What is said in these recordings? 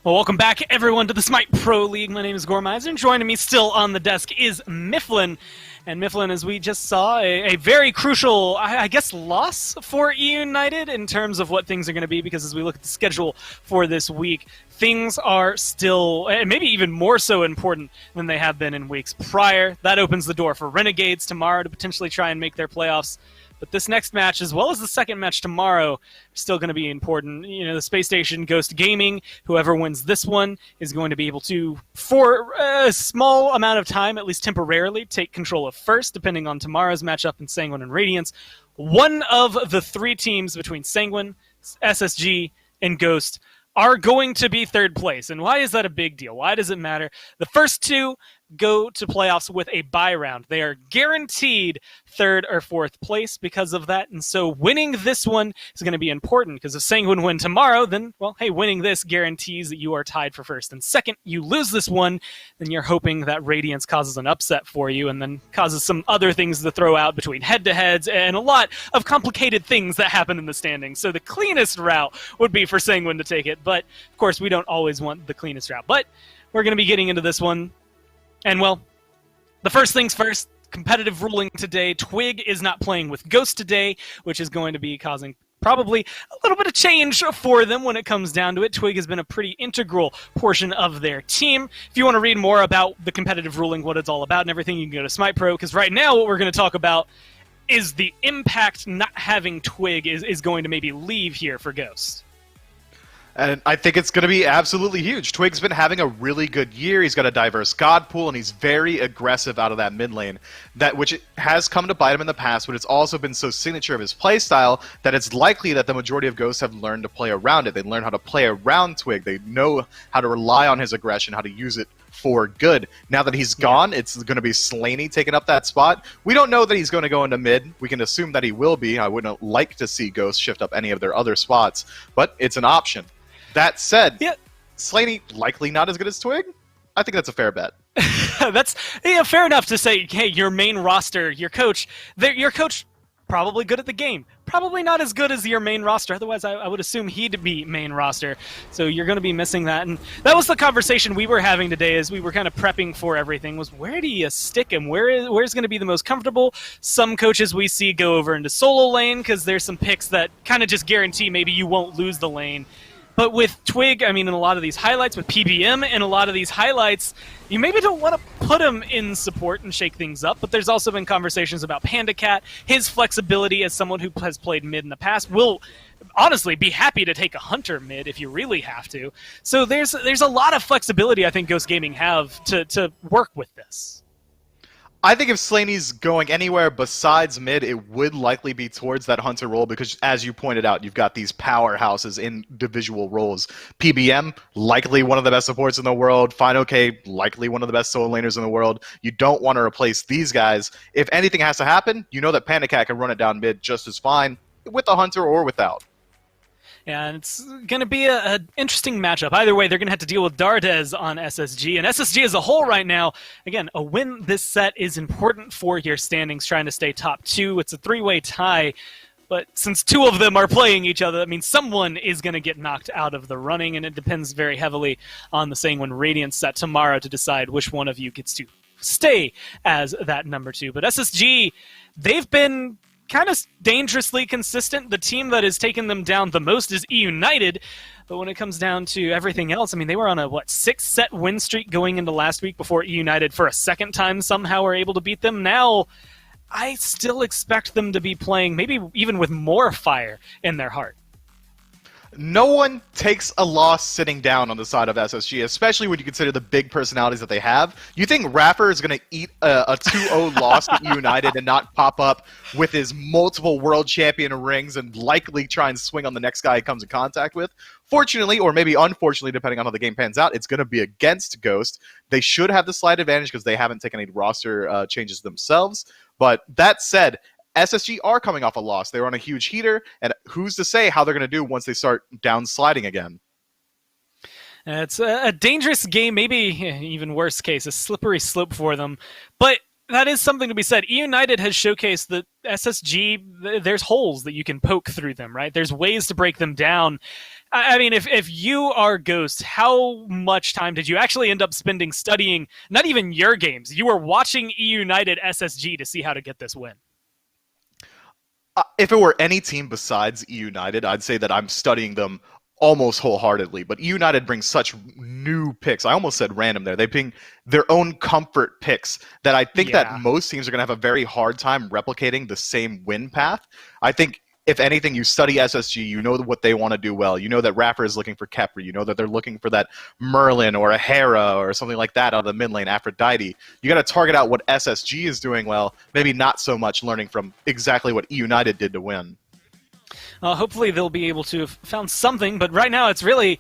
Well, welcome back, everyone, to the SMITE Pro League. My name is Gormizer, and joining me still on the desk is Mifflin. And Mifflin, as we just saw, a very crucial, I guess, loss for United in terms of what things are going to be, because as we look at the schedule for this week, things are still, and maybe even more so important than they have been in weeks prior. That opens the door for Renegades tomorrow to potentially try and make their playoffs. But this next match, as well as the second match tomorrow, are still going to be important. You know, the Spacestation Ghost Gaming, whoever wins this one is going to be able to, for a small amount of time, at least temporarily, take control of first, depending on tomorrow's matchup in Sanguine and Radiance. One of the three teams between Sanguine, SSG, and Ghost are going to be third place. And why is that a big deal? Why does it matter? The first two go to playoffs with a bye round. They are guaranteed third or fourth place because of that. And so winning this one is going to be important, because if Sanguine win tomorrow, then, well, hey, winning this guarantees that you are tied for first and second. You lose this one, then you're hoping that Radiance causes an upset for you and then causes some other things to throw out between head-to-heads and a lot of complicated things that happen in the standings. So the cleanest route would be for Sanguine to take it. But, of course, we don't always want the cleanest route. But we're going to be getting into this one. And, well, the first things first, competitive ruling today. Twig is not playing with Ghost today, which is going to be causing probably a little bit of change for them when it comes down to it. Twig has been a pretty integral portion of their team. If you want to read more about the competitive ruling, what it's all about and everything, you can go to SMITE Pro, because right now what we're going to talk about is the impact not having Twig is going to maybe leave here for Ghost. And I think it's going to be absolutely huge. Twig's been having a really good year. He's got a diverse god pool, and he's very aggressive out of that mid lane, which has come to bite him in the past, but it's also been so signature of his playstyle that it's likely that the majority of Ghosts have learned to play around it. They learn how to play around Twig. They know how to rely on his aggression, how to use it for good. Now that he's gone, it's going to be Slaney taking up that spot. We don't know that he's going to go into mid. We can assume that he will be. I wouldn't like to see Ghosts shift up any of their other spots, but it's an option. That said, Slaney likely not as good as Twig. I think that's a fair bet. That's fair enough to say, hey, your main roster, your coach probably good at the game. Probably not as good as your main roster. Otherwise, I would assume he'd be main roster. So you're going to be missing that. And that was the conversation we were having today as we were kind of prepping for everything, was where do you stick him? Where's going to be the most comfortable? Some coaches we see go over into solo lane because there's some picks that kind of just guarantee maybe you won't lose the lane. But with Twig, I mean, in a lot of these highlights, with PBM and a lot of these highlights, you maybe don't want to put him in support and shake things up, but there's also been conversations about Panda Cat. His flexibility as someone who has played mid in the past will honestly be happy to take a Hunter mid if you really have to. So there's a lot of flexibility I think Ghost Gaming have to work with this. I think if Slaney's going anywhere besides mid, it would likely be towards that Hunter role because, as you pointed out, you've got these powerhouses in individual roles. PBM, likely one of the best supports in the world. FineOK, likely one of the best solo laners in the world. You don't want to replace these guys. If anything has to happen, you know that Panda Cat can run it down mid just as fine, with a Hunter or without. And it's going to be an interesting matchup. Either way, they're going to have to deal with Dardez on SSG. And SSG as a whole right now, again, a win this set is important for your standings, trying to stay top two. It's a three-way tie. But since two of them are playing each other, that means someone is going to get knocked out of the running. And it depends very heavily on the Sanguine Radiance set tomorrow to decide which one of you gets to stay as that number two. But SSG, they've been kind of dangerously consistent. The team that has taken them down the most is United, but when it comes down to everything else, I mean, they were on a, 6-set win streak going into last week before United for a second time somehow were able to beat them. Now, I still expect them to be playing maybe even with more fire in their heart. No one takes a loss sitting down on the side of SSG, especially when you consider the big personalities that they have. You think Raffer is going to eat a 2-0 loss to United and not pop up with his multiple world champion rings and likely try and swing on the next guy he comes in contact with? Fortunately, or maybe unfortunately, depending on how the game pans out, it's going to be against Ghost. They should have the slight advantage because they haven't taken any roster changes themselves. But that said, SSG are coming off a loss. They were on a huge heater, and who's to say how they're going to do once they start downsliding again? It's a dangerous game, maybe even worse case, a slippery slope for them. But that is something to be said. United has showcased that SSG, there's holes that you can poke through them, right? There's ways to break them down. I mean, if you are Ghost, how much time did you actually end up spending studying not even your games? You were watching E United SSG to see how to get this win. If it were any team besides E United, I'd say that I'm studying them almost wholeheartedly. But E United brings such new picks. I almost said random there. They bring their own comfort picks that I think that most teams are going to have a very hard time replicating the same win path. I think if anything, you study SSG, you know what they want to do well. You know that Raffer is looking for Kepri. You know that they're looking for that Merlin or a Hera or something like that out of the mid lane, Aphrodite. You got to target out what SSG is doing well, maybe not so much learning from exactly what E United did to win. Hopefully they'll be able to have found something, but right now it's really...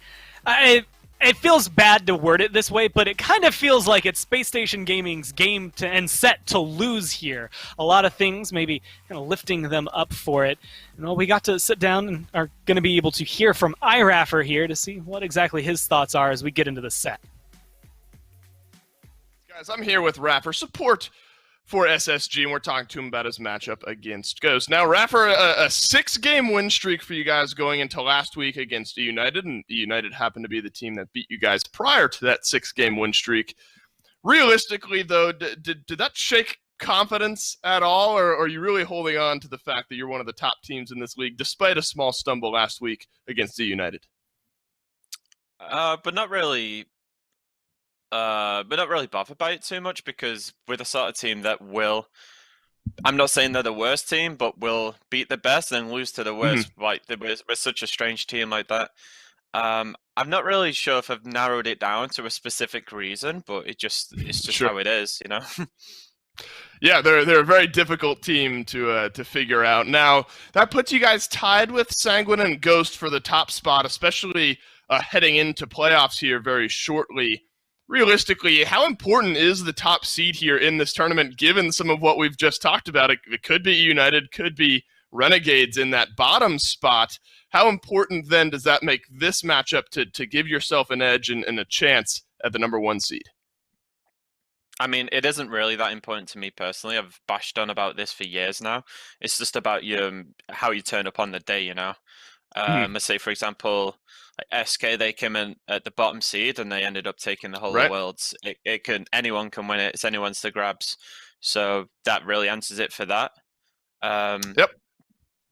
it feels bad to word it this way, but it kind of feels like it's Space Station Gaming's game to and set to lose here. A lot of things, maybe kind of lifting them up for it. And well, we got to sit down and are going to be able to hear from iRaffer here to see what exactly his thoughts are as we get into the set. Guys, I'm here with Raffer. Support for SSG, and we're talking to him about his matchup against Ghost. Now, Raffer, a 6-game win streak for you guys going into last week against United, and United happened to be the team that beat you guys prior to that 6-game win streak. Realistically, though, did that shake confidence at all, or are you really holding on to the fact that you're one of the top teams in this league, despite a small stumble last week against United? But not really bothered by it too much, because we're the sort of team that will, I'm not saying they're the worst team, but will beat the best and lose to the worst. Like, we're such a strange team like that. I'm not really sure if I've narrowed it down to a specific reason, but it's just Sure. how it is, you know? Yeah, they're a very difficult team to figure out. Now, that puts you guys tied with Sanguine and Ghost for the top spot, especially heading into playoffs here very shortly. Realistically, how important is the top seed here in this tournament, given some of what we've just talked about? It could be United, could be Renegades in that bottom spot. How important, then, does that make this matchup to give yourself an edge and a chance at the number 1 seed? I mean, it isn't really that important to me personally. I've bashed on about this for years now. It's just about how you turn up on the day, you know? Let's say, for example, like SK, they came in at the bottom seed and they ended up taking the whole of the worlds. Anyone can win it. It's anyone's to grabs. So that really answers it for that. Yep.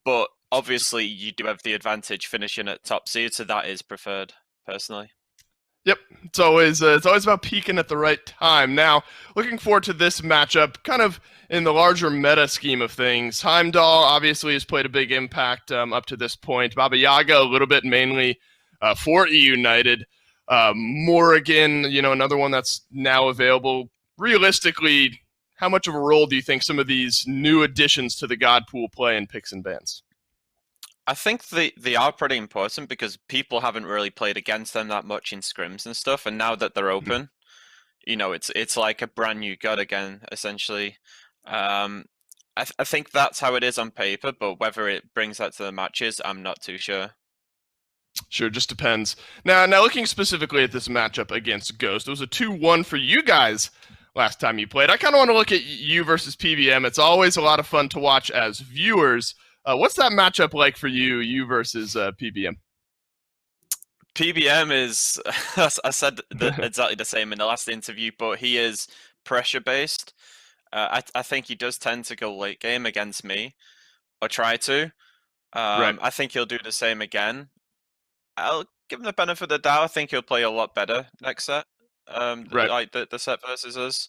But obviously, you do have the advantage finishing at top seed, so that is preferred, personally. Yep, it's always about peaking at the right time. Now, looking forward to this matchup, kind of in the larger meta scheme of things. Heimdall obviously has played a big impact up to this point. Baba Yaga a little bit, mainly for E United. Morrigan, another one that's now available. Realistically, how much of a role do you think some of these new additions to the God Pool play in picks and bans? I think they are pretty important because people haven't really played against them that much in scrims and stuff, and now that they're open, it's like a brand new god again, essentially. I think that's how it is on paper, but whether it brings that to the matches, I'm not too sure. Sure, just depends. Now looking specifically at this matchup against Ghost, it was a 2-1 for you guys last time you played. I kind of want to look at you versus PBM. It's always a lot of fun to watch as viewers. What's that matchup like for you versus PBM? PBM is, I said exactly the same in the last interview, but he is pressure-based. I think he does tend to go late game against me, or try to. I think he'll do the same again. I'll give him the benefit of the doubt. I think he'll play a lot better next set, like the set versus us.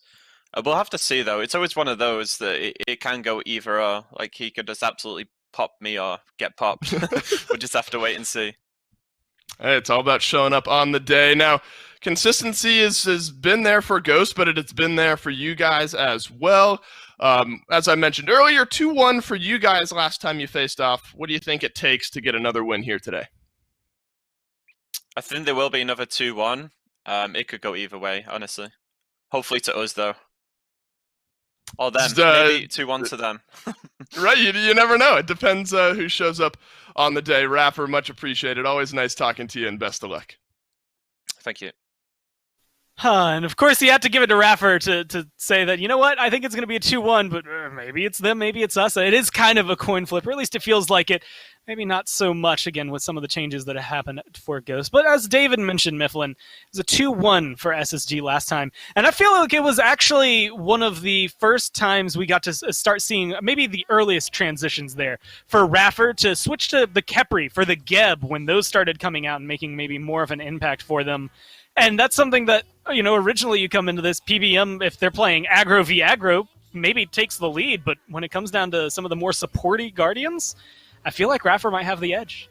We'll have to see, though. It's always one of those that it can go either or. Like, he could just absolutely pop me or get popped. We'll just have to wait and see. Hey, it's all about showing up on the day. Now, consistency has been there for Ghost, but it's been there for you guys as well. As I mentioned earlier, 2-1 for you guys last time you faced off. What do you think it takes to get another win here today? I think there will be another 2-1. It could go either way, honestly. Hopefully to us, though. Or them. Maybe 2-1 to them. Right, you never know. It depends who shows up on the day. Raffer, much appreciated. Always nice talking to you, and best of luck. Thank you. And of course, you had to give it to Raffer to say that, you know what, I think it's going to be a 2-1, but maybe it's them, maybe it's us. It is kind of a coin flip, or at least it feels like it. Maybe not so much, again, with some of the changes that have happened for Ghost. But as David mentioned, Mifflin, it was a 2-1 for SSG last time. And I feel like it was actually one of the first times we got to start seeing maybe the earliest transitions there for Raffer to switch to the Khepri for the Geb when those started coming out and making maybe more of an impact for them. And that's something that, originally you come into this PBM, if they're playing aggro v aggro, maybe takes the lead. But when it comes down to some of the more supporty Guardians, I feel like Raffer might have the edge.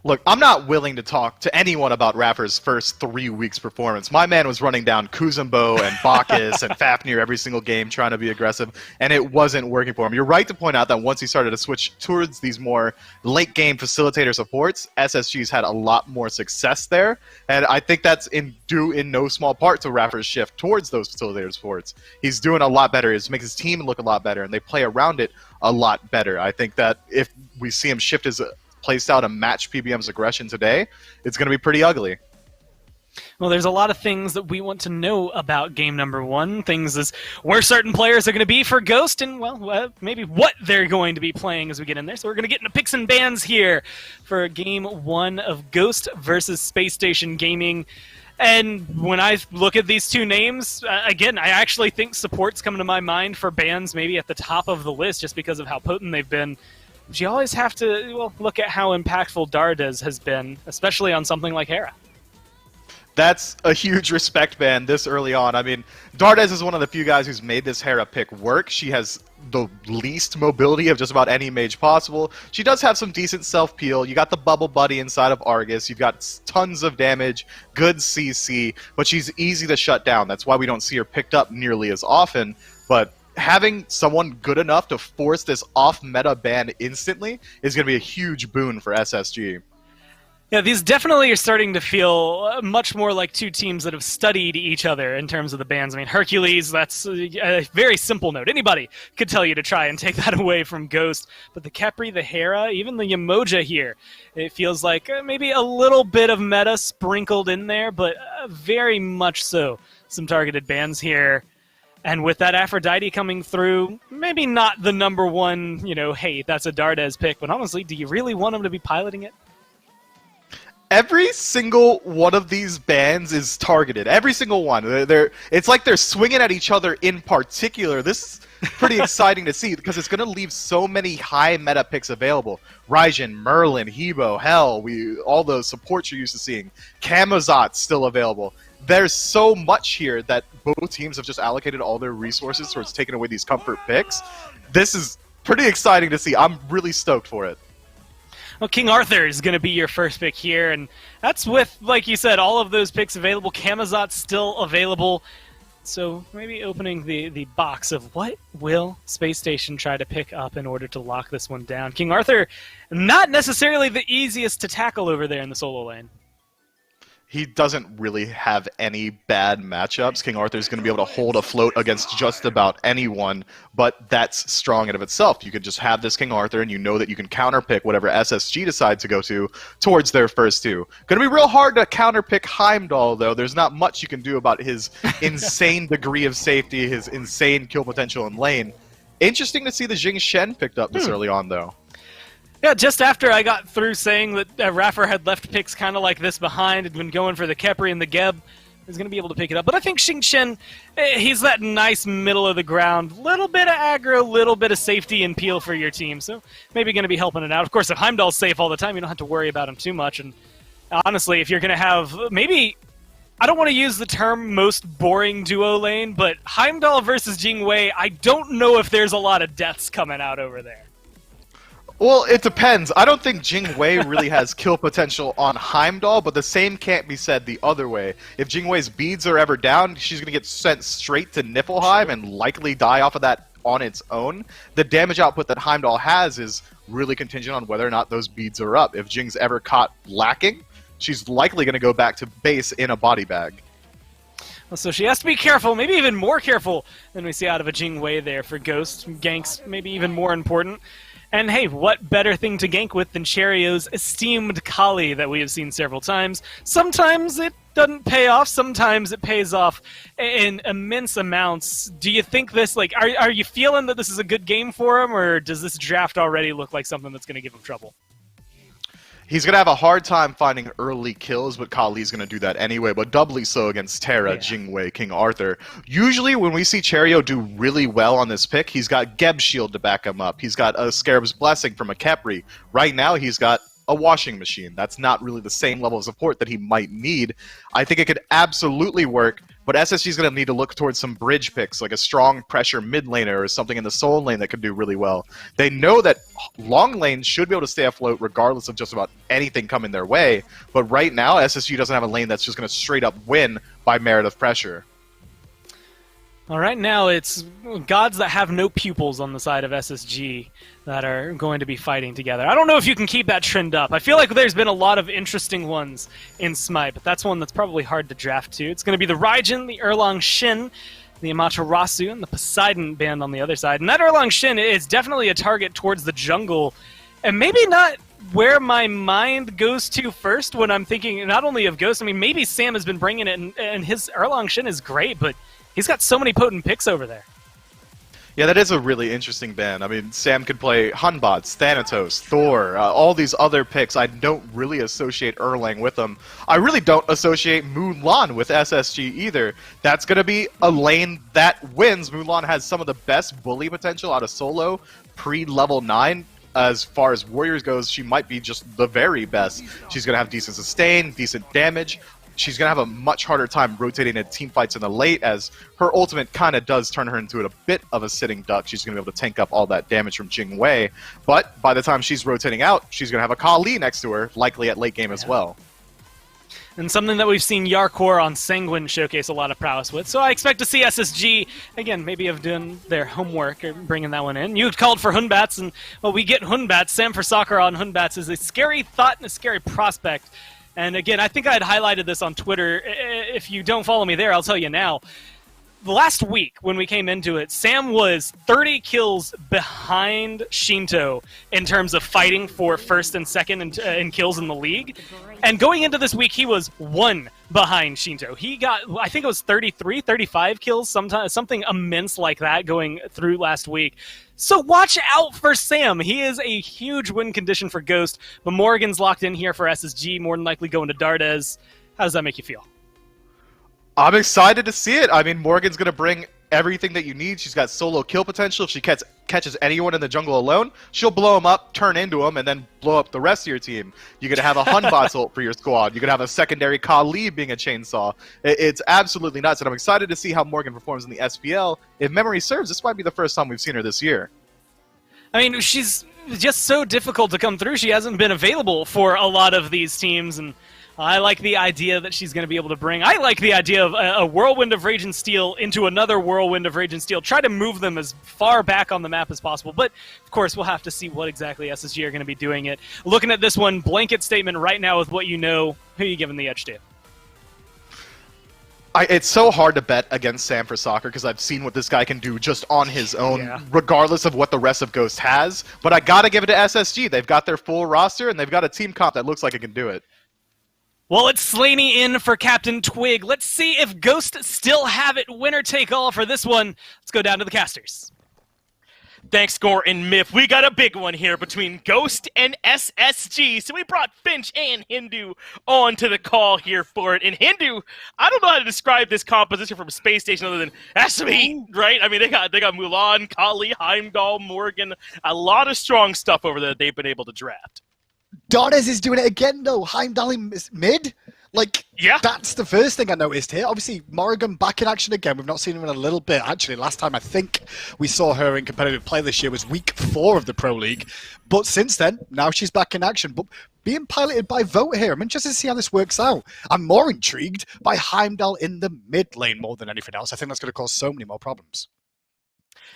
Look, I'm not willing to talk to anyone about Raffer's first 3 weeks' performance. My man was running down Kuzumbo and Bacchus and Fafnir every single game trying to be aggressive, and it wasn't working for him. You're right to point out that once he started to switch towards these more late-game facilitator supports, SSG's had a lot more success there, and I think that's due in no small part to Raffer's shift towards those facilitator supports. He's doing a lot better. He's making his team look a lot better, and they play around it a lot better. I think that if we see him shift his placed out a match PBM's aggression today, it's going to be pretty ugly. Well, there's a lot of things that we want to know about game number 1. Things as where certain players are going to be for Ghost and, maybe what they're going to be playing as we get in there. So we're going to get into picks and bans here for game 1 of Ghost versus Spacestation Gaming. And when I look at these two names, again, I actually think support's coming to my mind for bans maybe at the top of the list just because of how potent they've been. But you always have to look at how impactful Dardes has been, especially on something like Hera. That's a huge respect ban this early on. I mean, Dardes is one of the few guys who's made this Hera pick work. She has the least mobility of just about any mage possible. She does have some decent self-peel. You got the Bubble Buddy inside of Argus. You've got tons of damage, good CC, but she's easy to shut down. That's why we don't see her picked up nearly as often. But having someone good enough to force this off-meta ban instantly is going to be a huge boon for SSG. Yeah, these definitely are starting to feel much more like two teams that have studied each other in terms of the bans. I mean, Hercules, that's a very simple note. Anybody could tell you to try and take that away from Ghost. But the Khepri, the Hera, even the Yamoja here, it feels like maybe a little bit of meta sprinkled in there, but very much so some targeted bans here. And with that Aphrodite coming through, maybe not the number one, hey, that's a Dardes pick, but honestly, do you really want him to be piloting it? Every single one of these bans is targeted. Every single one. It's like they're swinging at each other in particular. This is pretty exciting to see because it's going to leave so many high meta picks available. Raijin, Merlin, Hebo, Hell, all those supports you're used to seeing. Camazot's still available. There's so much here that both teams have just allocated all their resources towards taking away these comfort picks. This is pretty exciting to see. I'm really stoked for it. Well, King Arthur is going to be your first pick here, and that's with, like you said, all of those picks available. Camazot's still available, so maybe opening the box of what will Space Station try to pick up in order to lock this one down. King Arthur, not necessarily the easiest to tackle over there in the solo lane. He doesn't really have any bad matchups. King Arthur's going to be able to hold afloat against just about anyone, but that's strong in of itself. You could just have this King Arthur, and you know that you can counterpick whatever SSG decides to go to towards their first two. Going to be real hard to counterpick Heimdall, though. There's not much you can do about his insane degree of safety, his insane kill potential in lane. Interesting to see the Jing Shen picked up this early on, though. Yeah, just after I got through saying that Raffer had left picks kind of like this behind, had been going for the Khepri and the Geb, he's going to be able to pick it up. But I think Jing Shen, he's that nice middle of the ground, little bit of aggro, little bit of safety and peel for your team, so maybe going to be helping it out. Of course, if Heimdall's safe all the time, you don't have to worry about him too much. And honestly, if you're going to have maybe, I don't want to use the term most boring duo lane, but Heimdall versus Jing Wei, I don't know if there's a lot of deaths coming out over there. Well, it depends. I don't think Jing Wei really has kill potential on Heimdall, but the same can't be said the other way. If Jing Wei's beads are ever down, she's going to get sent straight to Niflheim and likely die off of that on its own. The damage output that Heimdall has is really contingent on whether or not those beads are up. If Jing's ever caught lacking, she's likely going to go back to base in a body bag. Well, so she has to be careful, maybe even more careful than we see out of a Jing Wei there for Ghost. Ganks, maybe even more important. And hey, what better thing to gank with than Cherio's esteemed Kali that we have seen several times? Sometimes it doesn't pay off, sometimes it pays off in immense amounts. Do you think this, like, are you feeling that this is a good game for him, or does this draft already look like something that's going to give him trouble? He's going to have a hard time finding early kills, but Kali's going to do that anyway, but doubly so against Terra, Jingwei, King Arthur. Usually when we see Cherio do really well on this pick, he's got Geb Shield to back him up. He's got a Scarab's Blessing from a Kepri. Right now he's got a washing machine. That's not really the same level of support that he might need. I think it could absolutely work, but SSG's going to need to look towards some bridge picks, like a strong pressure mid laner or something in the soul lane that could do really well. They know that long lanes should be able to stay afloat regardless of just about anything coming their way, but right now SSG doesn't have a lane that's just going to straight up win by merit of pressure. All right, now it's gods that have no pupils on the side of SSG that are going to be fighting together. I don't know if you can keep that trend up. I feel like there's been a lot of interesting ones in SMITE, but that's one that's probably hard to draft to. It's going to be the Raijin, the Erlang Shin, the Amaterasu, and the Poseidon band on the other side. And that Erlang Shin is definitely a target towards the jungle, and maybe not where my mind goes to first when I'm thinking not only of Ghost. I mean, maybe Sam has been bringing it, and his Erlang Shin is great, but he's got so many potent picks over there. Yeah, that is a really interesting band. I mean, Sam could play Hunbots, Thanatos, Thor, all these other picks. I don't really associate Erlang with them. I really don't associate Mulan with SSG either. That's going to be a lane that wins. Mulan has some of the best bully potential out of solo pre-level 9. As far as Warriors goes, she might be just the very best. She's going to have decent sustain, decent damage. She's going to have a much harder time rotating in team fights in the late, as her ultimate kind of does turn her into a bit of a sitting duck. She's going to be able to tank up all that damage from Jingwei, but by the time she's rotating out, she's going to have a Kali next to her, likely at late game as well. And something that we've seen Yarkor on Sanguine showcase a lot of prowess with. So I expect to see SSG, again, maybe have done their homework or bringing that one in. You called for Hunbats, and, well, we get Hunbats. Sam for Soccer on Hunbats is a scary thought and a scary prospect. And again, I think I had highlighted this on Twitter. If you don't follow me there, I'll tell you now. Last week, when we came into it, Sam was 30 kills behind Shinto in terms of fighting for first and second in kills in the league. And going into this week, he was 1 behind Shinto. He got, I think it was 33, 35 kills, something immense like that going through last week. So watch out for Sam. He is a huge win condition for Ghost, but Morgan's locked in here for SSG, more than likely going to Dardes. How does that make you feel? I'm excited to see it. I mean, Morgan's going to bring everything that you need. She's got solo kill potential. If she catches anyone in the jungle alone, she'll blow them up, turn into them, and then blow up the rest of your team. You're going to have a Hunbots ult for your squad. You're going to have a secondary Kali being a chainsaw. It's absolutely nuts, and I'm excited to see how Morgan performs in the SPL. If memory serves, this might be the first time we've seen her this year. I mean, she's just so difficult to come through. She hasn't been available for a lot of these teams, and I like the idea that she's going to be able to bring. I like the idea of a Whirlwind of Rage and Steel into another Whirlwind of Rage and Steel. Try to move them as far back on the map as possible. But, of course, we'll have to see what exactly SSG are going to be doing it. Looking at this one, blanket statement right now with what you know, who are you giving the edge to? It's so hard to bet against Sam for Soccer because I've seen what this guy can do just on his own, regardless of what the rest of Ghost has. But I got to give it to SSG. They've got their full roster, and they've got a team comp that looks like it can do it. Well, it's Slaney in for Captain Twig. Let's see if Ghost still have it. Winner take all for this one. Let's go down to the casters. Thanks, Gore and Myth. We got a big one here between Ghost and SSG. So we brought Finch and Hindu onto the call here for it. And Hindu, I don't know how to describe this composition from Space Station other than SMITE, right? I mean, they got Mulan, Kali, Heimdall, Morgan, a lot of strong stuff over there that they've been able to draft. Dardes is doing it again, though. Heimdall in mid. Like, yeah. That's the first thing I noticed here. Obviously, Morrigan back in action again. We've not seen him in a little bit. Actually, last time I think we saw her in competitive play this year was week 4 of the Pro League. But since then, now she's back in action. But being piloted by Vote here, I'm interested to see how this works out. I'm more intrigued by Heimdall in the mid lane more than anything else. I think that's going to cause so many more problems.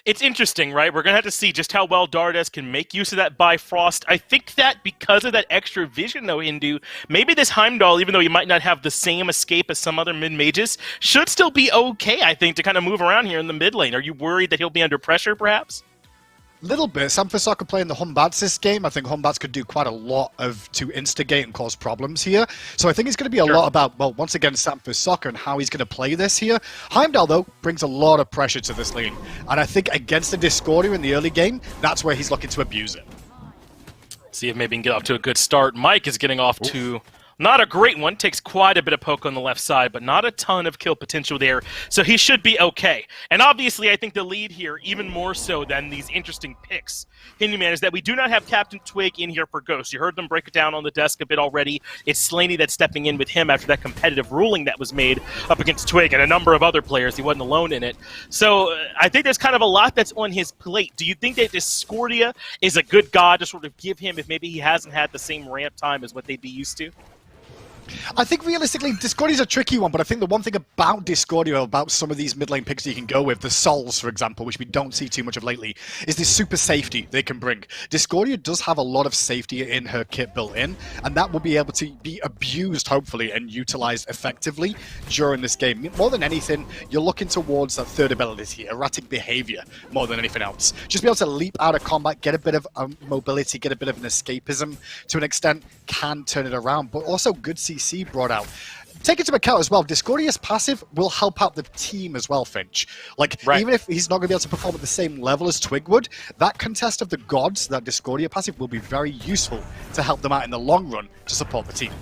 It's interesting, right? We're going to have to see just how well Dardes can make use of that Bifrost. I think that because of that extra vision, though, Hindu, maybe this Heimdall, even though he might not have the same escape as some other mid-mages, should still be okay, I think, to kind of move around here in the mid lane. Are you worried that he'll be under pressure, perhaps? Little bit. Sanford Soccer playing the Humbats this game. I think Humbats could do quite a lot to instigate and cause problems here. So I think it's going to be a lot about, well, once again, Sanford Soccer and how he's going to play this here. Heimdall, though, brings a lot of pressure to this lane. And I think against the Discordia in the early game, that's where he's looking to abuse it. See if maybe he can get off to a good start. Mike is getting off to not a great one. Takes quite a bit of poke on the left side, but not a ton of kill potential there. So he should be okay. And obviously, I think the lead here, even more so than these interesting picks, Hinduman, is that we do not have Captain Twig in here for Ghost. You heard them break it down on the desk a bit already. It's Slaney that's stepping in with him after that competitive ruling that was made up against Twig and a number of other players. He wasn't alone in it. So I think there's kind of a lot that's on his plate. Do you think that Discordia is a good god to sort of give him if maybe he hasn't had the same ramp time as what they'd be used to? I think realistically, Discordia's a tricky one, but I think the one thing about Discordia, about some of these mid lane picks you can go with, the Souls, for example, which we don't see too much of lately, is this super safety they can bring. Discordia does have a lot of safety in her kit built in, and that will be able to be abused, hopefully, and utilized effectively during this game. More than anything, you're looking towards that third ability, erratic behavior, more than anything else. Just be able to leap out of combat, get a bit of mobility, get a bit of an escapism to an extent, can turn it around, but also good CC brought out. Take into account as well, Discordia's passive will help out the team as well, Finch. Like, even if he's not going to be able to perform at the same level as Twig would, that contest of the gods, that Discordia passive, will be very useful to help them out in the long run to support the team.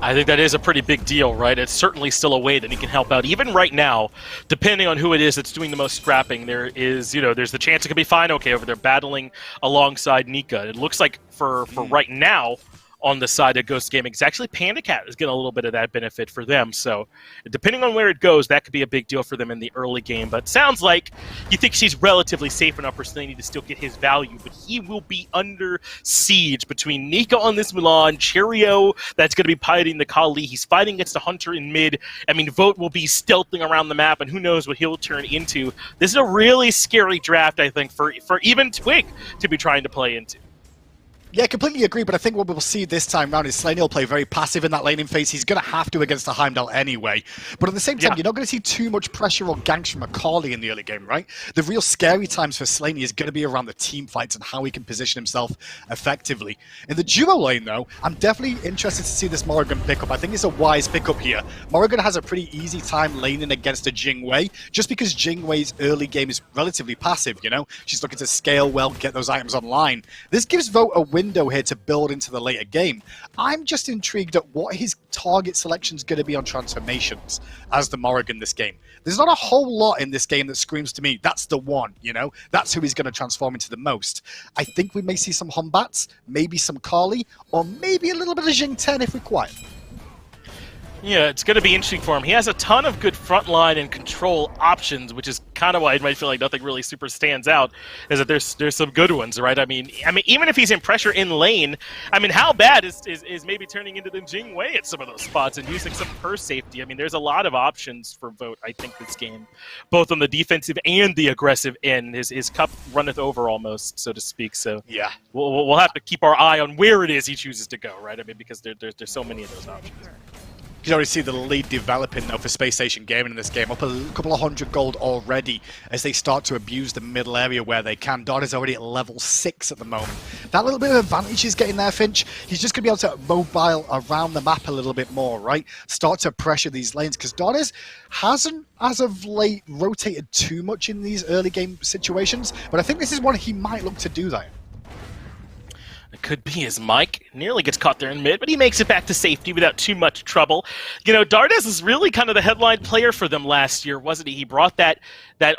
I think that is a pretty big deal, right? It's certainly still a way that he can help out. Even right now, depending on who it is that's doing the most scrapping, there is, there's the chance it could be fine okay over there battling alongside Nika. It looks like for right now, on the side of Ghost Gaming, it's actually Panda Cat is getting a little bit of that benefit for them. So depending on where it goes, that could be a big deal for them in the early game. But sounds like you think she's relatively safe enough for Slaney to still get his value, but he will be under siege between Nika on this Milan, Cheerio that's going to be piloting the Kali. He's fighting against a Hunter in mid. I mean, Vote will be stealthing around the map, and who knows what he'll turn into. This is a really scary draft, I think, for even Twig to be trying to play into. Yeah, completely agree, but I think what we'll see this time round is Slaney will play very passive in that laning phase. He's going to have to against the Heimdall anyway. But at the same time, you're not going to see too much pressure or ganks from Macaulay in the early game, right? The real scary times for Slaney is going to be around the team fights and how he can position himself effectively. In the duo lane, though, I'm definitely interested to see this Morrigan pickup. I think it's a wise pickup here. Morrigan has a pretty easy time laning against a Jingwei, just because Jingwei's early game is relatively passive, She's looking to scale well, get those items online. This gives Vote a window here to build into the later game. I'm just intrigued at what his target selection is going to be on transformations as the Morrigan this game. There's not a whole lot in this game that screams to me, that's the one, That's who he's going to transform into the most. I think we may see some Humbats, maybe some Kali, or maybe a little bit of Jing 10 if required. Yeah, it's going to be interesting for him. He has a ton of good frontline and control options, which is kind of why it might feel like nothing really super stands out, is that there's some good ones, right? I mean, even if he's in pressure in lane, how bad is maybe turning into the Jingwei at some of those spots and using some purse safety? There's a lot of options for Vote, I think, this game, both on the defensive and the aggressive end. His cup runneth over almost, so to speak. So yeah, we'll have to keep our eye on where it is he chooses to go, right? Because there's so many of those options. You can already see the lead developing now for Spacestation Gaming in this game. Up a couple of 100 gold already as they start to abuse the middle area where they can. Dodd is already at level 6 at the moment. That little bit of advantage he's getting there, Finch. He's just going to be able to mobile around the map a little bit more, right? Start to pressure these lanes because Dodd hasn't, as of late, rotated too much in these early game situations. But I think this is one he might look to do that. It could be as Mike nearly gets caught there in mid, but he makes it back to safety without too much trouble. Dardes is really kind of the headline player for them last year, wasn't he? He brought that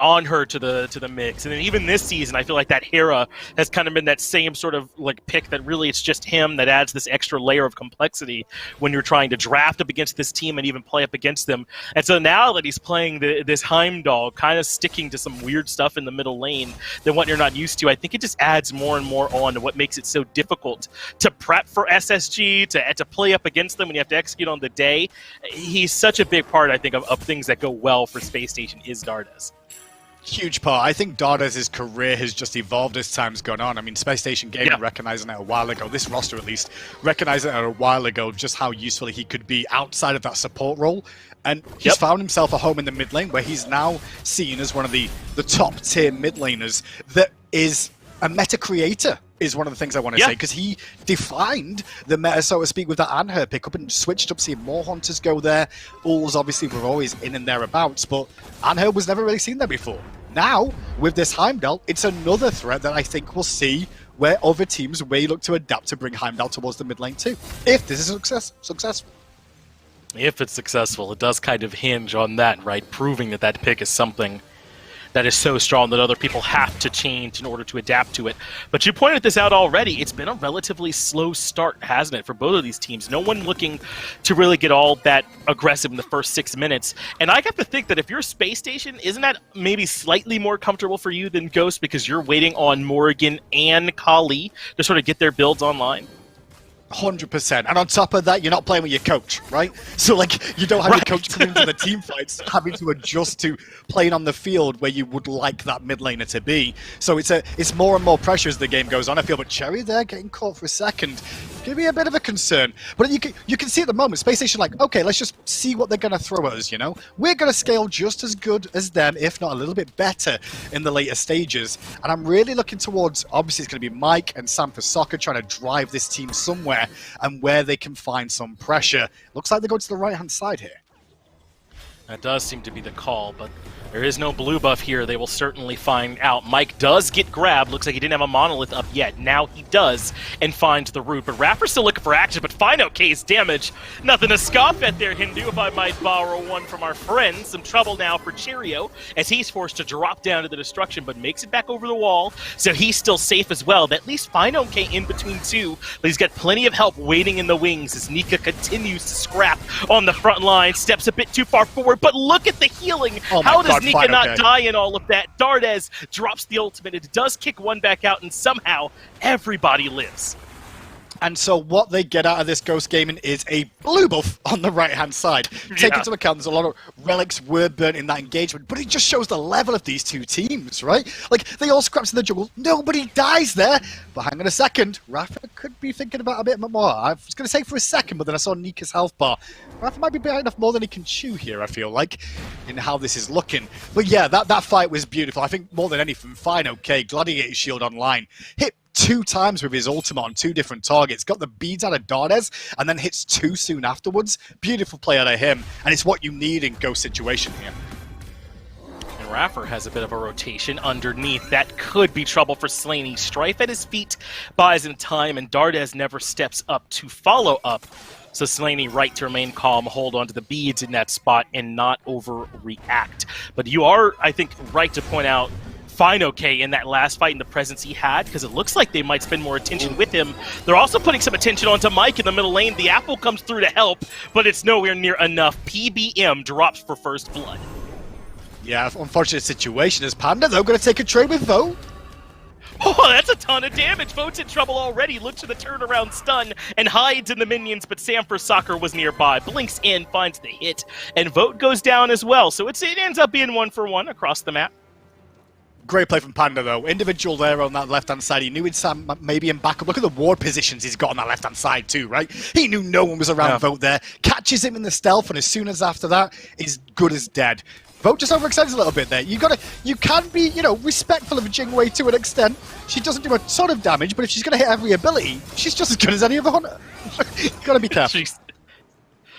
on her to the mix. And then even this season, I feel like that Hera has kind of been that same sort of pick that really it's just him that adds this extra layer of complexity when you're trying to draft up against this team and even play up against them. And so now that he's playing this Heimdall, kind of sticking to some weird stuff in the middle lane than what you're not used to, I think it just adds more and more on to what makes it so difficult to prep for SSG, to play up against them when you have to execute on the day. He's such a big part, I think, of things that go well for Space Station is Dardes. Huge part. I think Dardez's career has just evolved as time's gone on. I mean, Spacestation Gaming recognizing it a while ago, this roster at least, recognizing it a while ago just how useful he could be outside of that support role. And he's found himself a home in the mid lane where he's now seen as one of the top tier mid laners that is a meta creator. Is one of the things I want to say, because he defined the meta, so to speak, with that Anher pickup and switched up, seeing more Hunters go there. Ulls obviously were always in and thereabouts, but Anher was never really seen there before. Now, with this Heimdall, it's another threat that I think we'll see where other teams may look to adapt to bring Heimdall towards the mid lane too, if this is successful. If it's successful, it does kind of hinge on that, right? Proving that that pick is something that is so strong that other people have to change in order to adapt to it. But you pointed this out already. It's been a relatively slow start, hasn't it, for both of these teams? No one looking to really get all that aggressive in the first 6 minutes. And I have to think that if you're Space Station, isn't that maybe slightly more comfortable for you than Ghost because you're waiting on Morrigan and Kali to sort of get their builds online? 100%. And on top of that, you're not playing with your coach, right? So, like, you don't have your coach coming into the team fights, having to adjust to playing on the field where you would like that mid laner to be. So it's more and more pressure as the game goes on, I feel. But Cherry there getting caught for a second give me a bit of a concern. But you can see at the moment, Space Station like, okay, let's just see what they're going to throw at us, you know? We're going to scale just as good as them, if not a little bit better in the later stages. And I'm really looking towards, obviously it's going to be Mike and Sam for Soccer trying to drive this team somewhere and where they can find some pressure. Looks like they go to the right-hand side here. That does seem to be the call, but there is no blue buff here. They will certainly find out. Mike does get grabbed. Looks like he didn't have a monolith up yet. Now he does, and finds the root. But Raffer's still looking for action, but Fino-K's damage. Nothing to scoff at there, Hindu, if I might borrow one from our friend. Some trouble now for Cheerio, as he's forced to drop down to the destruction, but makes it back over the wall, so he's still safe as well. But at least Fino-K in between two, but he's got plenty of help waiting in the wings as Nika continues to scrap on the front line. Steps a bit too far forward, but look at the healing. Oh How does God, Nika not okay. die in all of that? Dardez drops the ultimate. It does kick one back out, and somehow everybody lives. And so what they get out of this Ghost Gaming is a blue buff on the right-hand side. Take Yeah. into account there's a lot of relics were burnt in that engagement, but it just shows the level of these two teams, right? Like, they all scraps in the jungle. Nobody dies there. But hang on a second. Rafa could be thinking about a bit more. I was going to say for a second, but then I saw Nika's health bar. Rafa might be biting off more than he can chew here, I feel like, in how this is looking. But yeah, that fight was beautiful. I think more than anything, Fino-K, Gladiator Shield online, hit 2 times with his ultimate on 2 different targets, got the beads out of Dardez, and then hits 2 soon afterwards. Beautiful play out of him, and it's what you need in Ghost situation here. And Raffer has a bit of a rotation underneath. That could be trouble for Slaney. Strife at his feet buys him time, and Dardez never steps up to follow up. So Slaney right to remain calm, hold on to the beads in that spot, and not overreact. But you are, I think, right to point out Fino-K in that last fight and the presence he had, because it looks like they might spend more attention with him. They're also putting some attention onto Mike in the middle lane. The apple comes through to help, but it's nowhere near enough. PBM drops for first blood. Yeah, unfortunate situation as Panda, though, going to take a trade with Vote. Oh, that's a ton of damage. Vote's in trouble already. Looks for the turnaround stun and hides in the minions, but Sam for Soccer was nearby. Blinks in, finds the hit, and Vote goes down as well. So it ends up being 1-for-1 across the map. Great play from Panda, though. Individual there on that left-hand side. He knew he'd Sam maybe in backup. Look at the ward positions he's got on that left-hand side, too, right? He knew no one was around Vote there. Catches him in the stealth, and as soon as after that, he's good as dead. Vote just overextends a little bit there. You can be, respectful of Jingwei to an extent. She doesn't do a ton of damage, but if she's going to hit every ability, she's just as good as any other hunter. Gotta be careful. She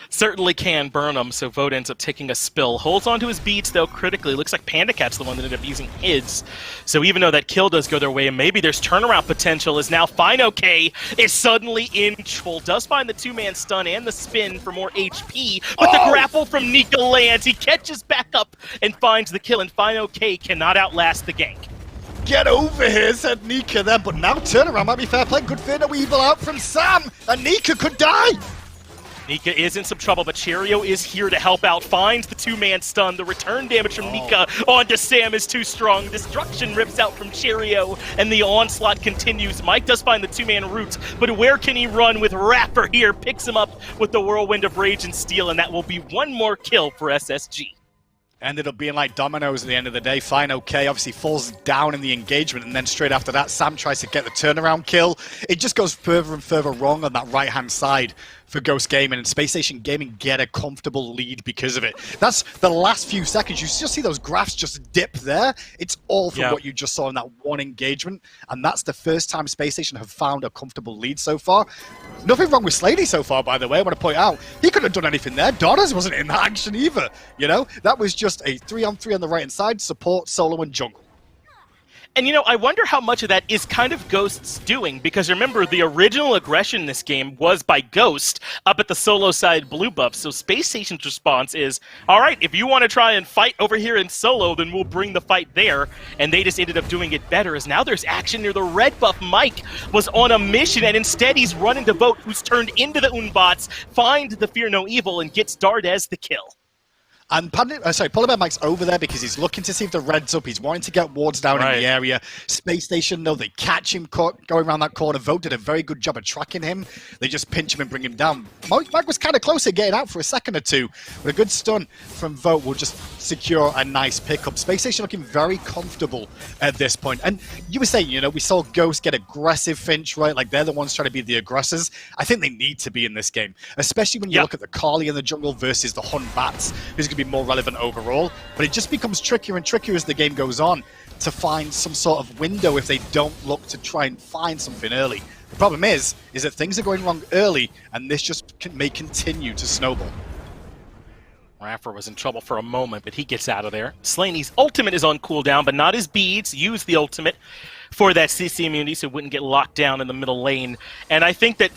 certainly can burn him, so Vote ends up taking a spill. Holds onto his beats, though, critically. Looks like Panda Cat's the one that ended up using his. So even though that kill does go their way, and maybe there's turnaround potential, as now Fino-K is suddenly in trouble. Does find the 2-man stun and the spin for more HP, but the grapple from Nika lands. He catches back up and finds the kill, and Fino-K cannot outlast the gank. Get over here, said Nika then, but now turnaround might be fair play. Good fear no evil out from Sam, and Nika could die. Nika is in some trouble, but Cheerio is here to help out. Finds the 2-man stun. The return damage from Nika onto Sam is too strong. Destruction rips out from Cheerio, and the onslaught continues. Mike does find the 2-man root, but where can he run with Rapper here? Picks him up with the Whirlwind of Rage and Steel, and that will be one more kill for SSG. Ended up being like dominoes at the end of the day. Fine, okay, obviously falls down in the engagement, and then straight after that, Sam tries to get the turnaround kill. It just goes further and further wrong on that right-hand side for Ghost Gaming, and Spacestation Gaming get a comfortable lead because of it. That's the last few seconds. You just see those graphs just dip there. It's all from what you just saw in that one engagement, and that's the first time Spacestation have found a comfortable lead so far. Nothing wrong with Slaney so far, by the way. I want to point out, he couldn't have done anything there. Dodders wasn't in that action either, you know? That was just a 3-on-3 on the right-hand side, support, solo, and jungle. And, you know, I wonder how much of that is kind of Ghost's doing, because remember, the original aggression in this game was by Ghost up at the solo side blue buff, so Space Station's response is, all right, if you want to try and fight over here in solo, then we'll bring the fight there, and they just ended up doing it better, as now there's action near the red buff. Mike was on a mission, and instead he's running to Vote, who's turned into the Unbots, find the Fear No Evil, and gets Dardez the kill. And Polar Bear Mike's over there because he's looking to see if the red's up. He's wanting to get wards down in the area. Space Station, though, they catch him going around that corner. Vote did a very good job of tracking him. They just pinch him and bring him down. Mike was kind of close to getting out for a second or two, but a good stun from Vote will just secure a nice pickup. Space Station looking very comfortable at this point. And you were saying, you know, we saw Ghost get aggressive Finch, right? Like, they're the ones trying to be the aggressors. I think they need to be in this game, especially when you look at the Carly in the jungle versus the Hun Bats, who's going to be more relevant overall. But it just becomes trickier and trickier as the game goes on to find some sort of window if they don't look to try and find something early. The problem is that things are going wrong early, and this just may continue to snowball. Raffer was in trouble for a moment, but he gets out of there. Slaney's ultimate is on cooldown, but not his beads. Use the ultimate for that CC immunity so it wouldn't get locked down in the middle lane. And I think that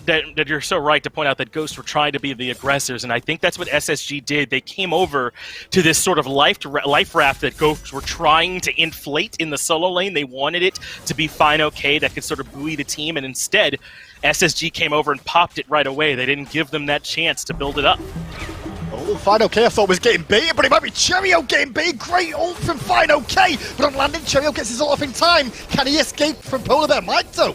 you're so right to point out that Ghosts were trying to be the aggressors, and I think that's what SSG did. They came over to this sort of life raft that Ghosts were trying to inflate in the solo lane. They wanted it to be fine okay that could sort of buoy the team, and instead SSG came over and popped it right away. They didn't give them that chance to build it up. Oh, Fine OK I thought was getting baited, but it might be Cheerio getting baited. Great ult from Fine OK, but on landing, Cheerio gets his ult off in time. Can he escape from Polar Bear Mike, though?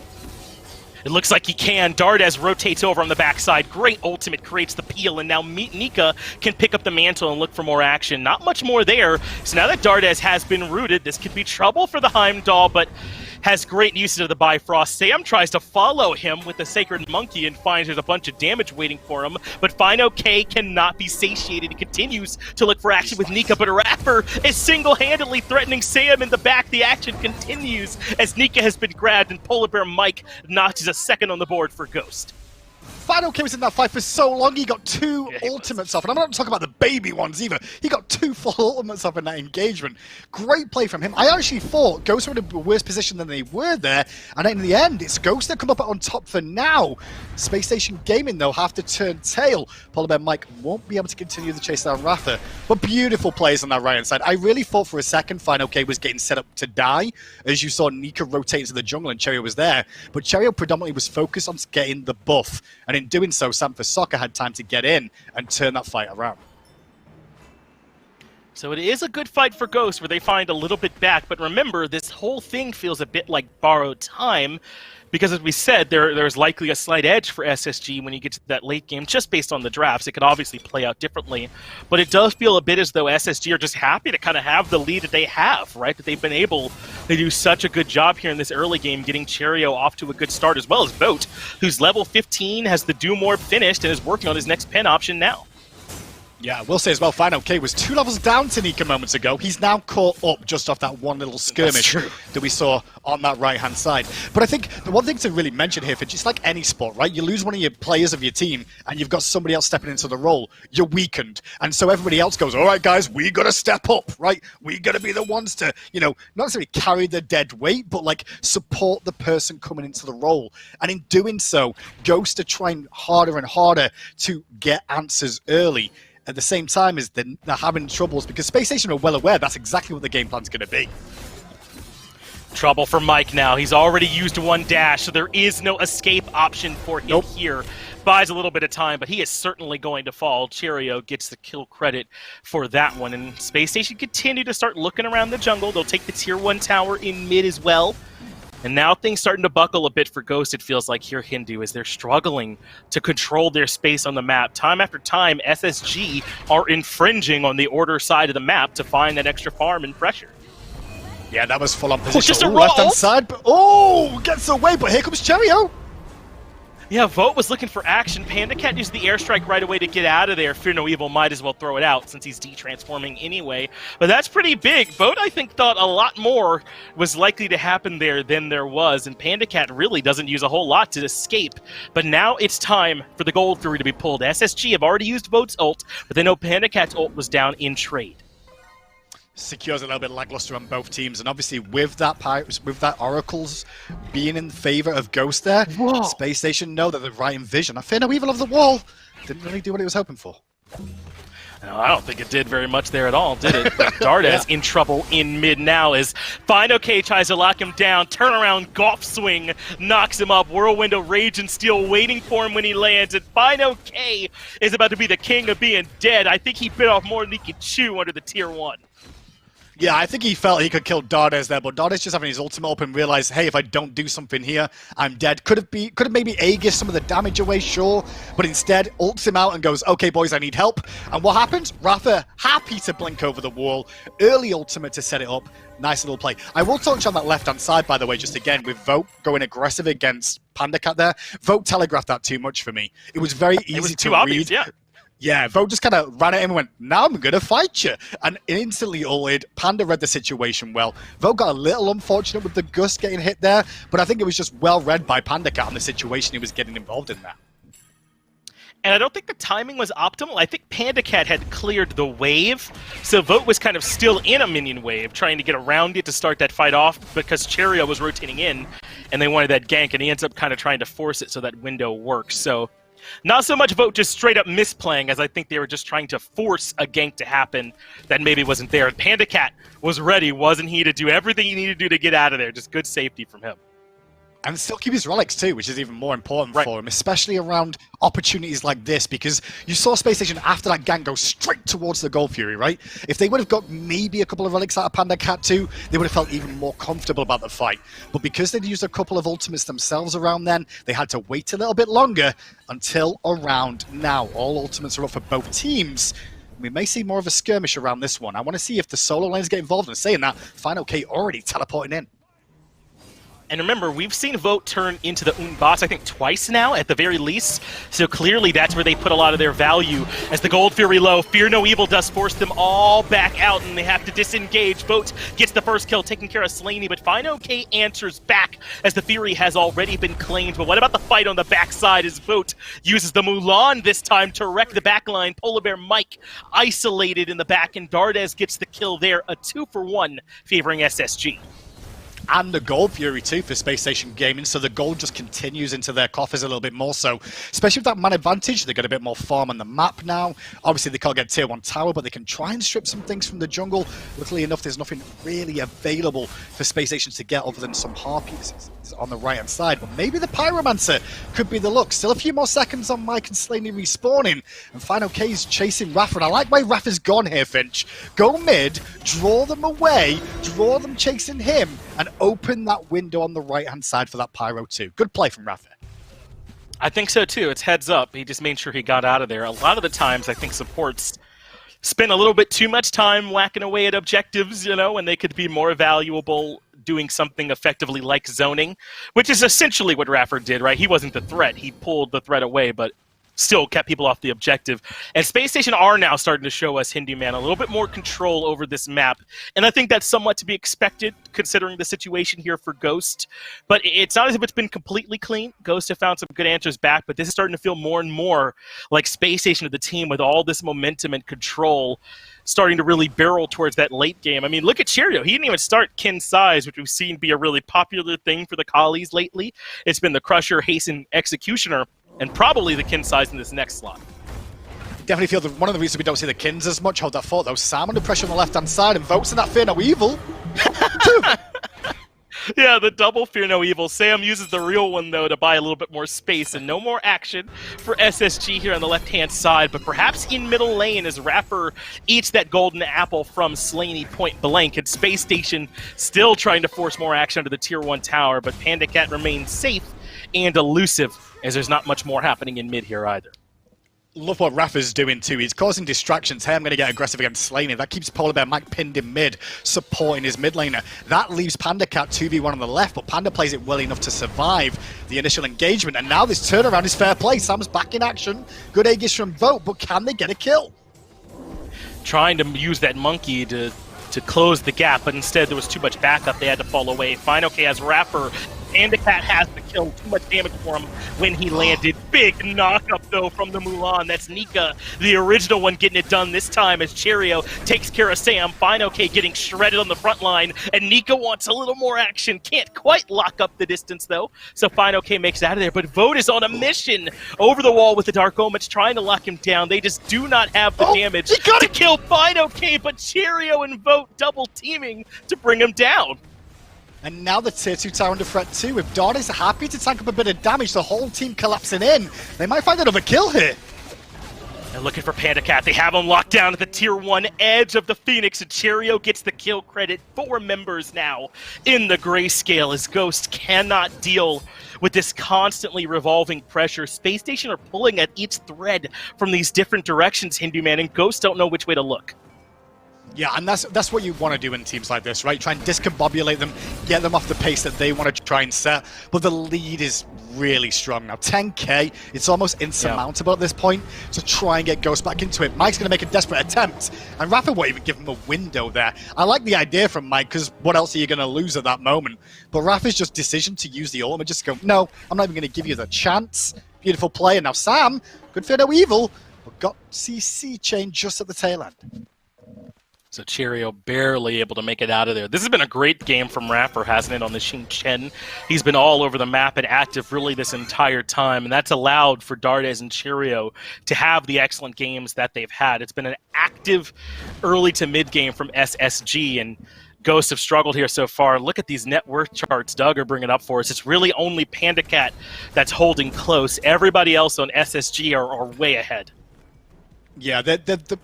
It looks like he can. Dardez rotates over on the backside. Great ultimate creates the peel, and now Nika can pick up the mantle and look for more action. Not much more there. So now that Dardez has been rooted, this could be trouble for the Heimdall, but has great usage of the Bifrost. Sam tries to follow him with the Sacred Monkey and finds there's a bunch of damage waiting for him, but Fine OK cannot be satiated. He continues to look for action with Nika, but Rapper is single-handedly threatening Sam in the back. The action continues as Nika has been grabbed, and Polar Bear Mike notches a second on the board for Ghost. Fine OK was in that fight for so long, he got two ultimates off. And I'm not talking about the baby ones either. He got two full ultimates off in that engagement. Great play from him. I actually thought Ghosts were in a worse position than they were there. And in the end, it's Ghosts that come up on top for now. Space Station Gaming, though, have to turn tail. Polar Bear Mike won't be able to continue the chase down Ratha. But beautiful plays on that right-hand side. I really thought for a second Fine OK was getting set up to die, as you saw Nika rotate into the jungle and Cheerio was there. But Cheerio predominantly was focused on getting the buff. And in doing so, Sam for Soccer had time to get in and turn that fight around. So it is a good fight for Ghost where they find a little bit back, but remember, this whole thing feels a bit like borrowed time because, as we said, there's likely a slight edge for SSG when you get to that late game, just based on the drafts. It could obviously play out differently, but it does feel a bit as though SSG are just happy to kind of have the lead that they have, right? That they've been able to do such a good job here in this early game, getting Cheerio off to a good start, as well as Vote, who's level 15, has the Doom Orb finished, and is working on his next pen option now. Yeah, I will say as well, Fine OK was 2 levels down to Nika moments ago. He's now caught up just off that one little skirmish that we saw on that right-hand side. But I think the one thing to really mention here, for just like any sport, right? You lose one of your players of your team and you've got somebody else stepping into the role, you're weakened. And so everybody else goes, all right, guys, we got to step up, right? We got to be the ones to, you know, not necessarily carry the dead weight, but like support the person coming into the role. And in doing so, Ghost are trying harder and harder to get answers early. At the same time as they're having troubles, because Space Station are well aware that's exactly what the game plan's going to be. Trouble for Mike now. He's already used one dash, so there is no escape option for him here. Buys a little bit of time, but he is certainly going to fall. Cheerio gets the kill credit for that one, and Space Station continue to start looking around the jungle. They'll take the tier 1 tower in mid as well. And now things starting to buckle a bit for Ghost, it feels like here, Hindu, as they're struggling to control their space on the map. Time after time, SSG are infringing on the order side of the map to find that extra farm and pressure. Yeah, that was full on position. just a Left-hand roll. side, but gets away, but here comes Cheerio. Yeah, Vote was looking for action. Panda Cat used the airstrike right away to get out of there. Fear No Evil might as well throw it out since he's de-transforming anyway. But that's pretty big. Vote, I think, thought a lot more was likely to happen there than there was, and Panda Cat really doesn't use a whole lot to escape. But now it's time for the Gold Fury to be pulled. SSG have already used Vote's ult, but they know Panda Cat's ult was down in trade. Secures a little bit lackluster on both teams, and obviously with that Oracle's being in favor of Ghost there, Space Station know that they're right in vision. I fear no evil of the wall didn't really do what he was hoping for. No, I don't think it did very much there at all, did it? Dardes in trouble in mid now as Fino K tries to lock him down. Turnaround golf swing knocks him up. Whirlwind of Rage and Steel waiting for him when he lands. And Fino K is about to be the king of being dead. I think he bit off more than he could chew under the tier 1. Yeah, I think he felt he could kill Dardes there, but Dardes just having his ultimate up and realized, hey, if I don't do something here, I'm dead. Could have maybe Aegis some of the damage away, sure, but instead ults him out and goes, okay, boys, I need help. And what happens? Rafa happy to blink over the wall. Early ultimate to set it up. Nice little play. I will touch on that left-hand side, by the way, just again, with Vote going aggressive against Panda Cat there. Vote telegraphed that too much for me. It was very easy It was to too read. obvious, yeah. Yeah, Vote just kind of ran at him and went, now I'm going to fight you. And instantly ulted. Panda read the situation well. Vote got a little unfortunate with the Gus getting hit there, but I think it was just well read by Panda Cat on the situation he was getting involved in there. And I don't think the timing was optimal. I think Panda Cat had cleared the wave, so Vote was kind of still in a minion wave, trying to get around it to start that fight off because Cheerio was rotating in, and they wanted that gank, and he ends up kind of trying to force it so that window works. So not so much Vote just straight up misplaying, as I think they were just trying to force a gank to happen that maybe wasn't there. Panda Cat was ready, wasn't he, to do everything he needed to do to get out of there. Just good safety from him. And still keep his relics too, which is even more important for him, especially around opportunities like this, because you saw Space Station after that gank go straight towards the Gold Fury, right? If they would have got maybe a couple of relics out of Panda Cat too, they would have felt even more comfortable about the fight. But because they'd used a couple of ultimates themselves around then, they had to wait a little bit longer until around now. All ultimates are up for both teams. We may see more of a skirmish around this one. I want to see if the solo lanes get involved, and saying that, Final K already teleporting in. And remember, we've seen Vote turn into the boss, I think, twice now, at the very least. So clearly that's where they put a lot of their value. As the Gold Fury low, Fear No Evil does force them all back out, and they have to disengage. Vote gets the first kill, taking care of Slaney, but Fino K answers back as the Fury has already been claimed. But what about the fight on the backside as Vote uses the Mulan this time to wreck the backline? Polar Bear Mike isolated in the back, and Dardes gets the kill there, a 2-for-1 favoring SSG. And the Gold Fury too for Space Station Gaming, so the gold just continues into their coffers a little bit more so. Especially with that man advantage, they got a bit more farm on the map now. Obviously they can't get tier 1 tower, but they can try and strip some things from the jungle. Luckily enough, there's nothing really available for Space Station to get other than some harpies on the right hand side. But maybe the Pyromancer could be the look. Still a few more seconds on Mike and Slaney respawning, and Final K's chasing Rafa. And I like why Rafa's gone here, Finch. Go mid, draw them away, draw them chasing him, and open that window on the right-hand side for that Pyro too. Good play from Rafa. I think so too. It's heads up. He just made sure he got out of there. A lot of the times, I think supports spend a little bit too much time whacking away at objectives, you know, when they could be more valuable doing something effectively like zoning, which is essentially what Rafa did, right? He wasn't the threat. He pulled the threat away, but still kept people off the objective. And Space Station are now starting to show us, Hindu Man, a little bit more control over this map. And I think that's somewhat to be expected, considering the situation here for Ghost. But it's not as if it's been completely clean. Ghost have found some good answers back, but this is starting to feel more and more like Space Station of the team with all this momentum and control starting to really barrel towards that late game. I mean, look at Cheerio. He didn't even start Kin Size, which we've seen be a really popular thing for the Collies lately. It's been the Crusher, Hasten, Executioner, and probably the Kin Size in this next slot. Definitely feel that one of the reasons we don't see the Kins as much. Hold that thought though. Sam under pressure on the left-hand side and Votes in that Fear No Evil. Yeah, the double Fear No Evil. Sam uses the real one, though, to buy a little bit more space and no more action for SSG here on the left-hand side, but perhaps in middle lane as Rapper eats that golden apple from Slaney point blank, and Space Station still trying to force more action under the Tier 1 tower, but Panda Cat remains safe and elusive as there's not much more happening in mid here either. Love what Rafa's doing too. He's causing distractions. Hey, I'm going to get aggressive against Slaney. That keeps Polar Bear Mike pinned in mid, supporting his mid laner. That leaves Panda Cat 2v1 on the left, but Panda plays it well enough to survive the initial engagement. And now this turnaround is fair play. Sam's back in action. Good Aegis from Vote, but can they get a kill? Trying to use that monkey to close the gap, but instead there was too much backup. They had to fall away. Fine, okay, as Rapper, Panda Cat has to kill. Too much damage for him when he landed. Big knock-up, though, from the Mulan. That's Nika, the original one, getting it done this time as Cheerio takes care of Sam. Fine, okay, getting shredded on the front line, and Nika wants a little more action. Can't quite lock up the distance, though, so Fine, okay, makes it out of there. But Vote is on a mission over the wall with the Dark Omens, trying to lock him down. They just do not have the damage to kill Fine, okay, but Cheerio and Vote double teaming to bring him down. And now the Tier 2 tower under threat too. If Dawn is happy to tank up a bit of damage, the whole team collapsing in, they might find another kill here. They're looking for Panda Cat. They have him locked down at the Tier 1 edge of the Phoenix, and Cheerio gets the kill credit. 4 members now in the grayscale as Ghost cannot deal with this constantly revolving pressure. Space Station are pulling at each thread from these different directions, Hindu Man, and Ghost don't know which way to look. Yeah, and that's what you want to do in teams like this, right? Try and discombobulate them, get them off the pace that they want to try and set. But the lead is really strong now. 10k, it's almost insurmountable at this point to try and get Ghost back into it. Mike's going to make a desperate attempt, and Rafa won't even give him a window there. I like the idea from Mike, because what else are you going to lose at that moment? But Rafa's just decision to use the ultimate, just go, no, I'm not even going to give you the chance. Beautiful play, and now Sam, good for no evil, but got CC chain just at the tail end. So Cheerio barely able to make it out of there. This has been a great game from Rapper, hasn't it, on the Xing Chen? He's been all over the map and active really this entire time, and that's allowed for Dardes and Cheerio to have the excellent games that they've had. It's been an active early to mid game from SSG, and Ghosts have struggled here so far. Look at these net worth charts Doug are bringing up for us. It's really only Panda Cat that's holding close. Everybody else on SSG are way ahead. Yeah,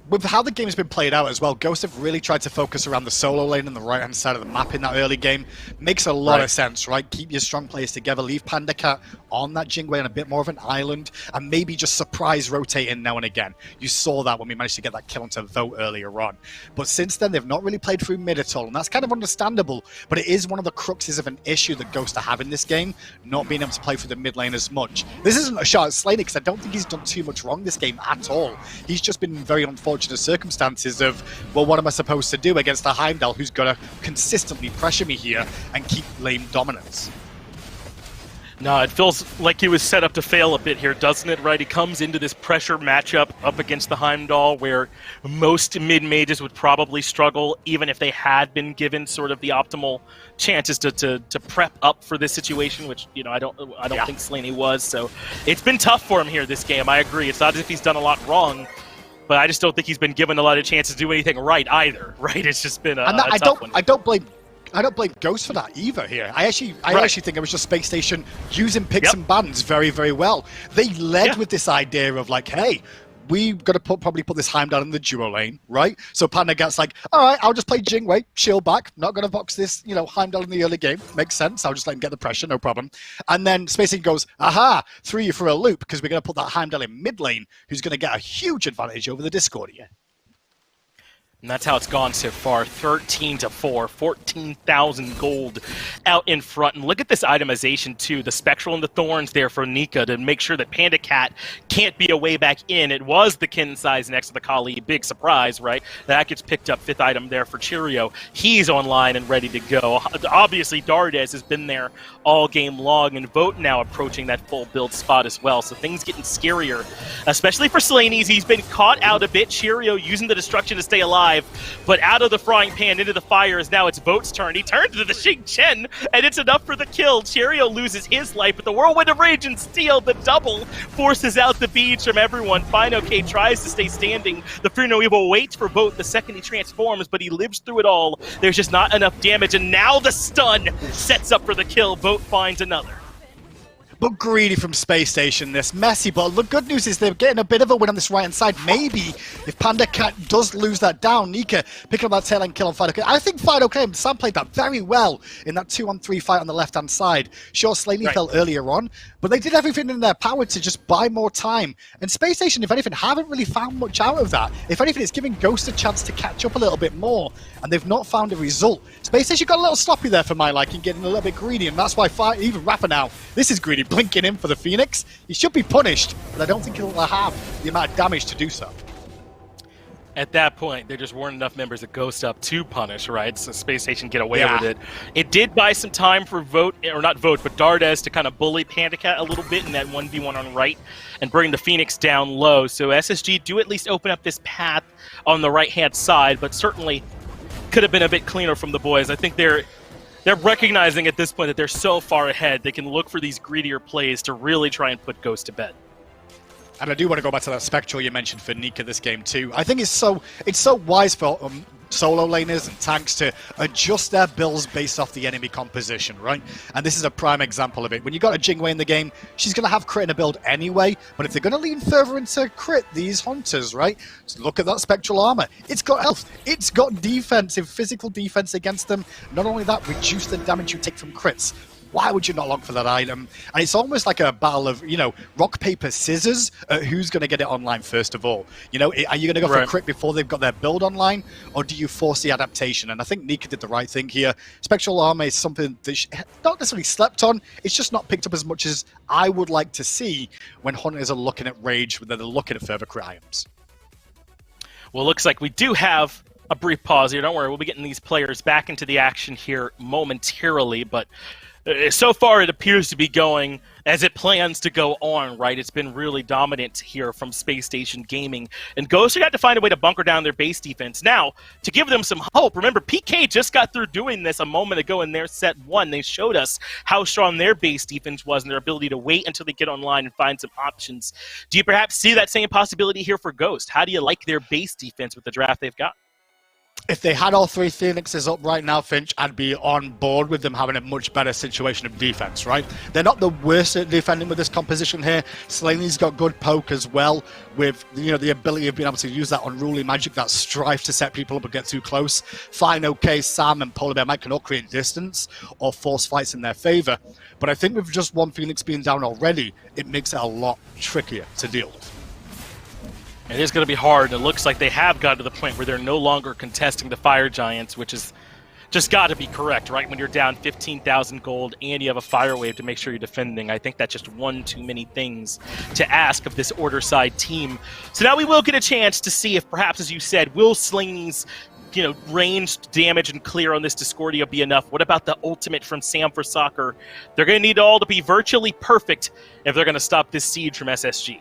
with how the game's been played out as well, Ghosts have really tried to focus around the solo lane and the right-hand side of the map in that early game. Makes a lot of sense, right? Keep your strong players together, leave Panda Cat on that Jingwei on a bit more of an island, and maybe just surprise rotating now and again. You saw that when we managed to get that kill onto Vote earlier on. But since then, they've not really played through mid at all, and that's kind of understandable, but it is one of the cruxes of an issue that Ghosts are having this game, not being able to play through the mid lane as much. This isn't a shot at Slaney, because I don't think he's done too much wrong this game at all. He's just been in very unfortunate circumstances of, well, what am I supposed to do against a Heimdall who's got to consistently pressure me here and keep lane dominance? No, it feels like he was set up to fail a bit here, doesn't it, right? He comes into this pressure matchup up against the Heimdall where most mid-mages would probably struggle, even if they had been given sort of the optimal chances to prep up for this situation, which, you know, I don't think Slaney was. So it's been tough for him here this game. I agree. It's not as if he's done a lot wrong, but I just don't think he's been given a lot of chances to do anything right either, right? It's just been a tough one. I don't blame Ghost for that either here. I actually think it was just Space Station using picks and bans very, very well. They led with this idea of like, hey, we've got to probably put this Heimdall in the duo lane, right? So Panda Cat's like, all right, I'll just play Jingwei, chill back, not going to box this, you know, Heimdall in the early game. Makes sense. I'll just let him get the pressure, no problem. And then Space Station goes, aha, threw you for a loop because we're going to put that Heimdall in mid lane, who's going to get a huge advantage over the Discordia. And that's how it's gone so far, 13-4, 14,000 gold out in front. And look at this itemization, too. The Spectral and the Thorns there for Nika to make sure that Panda Cat can't be a way back in. It was the kin size next to the Kali. Big surprise, right? That gets picked up, 5th item there for Cheerio. He's online and ready to go. Obviously, Dardes has been there all game long, and Vote now approaching that full build spot as well. So things getting scarier, especially for Slaney's. He's been caught out a bit. Cheerio using the destruction to stay alive. alive. But out of the frying pan into the fire is now it's Vote's turn. He turns to the Xing Chen, and it's enough for the kill. Cheerio loses his life, but the Whirlwind of Rage and Steel, the double, forces out the beads from everyone. FineOK tries to stay standing. The Fear No Evil waits for Vote the second he transforms, but he lives through it all. There's just not enough damage, and now the stun sets up for the kill. Vote finds another. But greedy from Space Station, this messy, but the good news is they're getting a bit of a win on this right-hand side. Maybe if Panda Cat does lose that down, Nika picking up that tail-end kill on FineOK. I think FineOK and Sam played that very well in that 2-on-3 fight on the left-hand side. Sure, Slaney fell earlier on, but they did everything in their power to just buy more time. And Space Station, if anything, haven't really found much out of that. If anything, it's giving Ghost a chance to catch up a little bit more, and they've not found a result. Space Station got a little sloppy there for my liking, getting a little bit greedy, and that's why even Rapper now, this is greedy, blinking in for the Phoenix. He should be punished, but I don't think he'll have the amount of damage to do so. At that point, there just weren't enough members of Ghost up to punish, right? So Space Station get away with it. It did buy some time for Vote, or not Vote, but Dardes to kind of bully Panda Cat a little bit in that 1v1 on right and bring the Phoenix down low. So SSG do at least open up this path on the right-hand side, but certainly could have been a bit cleaner from the boys. I think they're recognizing at this point that they're so far ahead, they can look for these greedier plays to really try and put Ghost to bed. And I do want to go back to that Spectral you mentioned for Nika this game too. I think it's so wise for solo laners and tanks to adjust their builds based off the enemy composition, right? And this is a prime example of it. When you got a Jingwei in the game, she's going to have crit in a build anyway, but if they're going to lean further into crit, these hunters, right? So look at that Spectral armor. It's got health. It's got defensive, physical defense against them. Not only that, reduce the damage you take from crits. Why would you not look for that item? And it's almost like a battle of, rock, paper, scissors. Who's going to get it online first of all? Are you going to go for crit before they've got their build online? Or do you force the adaptation? And I think Nika did the right thing here. Spectral armor is something that not necessarily slept on. It's just not picked up as much as I would like to see when hunters are looking at rage, when they're looking at further crit items. Well, it looks like we do have a brief pause here. Don't worry, we'll be getting these players back into the action here momentarily, but so far, it appears to be going as it plans to go on, right? It's been really dominant here from Space Station Gaming. And Ghost got to find a way to bunker down their base defense. Now, to give them some hope, remember, PK just got through doing this a moment ago in their set 1. They showed us how strong their base defense was and their ability to wait until they get online and find some options. Do you perhaps see that same possibility here for Ghost? How do you like their base defense with the draft they've got? If they had all 3 Phoenixes up right now, Finch, I'd be on board with them having a much better situation of defense, right? They're not the worst at defending with this composition here. Slaney's got good poke as well with, the ability of being able to use that unruly magic, that strife to set people up and get too close. FineOK, Sam, and Polar Bear Mike can all create distance or force fights in their favor. But I think with just one Phoenix being down already, it makes it a lot trickier to deal with. It is going to be hard, and it looks like they have got to the point where they're no longer contesting the Fire Giants, which is just got to be correct, right? When you're down 15,000 gold and you have a Fire Wave to make sure you're defending, I think that's just one too many things to ask of this Order side team. So now we will get a chance to see if perhaps, as you said, will Slaney's ranged damage and clear on this Discordia be enough? What about the ultimate from Sam for Soccer? They're going to need it all to be virtually perfect if they're going to stop this siege from SSG.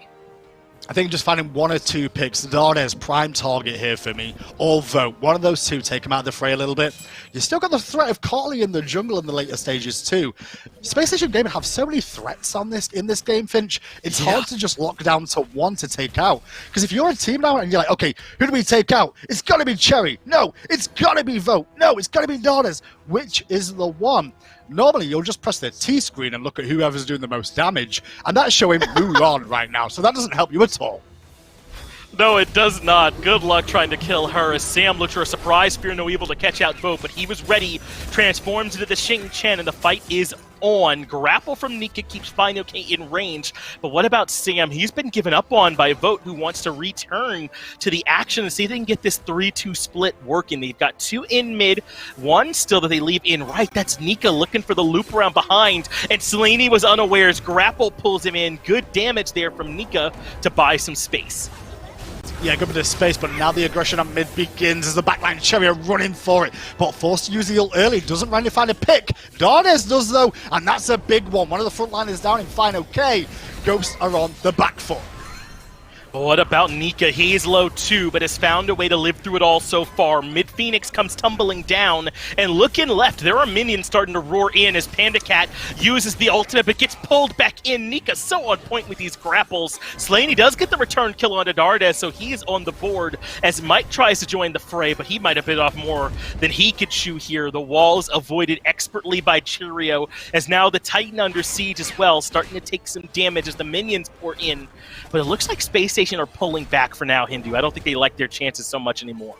I think just finding 1 or 2 picks, Dardes prime target here for me, or Vote. One of those 2 take him out of the fray a little bit. You still got the threat of Carly in the jungle in the later stages too. Space Station Gaming have so many threats in this game, Finch. It's hard to just lock down to 1 to take out. Because if you're a team now and you're like, okay, who do we take out? It's got to be Cherry. No, it's got to be Vote. No, it's got to be Dardes. Which is the one? Normally, you'll just press the T screen and look at whoever's doing the most damage, and that's showing Mulan right now, so that doesn't help you at all. No, it does not. Good luck trying to kill her as Sam looked for a surprise Fear No Evil to catch out Vote, but he was ready, transforms into the Xing Chen, and the fight is on. Grapple from Nika keeps FineOK in range, but what about Sam? He's been given up on by Vote, who wants to return to the action and see if they can get this 3-2 split working. They've got 2 in mid, 1 still that they leave in right. That's Nika looking for the loop around behind, and Slaney was unawares. Grapple pulls him in. Good damage there from Nika to buy some space. Yeah, good bit of space, but now the aggression on mid begins as the backline Cherry are running for it. But forced to use the ult early, doesn't really find a pick. Dardes does though, and that's a big one. One of the front liners down in FineOK. Ghosts are on the back foot. What about Nika? He's low too, but has found a way to live through it all so far. Mid-Phoenix comes tumbling down, and looking left, there are minions starting to roar in as Panda Cat uses the ultimate, but gets pulled back in. Nika so on point with these grapples. Slaney does get the return kill onto Dardes, so he is on the board as Mike tries to join the fray, but he might have bit off more than he could chew here. The walls avoided expertly by Cheerio, as now the Titan under siege as well, starting to take some damage as the minions pour in. But it looks like Spacestation are pulling back for now, Hindu. I don't think they like their chances so much anymore.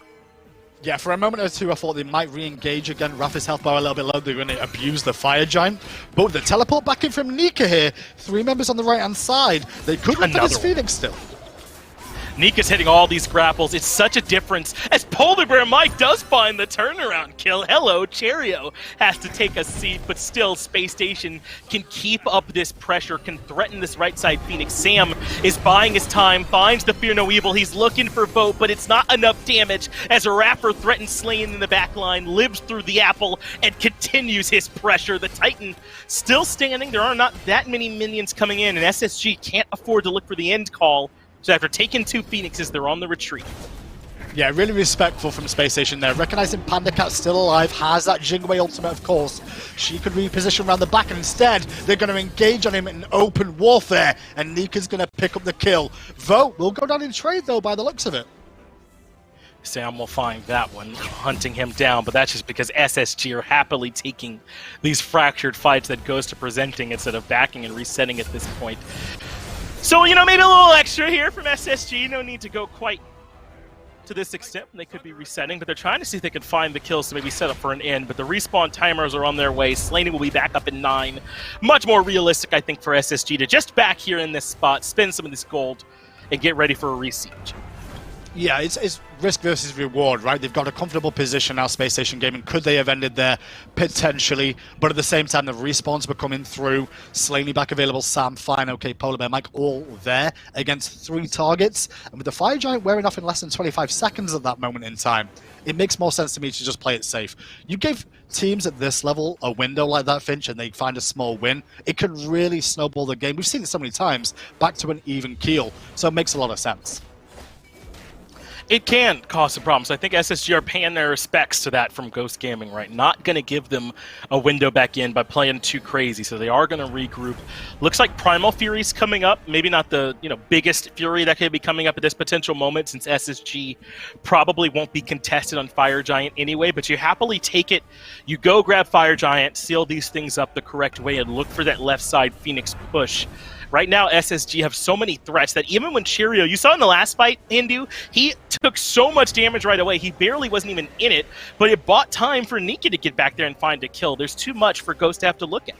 Yeah, for a moment or two, I thought they might re-engage again. Rafa's health bar a little bit low. They're going to abuse the Fire Giant. But the teleport back in from Nika here. 3 members on the right-hand side. They could have this Phoenix still. Nika's hitting all these grapples. It's such a difference as Polar Bear Mike does find the turnaround kill. Hello, Cheerio has to take a seat, but still Space Station can keep up this pressure, can threaten this right side Phoenix. Sam is buying his time, finds the Fear No Evil. He's looking for Vote, but it's not enough damage as a Rapper threatens Slayin in the back line, lives through the apple, and continues his pressure. The Titan still standing. There are not that many minions coming in, and SSG can't afford to look for the end call. So after taking 2 Phoenixes, they're on the retreat. Yeah, really respectful from Space Station there. Recognizing Panda Cat's still alive, has that Jingwei ultimate, of course. She could reposition around the back, and instead, they're going to engage on him in open warfare, and Nika's going to pick up the kill. Vote will go down in trade, though, by the looks of it. Sam will find that one, hunting him down, but that's just because SSG are happily taking these fractured fights that Ghost are presenting instead of backing and resetting at this point. So, maybe a little extra here from SSG. No need to go quite to this extent. They could be resetting, but they're trying to see if they can find the kills to maybe set up for an end. But the respawn timers are on their way. Slaney will be back up in 9. Much more realistic, I think, for SSG to just back here in this spot, spend some of this gold, and get ready for a re-siege. Yeah, it's risk versus reward, right? They've got a comfortable position now, Space Station Gaming. Could they have ended there? Potentially. But at the same time, the respawns were coming through. Slaney back available, Sam, fine, okay, Polar Bear Mike, all there against 3 targets. And with the Fire Giant wearing off in less than 25 seconds at that moment in time, it makes more sense to me to just play it safe. You give teams at this level a window like that, Finch, and they find a small win, it can really snowball the game. We've seen it so many times, back to an even keel. So it makes a lot of sense. It can cause some problems. I think SSG are paying their respects to that from Ghost Gaming, right? Not going to give them a window back in by playing too crazy, so they are going to regroup. Looks like Primal Fury's coming up. Maybe not the biggest Fury that could be coming up at this potential moment, since SSG probably won't be contested on Fire Giant anyway, but you happily take it. You go grab Fire Giant, seal these things up the correct way, and look for that left side Phoenix push. Right now, SSG have so many threats that even when Cheerio, you saw in the last fight, Hindu, he took so much damage right away. He barely wasn't even in it, but it bought time for Nika to get back there and find a kill. There's too much for Ghost to have to look at.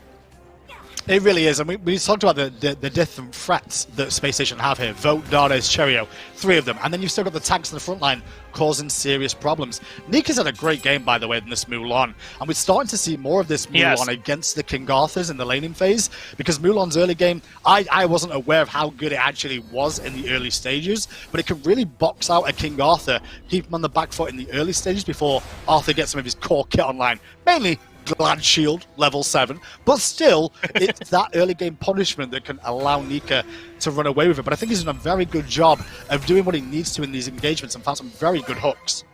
It really is, and we talked about the different threats that Space Station have here. Vote, Dardes, Cheerio, 3 of them. And then you've still got the tanks in the front line causing serious problems. Nika's had a great game, by the way, in this Mulan. And we're starting to see more of this Mulan against the King Arthurs in the laning phase, because Mulan's early game, I wasn't aware of how good it actually was in the early stages, but it can really box out a King Arthur, keep him on the back foot in the early stages before Arthur gets some of his core kit online. Mainly Glad Shield, level 7, but still, it's that early game punishment that can allow Nika to run away with it. But I think he's done a very good job of doing what he needs to in these engagements and found some very good hooks.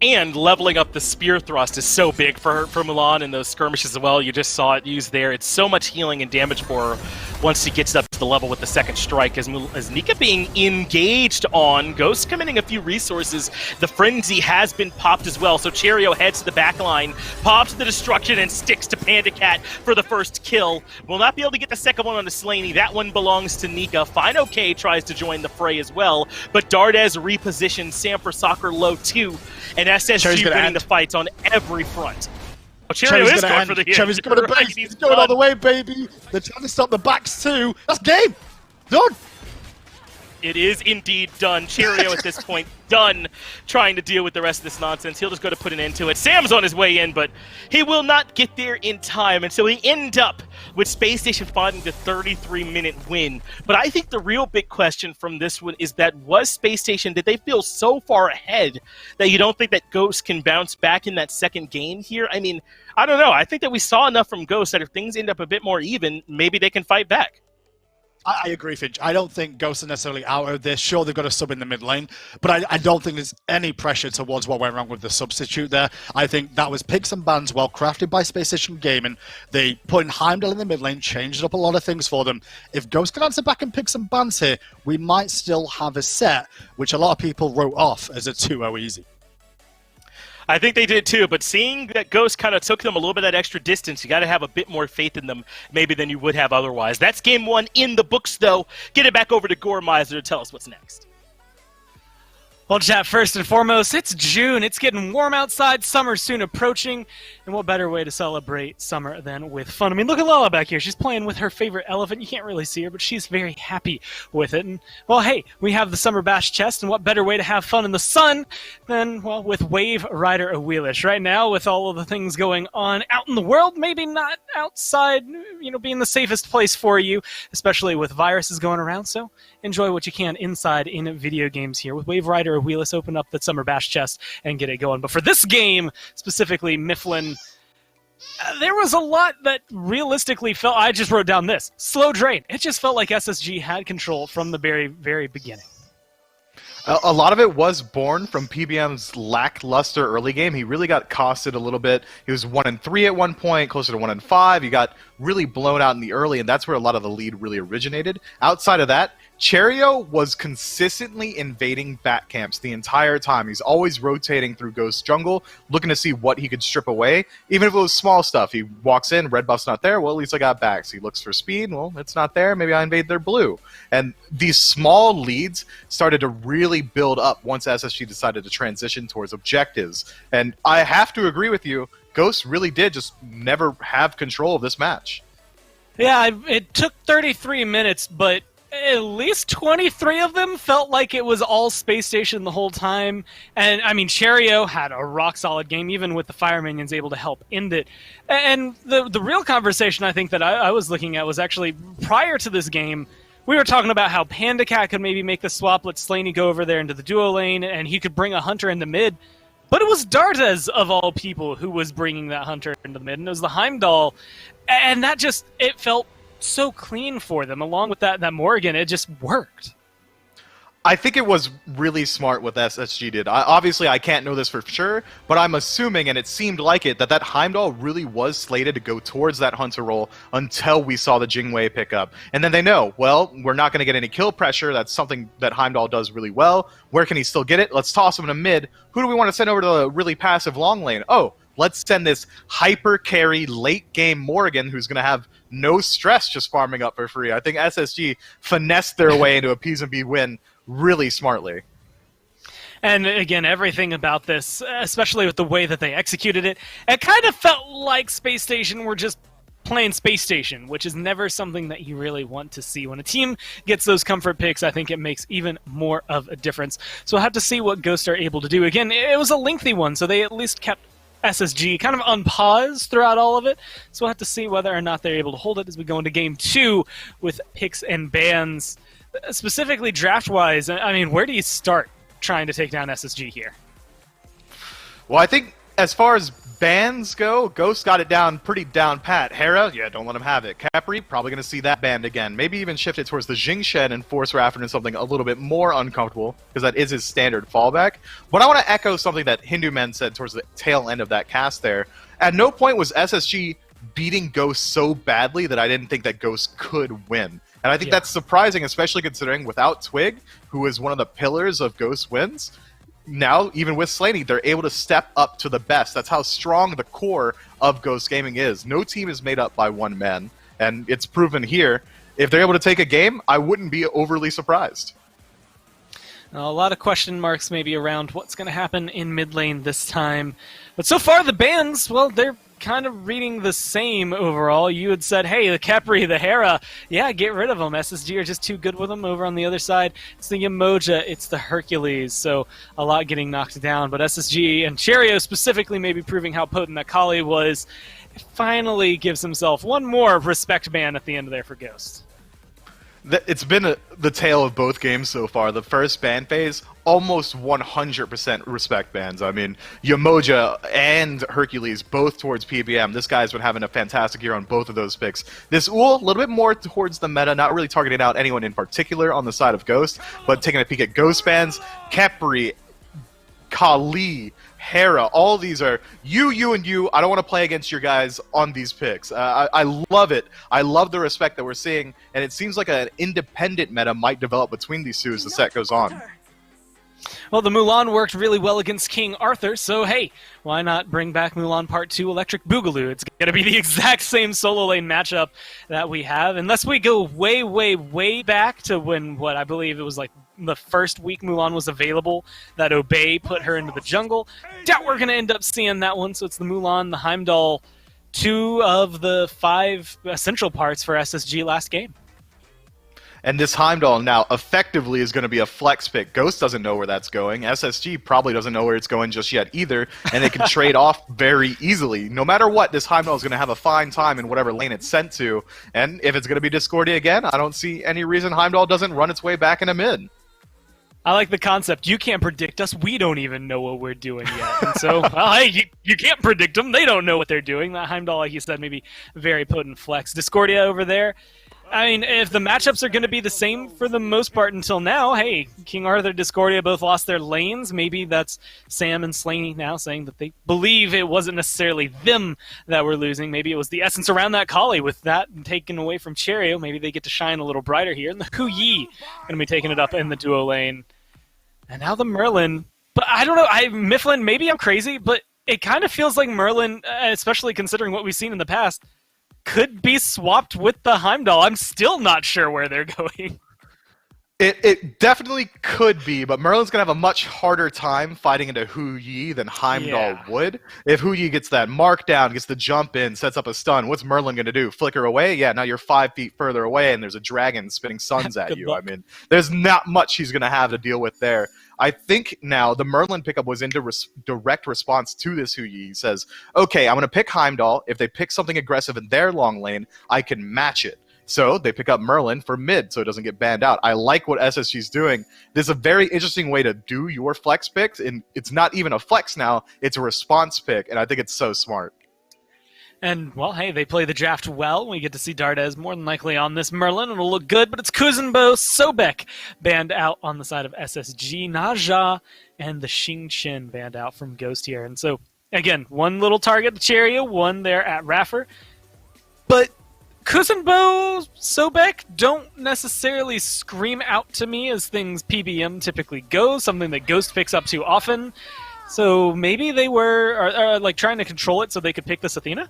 And leveling up the spear thrust is so big for Mulan in those skirmishes as well. You just saw it used there. It's so much healing and damage for her once she gets up to the level with the second strike. As Nika being engaged on, Ghost committing a few resources. The Frenzy has been popped as well, so Cheerio heads to the back line, pops the destruction, and sticks to Panda Cat for the first kill. Will not be able to get the second one on the Slaney. That one belongs to Nika. Fine OK tries to join the fray as well, but Dardes repositions Sam for Soccer low 2, and SSG winning the fights on every front. Oh, Cheerio is going for the hit. Cherry's going to base. He's going all the way, baby. They're trying to stop the backs too. That's game. Done. It is indeed done. Cheerio at this point done trying to deal with the rest of this nonsense. He'll just go to put an end to it. Sam's on his way in, but he will not get there in time, and so we end up with Space Station finding the 33-minute win. But I think the real big question from this one is that was Space Station, did they feel so far ahead that you don't think that Ghost can bounce back in that second game here? I mean, I don't know. I think that we saw enough from Ghost that if things end up a bit more even, maybe they can fight back. I agree, Finch. I don't think Ghosts are necessarily out of this. Sure, they've got a sub in the mid lane, but I don't think there's any pressure towards what went wrong with the substitute there. I think that was picks and bans well crafted by Spacestation Gaming. They put in Heimdall in the mid lane, changed up a lot of things for them. If Ghosts can answer back and pick some bans here, we might still have a set, which a lot of people wrote off as a 2-0 easy. I think they did too, but seeing that Ghost kind of took them a little bit that extra distance, you got to have a bit more faith in them maybe than you would have otherwise. That's game 1 in the books, though. Get it back over to Gormizer to tell us what's next. Well, chat, first and foremost, it's June. It's getting warm outside. Summer soon approaching. And what better way to celebrate summer than with fun? I mean, look at Lala back here. She's playing with her favorite elephant. You can't really see her, but she's very happy with it. And, well, hey, we have the Summer Bash chest, and what better way to have fun in the sun than, well, with Wave Rider Wheelish. Right now, with all of the things going on out in the world, maybe not outside, being the safest place for you, especially with viruses going around. So enjoy what you can inside in video games here. With Wave Rider Wheelish, open up the Summer Bash chest and get it going. But for this game, specifically, Mifflin, there was a lot that realistically felt, I just wrote down this, slow drain. It just felt like SSG had control from the very, very beginning. A lot of it was born from PBM's lackluster early game. He really got costed a little bit. He was 1-3 at one point, closer to 1-5. He got really blown out in the early, and that's where a lot of the lead really originated. Outside of that, Cherio was consistently invading bat camps the entire time. He's always rotating through Ghost Jungle, looking to see what he could strip away, even if it was small stuff. He walks in, red buff's not there, well, at least I got backs. He looks for speed, well, it's not there, maybe I invade their blue. And these small leads started to really build up once SSG decided to transition towards objectives. And I have to agree with you, Ghost really did just never have control of this match. Yeah, it took 33 minutes, but at least 23 of them felt like it was all Space Station the whole time. And, I mean, Cherio had a rock-solid game, even with the Fire Minions able to help end it. And the real conversation I think that I was looking at was actually prior to this game, we were talking about how Panda Cat could maybe make the swap, let Slaney go over there into the duo lane, and he could bring a Hunter into mid. But it was Dartez, of all people, who was bringing that Hunter into mid, and it was the Heimdall. And that just, it felt so clean for them. Along with that Morgan, it just worked. I think it was really smart what SSG did. Obviously, I can't know this for sure, but I'm assuming, and it seemed like it, that Heimdall really was slated to go towards that Hunter role until we saw the Jingwei pick up. And then they know, well, we're not going to get any kill pressure. That's something that Heimdall does really well. Where can he still get it? Let's toss him in a mid. Who do we want to send over to the really passive long lane? Oh, let's send this hyper carry late game Morgan who's going to have no stress just farming up for free. I think SSG finessed their way into a P's and B win really smartly. And again, everything about this, especially with the way that they executed it, it kind of felt like Space Station were just playing Space Station, which is never something that you really want to see. When a team gets those comfort picks, I think it makes even more of a difference. So we'll have to see what Ghosts are able to do. Again, it was a lengthy one, so they at least kept SSG kind of on pause throughout all of it. So we'll have to see whether or not they're able to hold it as we go into Game 2 with picks and bans. Specifically draft-wise, I mean, where do you start trying to take down SSG here? Well, I think as far as bans go, Ghost got it down pretty down pat. Hera, yeah, don't let him have it. Capri, probably going to see that banned again. Maybe even shift it towards the Jing Shen and force Rafter into something a little bit more uncomfortable, because that is his standard fallback. But I want to echo something that Hindu Men said towards the tail end of that cast there. At no point was SSG beating Ghost so badly that I didn't think that Ghost could win. And I think that's surprising, especially considering without Twig, who is one of the pillars of Ghost wins, now, even with Slaney, they're able to step up to the best. That's how strong the core of Ghost Gaming is. No team is made up by one man, and it's proven here. If they're able to take a game, I wouldn't be overly surprised. A lot of question marks maybe around what's going to happen in mid lane this time. But so far, the bans, well, they're kind of reading the same overall. You had said, hey, the Capri, the Hera, yeah, get rid of them. SSG are just too good with them. Over on the other side, it's the Yamoja, it's the Hercules, so a lot getting knocked down. But SSG and Cherio specifically maybe proving how potent that Kali was, finally gives himself one more respect ban at the end of there for Ghost. It's been the tale of both games so far. The first ban phase, almost 100% respect bans. I mean, Yamoja and Hercules both towards PBM. This guy's been having a fantastic year on both of those picks. This Ull, a little bit more towards the meta, not really targeting out anyone in particular on the side of Ghost, but taking a peek at Ghost bans. Khepri, Kali, Hera, all these are you, and you. I don't want to play against your guys on these picks. I love it. I love the respect that we're seeing, and it seems like an independent meta might develop between these two as the set goes on. Well, the Mulan worked really well against King Arthur, so hey, why not bring back Mulan Part 2 Electric Boogaloo? It's going to be the exact same solo lane matchup that we have, unless we go way, way, way back to when, what, I believe it was like the first week Mulan was available, that Obey put her into the jungle. Doubt we're going to end up seeing that one, so it's the Mulan, the Heimdall, 2 of the 5 essential parts for SSG last game. And this Heimdall now effectively is going to be a flex pick. Ghost doesn't know where that's going. SSG probably doesn't know where it's going just yet either, and they can trade off very easily. No matter what, this Heimdall is going to have a fine time in whatever lane it's sent to, and if it's going to be Discordia again, I don't see any reason Heimdall doesn't run its way back into mid. I like the concept. You can't predict us. We don't even know what we're doing yet. And so, well, hey, you can't predict them. They don't know what they're doing. That Heimdall, like you said, maybe very potent flex. Discordia over there. I mean, if the matchups are going to be the same for the most part until now, hey, King Arthur, Discordia both lost their lanes. Maybe that's Sam and Slaney now saying that they believe it wasn't necessarily them that were losing. Maybe it was the essence around that Kali with that taken away from Cherio. Maybe they get to shine a little brighter here. And the Hu Yi going to be taking it up in the duo lane. And now the Merlin. But I don't know, Mifflin, maybe I'm crazy, but it kind of feels like Merlin, especially considering what we've seen in the past, could be swapped with the Heimdall. I'm still not sure where they're going. It definitely could be, but Merlin's going to have a much harder time fighting into Hu Yi than Heimdall would. If Hu Yi gets that markdown, gets the jump in, sets up a stun, what's Merlin going to do? Flicker away? Yeah, now you're 5 feet further away and there's a dragon spitting suns at you. Luck. I mean, there's not much he's going to have to deal with there. I think now the Merlin pickup was in direct response to this Hu Yi. He says, okay, I'm going to pick Heimdall. If they pick something aggressive in their long lane, I can match it. So they pick up Merlin for mid so it doesn't get banned out. I like what SSG's doing. This is a very interesting way to do your flex picks, and it's not even a flex now, it's a response pick, and I think it's so smart. And, well, hey, they play the draft well. We get to see Dardez more than likely on this Merlin. It'll look good, but it's Kuzenbo, Sobek banned out on the side of SSG, Naja, and the Xingqian banned out from Ghost here. And so, again, one little target, the Cherio, one there at Raffer. But Kuzenbo, Sobek don't necessarily scream out to me as things PBM typically go, something that Ghost picks up too often. So maybe they were like trying to control it so they could pick this Athena?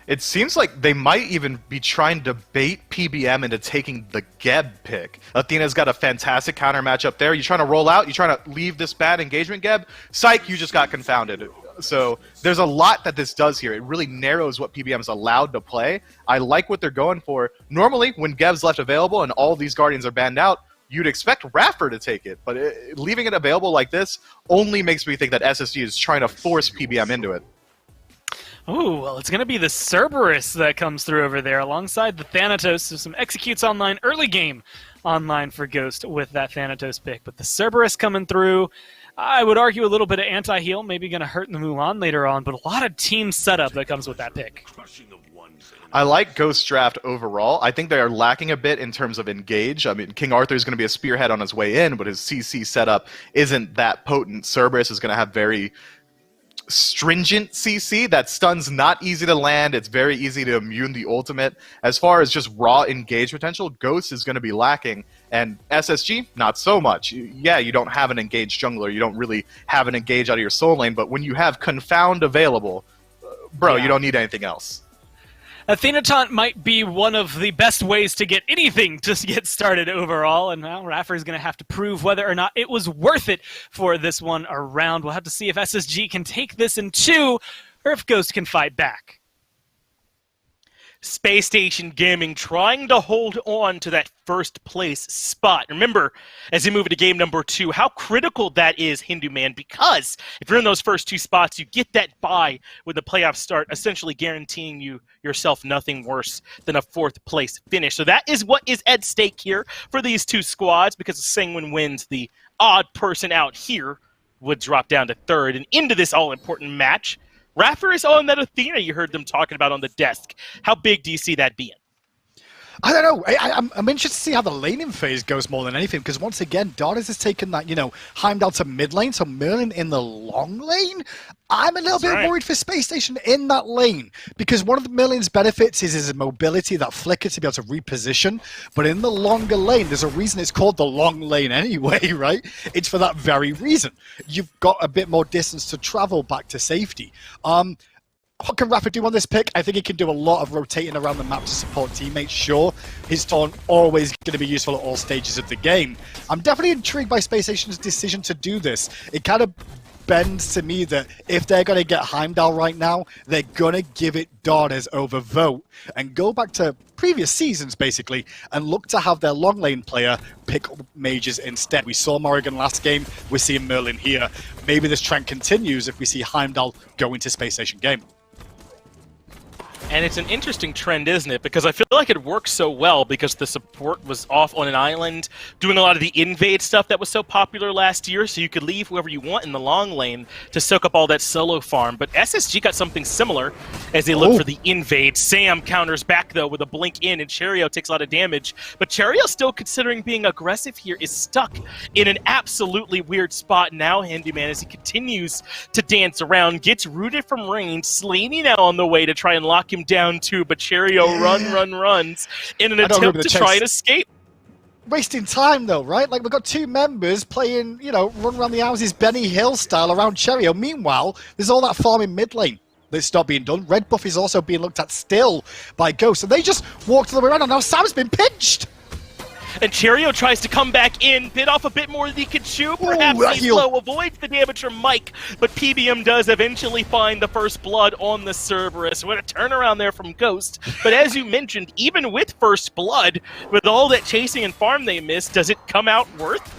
It seems like they might even be trying to bait PBM into taking the Geb pick. Athena's got a fantastic counter matchup there. You trying to roll out? You trying to leave this bad engagement, Geb? Psych, you just got confounded. So there's a lot that this does here. It really narrows what PBM is allowed to play. I like what they're going for. Normally, when Geb's left available and all these Guardians are banned out, you'd expect Raffer to take it. But leaving it available like this only makes me think that SSG is trying to force PBM into it. Oh, well, it's going to be the Cerberus that comes through over there alongside the Thanatos. So some executes online, early game online for Ghost with that Thanatos pick. But the Cerberus coming through, I would argue a little bit of anti-heal, maybe going to hurt the Mulan later on, but a lot of team setup that comes with that pick. I like Ghost draft overall. I think they are lacking a bit in terms of engage. I mean, King Arthur is going to be a spearhead on his way in, but his CC setup isn't that potent. Cerberus is going to have very stringent CC. That stun's not easy to land. It's very easy to immune the ultimate. As far as just raw engage potential, Ghost is going to be lacking, and SSG, not so much. Yeah, you don't have an engaged jungler. You don't really have an engage out of your soul lane, but when you have Confound available, bro, you don't need anything else. Athena Taunt might be one of the best ways to get anything to get started overall, and now Raffer is going to have to prove whether or not it was worth it for this one around. We'll have to see if SSG can take this in 2, or if Ghost can fight back. Spacestation Gaming trying to hold on to that first place spot. Remember, as you move into game number 2, how critical that is, Hindu Man, because if you're in those first 2 spots, you get that bye when the playoffs start, essentially guaranteeing yourself nothing worse than a 4th place finish. So that is what is at stake here for these 2 squads, because Sangwon wins the odd person out here would drop down to third. And into this all-important match, Raffer is on that Athena you heard them talking about on the desk. How big do you see that being? I don't know. I'm interested to see how the laning phase goes more than anything, because once again, Dardas has taken that, Heimdall to mid lane, so Merlin in the long lane. I'm a little bit worried for Space Station in that lane, because one of Merlin's benefits is his mobility, that flicker to be able to reposition. But in the longer lane, there's a reason it's called the long lane anyway, right? It's for that very reason. You've got a bit more distance to travel back to safety. What can Rafa do on this pick? I think he can do a lot of rotating around the map to support teammates, sure. His taunt always going to be useful at all stages of the game. I'm definitely intrigued by Space Station's decision to do this. It kind of bends to me that if they're going to get Heimdall right now, they're going to give it Dardas over Vote and go back to previous seasons, basically, and look to have their long lane player pick up mages instead. We saw Morrigan last game, we're seeing Merlin here. Maybe this trend continues if we see Heimdall go into Space Station game. And it's an interesting trend, isn't it? Because I feel like it works so well because the support was off on an island doing a lot of the invade stuff that was so popular last year, so you could leave whoever you want in the long lane to soak up all that solo farm. But SSG got something similar as they look for the invade. Sam counters back, though, with a blink in, and Cherio takes a lot of damage. But Cherio, still considering being aggressive here, is stuck in an absolutely weird spot now, Handyman, as he continues to dance around, gets rooted from range, Slaney now on the way to try and lock him down too, but Cherio runs in an attempt to try and escape. Wasting time though, right? Like, we've got two members playing, run around the houses Benny Hill style around Cherio. Meanwhile, there's all that farm in mid lane that's not being done. Red buff is also being looked at still by Ghost, and they just walked all the way around, and now Sam's been pinched! And Cherio tries to come back in, bit off a bit more than he could chew. Perhaps he's low, avoids the damage from Mike, but PBM does eventually find the first blood on the Cerberus. What a turnaround there from Ghost. But as you mentioned, even with first blood, with all that chasing and farm they missed, does it come out worth?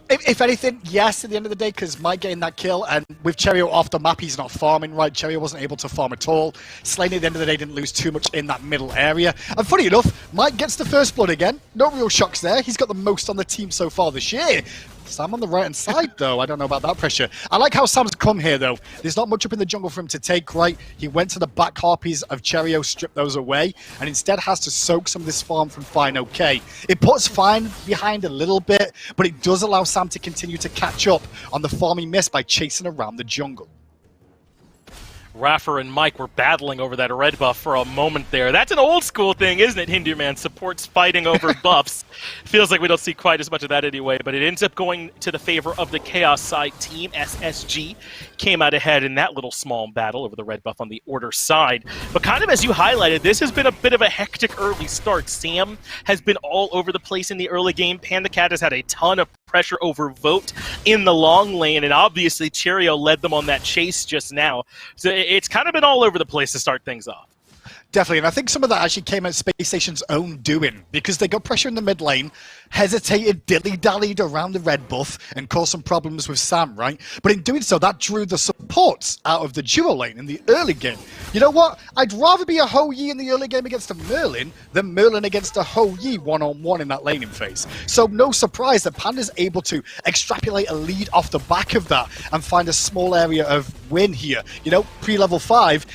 If anything, yes, at the end of the day, because Mike getting that kill, and with Cherio off the map, he's not farming, right? Cherio wasn't able to farm at all. Slaney, at the end of the day, didn't lose too much in that middle area. And funny enough, Mike gets the first blood again. No real shocks there. He's got the most on the team so far this year. Sam on the right-hand side, though. I don't know about that pressure. I like how Sam's come here, though. There's not much up in the jungle for him to take, right? He went to the back harpies of Cherio, stripped those away, and instead has to soak some of this farm from Fine OK. It puts Fine behind a little bit, but it does allow Sam to continue to catch up on the farm he missed by chasing around the jungle. Raffer and Mike were battling over that red buff for a moment there. That's an old school thing, isn't it, Hindu Man? Supports fighting over buffs. Feels like we don't see quite as much of that anyway, but it ends up going to the favor of the Chaos side team. SSG came out ahead in that little small battle over the red buff on the Order side. But kind of as you highlighted, this has been a bit of a hectic early start. Sam has been all over the place in the early game. Panda Cat has had a ton of pressure over Vote in the long lane, and obviously Cherio led them on that chase just now. So it's kind of been all over the place to start things off. Definitely, and I think some of that actually came at Space Station's own doing, because they got pressure in the mid lane, hesitated, dilly-dallied around the red buff, and caused some problems with Sam, right? But in doing so, that drew the supports out of the duo lane in the early game. You know what? I'd rather be a Ho Yi in the early game against a Merlin than Merlin against a Ho Yi one-on-one in that laning phase. So no surprise that Panda's able to extrapolate a lead off the back of that and find a small area of win here. Pre-level 5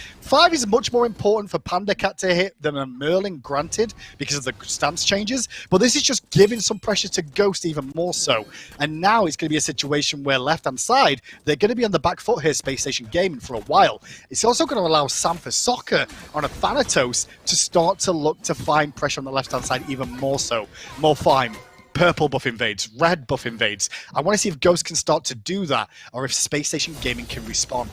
is much more important for Panda Cat to hit than a Merlin, granted, because of the stance changes. But this is just giving some pressure to Ghost even more so. And now it's going to be a situation where left-hand side, they're going to be on the back foot here, Space Station gaming for a while. It's also going to allow Sam for Soccer on a Thanatos to start to look to find pressure on the left-hand side even more so. More fine. Purple buff invades, red buff invades. I want to see if Ghost can start to do that, or if Space Station gaming can respond.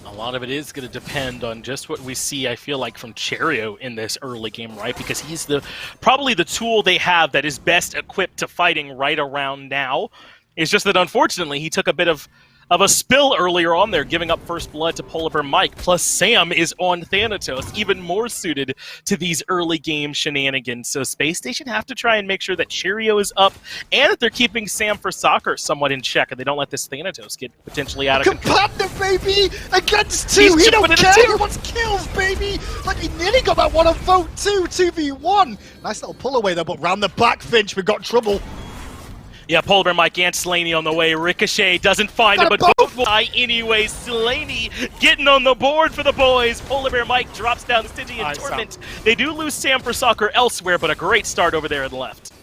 A lot of it is going to depend on just what we see, I feel like, from Cherio in this early game, right? Because he's probably the tool they have that is best equipped to fighting right around now. It's just that, unfortunately, he took a bit of a spill earlier on there, giving up first blood to pull over Mike. Plus, Sam is on Thanatos, even more suited to these early game shenanigans. So Space Station have to try and make sure that Cherio is up and that they're keeping Sam for Soccer somewhat in check, and they don't let this Thanatos get potentially out of control. Commander, baby! Against two! He don't care! He wants kills, baby! Like, he nearly got that one on Vote 2, 2v1! Nice little pull away there, but round the back, Finch, we've got trouble. Yeah, Polar Bear Mike and Slaney on the way. Ricochet doesn't find it, but both will die anyway. Slaney getting on the board for the boys. Polar Bear Mike drops down the Stygian Torment. They do lose Sam for soccer elsewhere, but a great start over there on the left.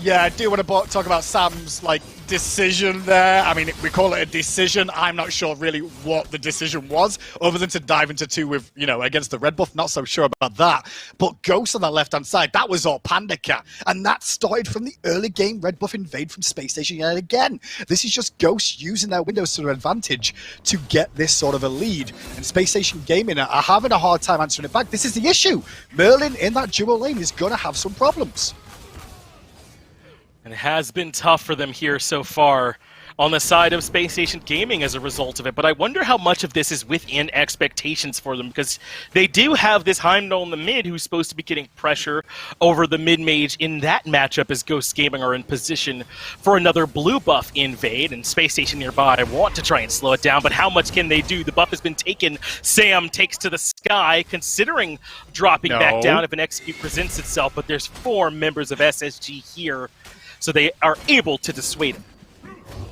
Yeah, I do want to talk about Sam's decision there. I mean, we call it a decision. I'm not sure really what the decision was, other than to dive into 2 with, against the red buff. Not so sure about that. But Ghost on that left-hand side, that was all Panda Cat. And that started from the early game red buff invade from Spacestation yet again. This is just Ghost using their windows to their advantage to get this sort of a lead. And Spacestation Gaming are having a hard time answering it back. This is the issue. Merlin in that dual lane is going to have some problems. And it has been tough for them here so far on the side of Spacestation Gaming as a result of it. But I wonder how much of this is within expectations for them, because they do have this Heimdall in the mid who's supposed to be getting pressure over the mid-mage in that matchup as Ghost Gaming are in position for another blue buff invade, and Spacestation nearby want to try and slow it down, but how much can they do? The buff has been taken. Sam takes to the sky, considering dropping back down if an execute presents itself, but there's 4 members of SSG here, so they are able to dissuade him.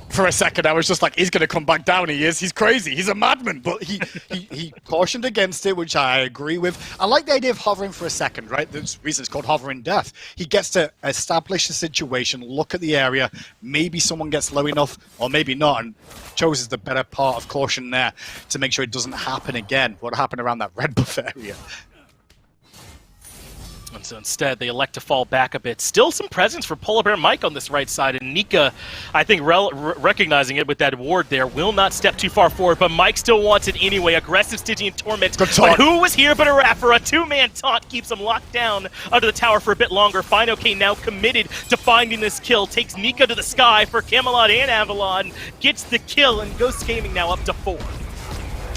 For a second, I was just like, he's going to come back down. He is. He's crazy. He's a madman. But he cautioned against it, which I agree with. I like the idea of hovering for a second, right? There's a reason it's called hovering death. He gets to establish the situation, look at the area. Maybe someone gets low enough, or maybe not. And chooses the better part of caution there to make sure it doesn't happen again. What happened around that red buff area? And so instead, they elect to fall back a bit. Still some presence for Polar Bear Mike on this right side. And Nika, I think, recognizing it with that ward there, will not step too far forward. But Mike still wants it anyway. Aggressive Stygian Torment. But who was here but a Rapper? A 2-man taunt keeps him locked down under the tower for a bit longer. FineOK now committed to finding this kill. Takes Nika to the sky for Camelot and Avalon. Gets the kill, and Ghost Gaming now up to 4.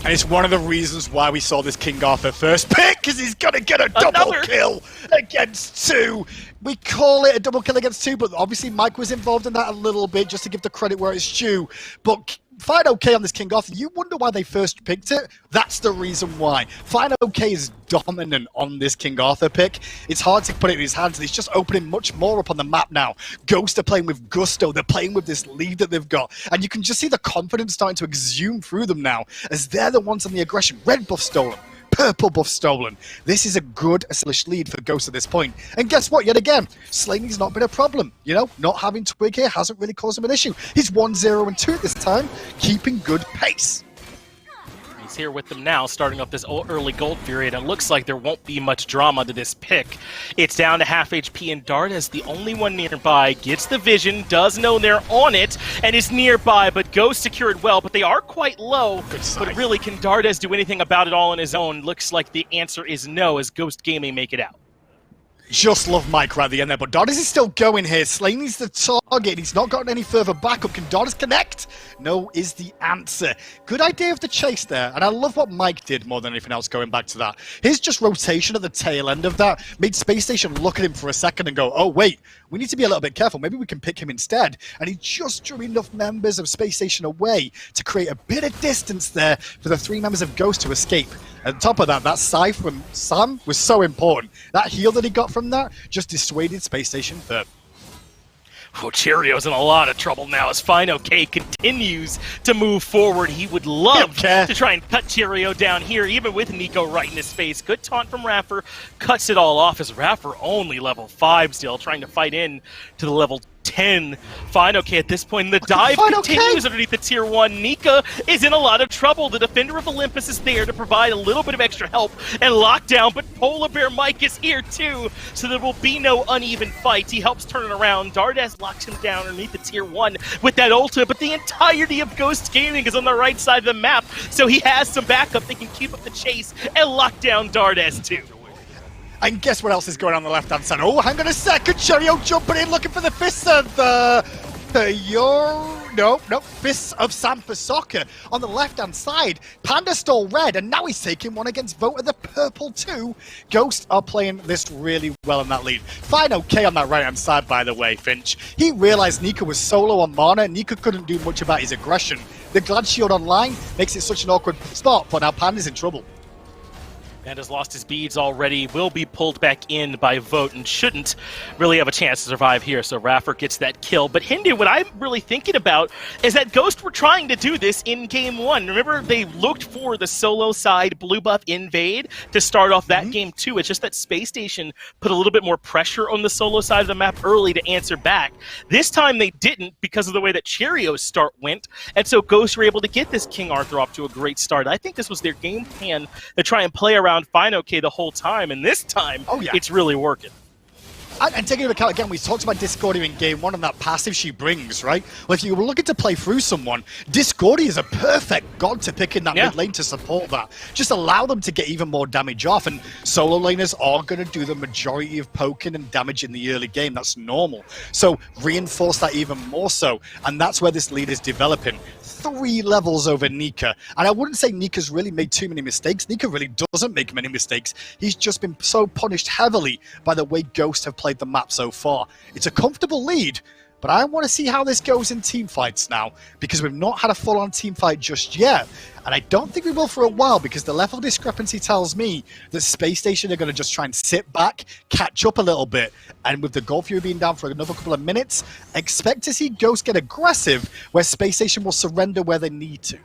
And it's one of the reasons why we saw this King Arthur first pick, because he's going to get a double kill against 2. We call it a double kill against 2, but obviously Mike was involved in that a little bit, just to give the credit where it's due. But FineOK on this King Arthur, you wonder why they first picked it? That's the reason why. FineOK is dominant on this King Arthur pick. It's hard to put it in his hands, and he's just opening much more up on the map now. Ghost are playing with gusto. They're playing with this lead that they've got. And you can just see the confidence starting to exude through them now, as they're the ones on the aggression. Red buff stolen. Purple buff stolen. This is a good established lead for Ghost at this point. And guess what? Yet again, Slaney's not been a problem. Not having Twig here hasn't really caused him an issue. He's 1-0-2 at this time, keeping good pace. He's here with them now, starting off this early gold period. It looks like there won't be much drama to this pick. It's down to half HP, and Dardes, the only one nearby, gets the vision, does know they're on it, and is nearby, but Ghost secured well, but they are quite low. But really, can Dardes do anything about it all on his own? Looks like the answer is no, as Ghost Gaming make it out. Just love Mike right at the end there, but Dardes is still going here. Slaney's the target. He's not gotten any further backup. Can Dardes connect? No is the answer. Good idea of the chase there, and I love what Mike did more than anything else going back to that. His just rotation at the tail end of that made Spacestation look at him for a second and go, oh wait, we need to be a little bit careful. Maybe we can pick him instead. And he just drew enough members of Spacestation away to create a bit of distance there for the 3 members of Ghost to escape. On top of that, that scythe from Sam was so important. That heal that he got from that just dissuaded Spacestation third. Oh, Cheerio's in a lot of trouble now as FineOK continues to move forward. He would love to try and cut Cheerio down here, even with Nico right in his face. Good taunt from Raffer, cuts it all off as Raffer only level 5 still, trying to fight in to the level 10. FineOK at this point, the dive continues underneath the tier 1. Nika is in a lot of trouble. The Defender of Olympus is there to provide a little bit of extra help and lockdown, but Polar Bear Mike is here too, so there will be no uneven fights. He helps turn it around. Dardes locks him down underneath the tier 1 with that ultimate, but the entirety of Ghost Gaming is on the right side of the map, so he has some backup. They can keep up the chase and lock down Dardes too. And guess what else is going on the left-hand side? Oh, hang on a second. Cheerio jumping in, looking for the fists of fists of Sam for soccer on the left-hand side. Panda stole red, and now he's taking one against Voter the purple too. Ghost are playing this really well in that lead. FineOK on that right-hand side, by the way, Finch. He realized Nika was solo on mana. Nika couldn't do much about his aggression. The Glad Shield online makes it such an awkward spot, but now Panda's in trouble. And has lost his beads already, will be pulled back in by Vote and shouldn't really have a chance to survive here. So Raffer gets that kill. But Hindu, what I'm really thinking about is that Ghost were trying to do this in game one. Remember, they looked for the solo side blue buff invade to start off that game too. It's just that Space Station put a little bit more pressure on the solo side of the map early to answer back. This time they didn't because of the way that Cheerio's start went. And so Ghosts were able to get this King Arthur off to a great start. I think this was their game plan to try and play around Fine OK the whole time, and this time, it's really working. And taking into account, again, we talked about Discordia in game one and that passive she brings, right? Well, if you were looking to play through someone, Discordia is a perfect god to pick in that mid lane to support that. Just allow them to get even more damage off, and solo laners are going to do the majority of poking and damage in the early game. That's normal. So reinforce that even more so, and that's where this lead is developing. 3 levels over Nika. And I wouldn't say Nika's really made too many mistakes. Nika really doesn't make many mistakes. He's just been so punished heavily by the way Ghosts have played the map so far. It's a comfortable lead, but I want to see how this goes in team fights now, because we've not had a full-on team fight just yet. And I don't think we will for a while, because the level discrepancy tells me that Space Station are going to just try and sit back, catch up a little bit, and with the Gold Fury being down for another couple of minutes, expect to see Ghost get aggressive, where Space Station will surrender where they need to.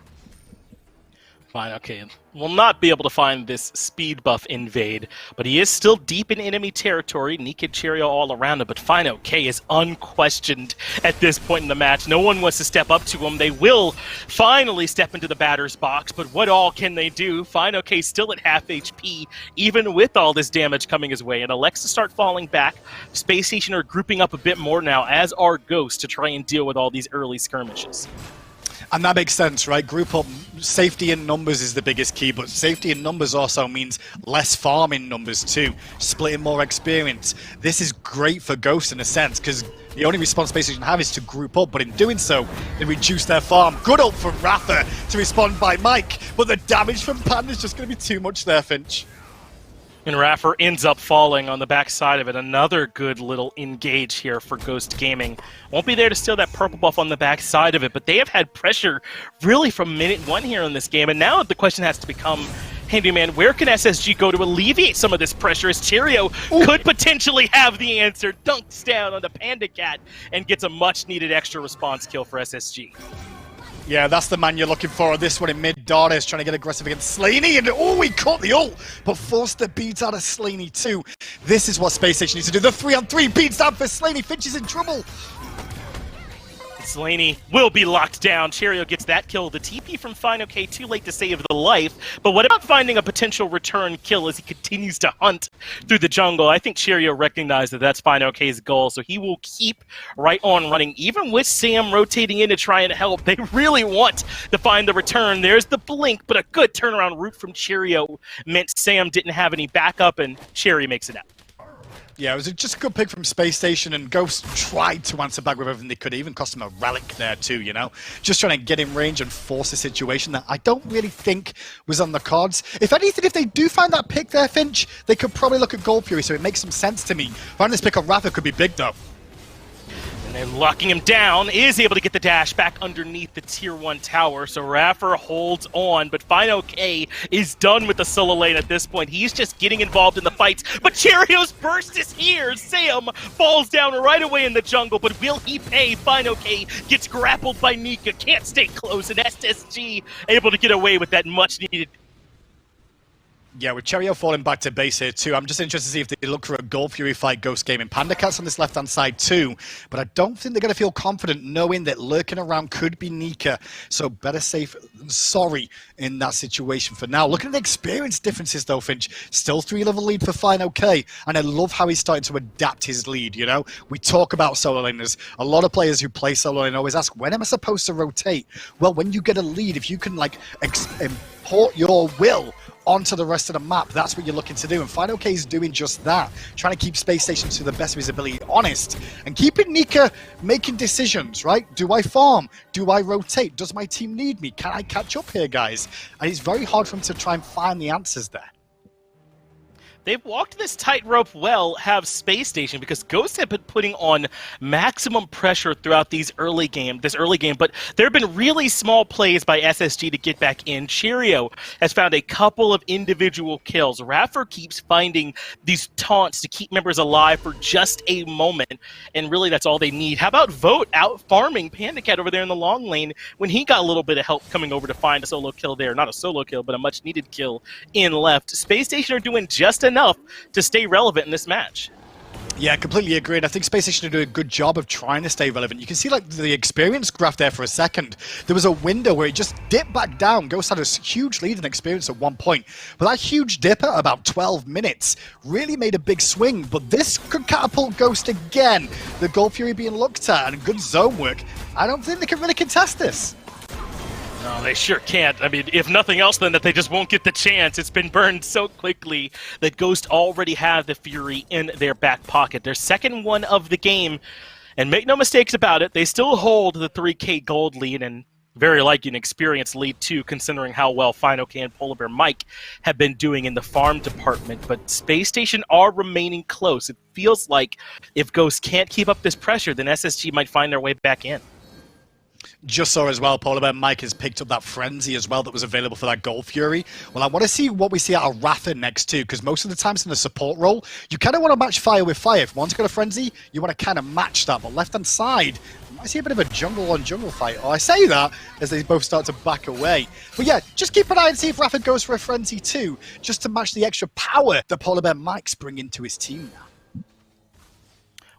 Fine, okay. Will not be able to find this speed buff invade, but he is still deep in enemy territory. Nika and Cheerio all around him, but Fine OK is unquestioned at this point in the match. No one wants to step up to him. They will finally step into the batter's box, but what all can they do? Fine OK still at half HP, even with all this damage coming his way, and Alexa start falling back. Space Station are grouping up a bit more now, as are Ghosts, to try and deal with all these early skirmishes. And that makes sense, right? Group up, safety in numbers is the biggest key, but safety in numbers also means less farm in numbers too, splitting more experience. This is great for Ghost in a sense, because the only response Space Station have is to group up, but in doing so, they reduce their farm. Good ult from Raffer to respond by Mike, but the damage from Panda is just going to be too much there, Finch. And Raffer ends up falling on the backside of it. Another good little engage here for Ghost Gaming. Won't be there to steal that purple buff on the backside of it, but they have had pressure really from minute one here in this game. And now the question has to become, Handyman, where can SSG go to alleviate some of this pressure, as Cheerio could potentially have the answer. Dunks down on the Panda Cat and gets a much-needed extra response kill for SSG. Yeah, that's the man you're looking for. This one in mid. Dada is trying to get aggressive against Slaney, and he caught the ult, but forced the beats out of Slaney too. This is what Space Station needs to do. The 3-on-3 beats down for Slaney. Finch is in trouble. Slaney will be locked down. Cheerio gets that kill. The TP from Fine OK too late to save the life. But what about finding a potential return kill as he continues to hunt through the jungle? I think Cheerio recognized that that's Fine OK's goal, so he will keep right on running, even with Sam rotating in to try and help. They really want to find the return. There's the blink, but a good turnaround route from Cheerio meant Sam didn't have any backup, and Cherry makes it out. Yeah, it was just a good pick from Space Station, and Ghost tried to answer back with everything they could. Even cost him a relic there too, you know? Just trying to get in range and force a situation that I don't really think was on the cards. If anything, if they do find that pick there, Finch, they could probably look at Gold Fury, so it makes some sense to me. Finding this pick on Rafa could be big, though. And then locking him down, is able to get the dash back underneath the tier 1 tower. So Raffer holds on, but Fine OK is done with the solo lane at this point. He's just getting involved in the fights. But Cheerio's burst is here. Sam falls down right away in the jungle, but will he pay? Fine OK gets grappled by Nika, can't stay close, and SSG able to get away with that much needed. Yeah, with Cheerio falling back to base here too, I'm just interested to see if they look for a Gold Fury fight Ghost Gaming. Panda Cat's on this left-hand side too, but I don't think they're going to feel confident knowing that lurking around could be Nika. So better safe than sorry in that situation for now. Looking at the experience differences though, Finch, still 3-level lead for Fine OK, and I love how he's starting to adapt his lead, you know? We talk about solo laners. A lot of players who play solo lane always ask, when am I supposed to rotate? Well, when you get a lead, if you can like import your will onto the rest of the map, that's what you're looking to do, and Fine OK is doing just that, trying to keep Space Station to the best of his ability honest, and keeping Nika making decisions, right? Do I farm? Do I rotate? Does my team need me? Can I catch up here, guys? And it's very hard for him to try and find the answers there. they've walked this tightrope well, have Spacestation, because Ghost have been putting on maximum pressure throughout this early game, but there have been really small plays by SSG to get back in. Cheerio has found a couple of individual kills. Raffer keeps finding these taunts to keep members alive for just a moment, and really that's all they need. How about Vote out farming Panda Cat over there in the long lane when he got a little bit of help coming over to find a solo kill there. Not a solo kill, but a much needed kill in left. Spacestation are doing just enough to stay relevant in this match. Yeah, completely agree. And I think Spacestation are doing a good job of trying to stay relevant. You can see like the experience graph there for a second. There was a window where it just dipped back down. Ghost had a huge lead in experience at one point. But that huge dip at about 12 minutes really made a big swing. But this could catapult Ghost again. The Gold Fury being looked at and good zone work. I don't think they can really contest this. No, they sure can't. I mean, if nothing else, then that they just won't get the chance. It's been burned so quickly that Ghost already have the Fury in their back pocket. Their second one of the game, and make no mistakes about it, they still hold the 3K gold lead and very likely an experienced lead too, considering how well FinoK and Polar Bear Mike have been doing in the farm department. But Space Station are remaining close. It feels like if Ghost can't keep up this pressure, then SSG might find their way back in. Just saw as well, Polar Bear Mike has picked up that Frenzy as well that was available for that Gold Fury. Well, I want to see what we see out of Ratha next too, because most of the times in the support role, you kind of want to match fire with fire. If one's got a Frenzy, you want to kind of match that. But left-hand side, I see a bit of a jungle-on-jungle fight. Oh, I say that as they both start to back away. But yeah, just keep an eye and see if Ratha goes for a Frenzy too, just to match the extra power that Polar Bear Mike's bringing to his team now.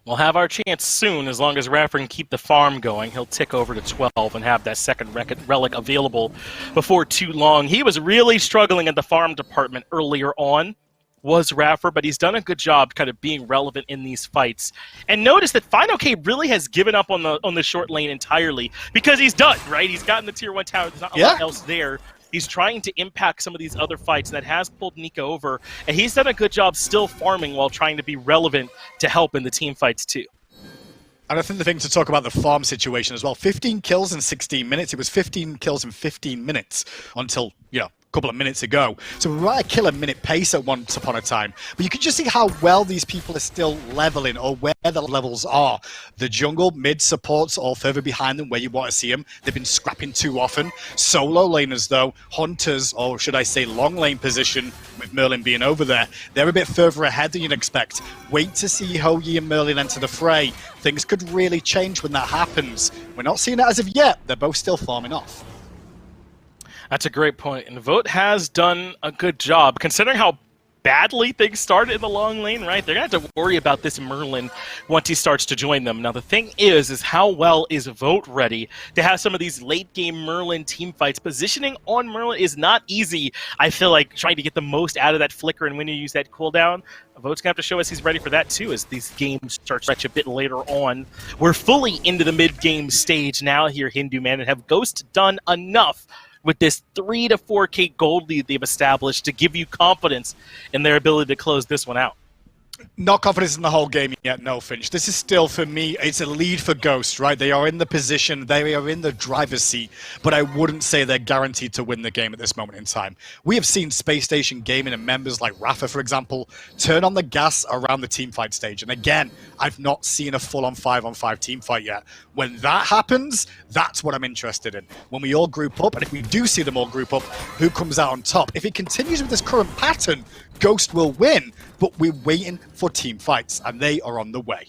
We'll have our chance soon, as long as Raffer can keep the farm going. He'll tick over to 12 and have that second relic available before too long. He was really struggling in the farm department earlier on, was Raffer, but he's done a good job kind of being relevant in these fights. And notice that FinoK really has given up on the short lane entirely, because he's done, right? He's gotten the tier 1 tower, there's not a lot else there. He's trying to impact some of these other fights, and that has pulled Nika over. And he's done a good job still farming while trying to be relevant to help in the team fights too. And I think the thing to talk about the farm situation as well, 15 kills in 16 minutes. It was 15 kills in 15 minutes until, a couple of minutes ago. So we're at a kill-a-minute pace at once upon a time. But you can just see how well these people are still leveling, or where the levels are. The jungle, mid supports all further behind them where you want to see them. They've been scrapping too often. Solo laners, though, hunters, or should I say long lane position, with Merlin being over there, they're a bit further ahead than you'd expect. Wait to see Hoagie and Merlin enter the fray. Things could really change when that happens. We're not seeing it as of yet. They're both still farming off. That's a great point, and Vote has done a good job, considering how badly things started in the long lane, right? They're going to have to worry about this Merlin once he starts to join them. Now, the thing is how well is Vote ready to have some of these late-game Merlin team fights? Positioning on Merlin is not easy. I feel like trying to get the most out of that flicker and when you use that cooldown, Vote's going to have to show us he's ready for that, too, as these games start to stretch a bit later on. We're fully into the mid-game stage now here, Hindu Man, and have Ghost done enough with this 3 to 4K gold lead they've established to give you confidence in their ability to close this one out? Not confidence in the whole game yet, no, Finch. This is still, for me, it's a lead for Ghost, right? They are in the position, they are in the driver's seat, but I wouldn't say they're guaranteed to win the game at this moment in time. We have seen Space Station Gaming and members like Rafa, for example, turn on the gas around the teamfight stage. And again, I've not seen a full-on 5-on-5 teamfight yet. When that happens, that's what I'm interested in. When we all group up, and if we do see them all group up, who comes out on top? If it continues with this current pattern, Ghost will win, but we're waiting for team fights, and they are on the way.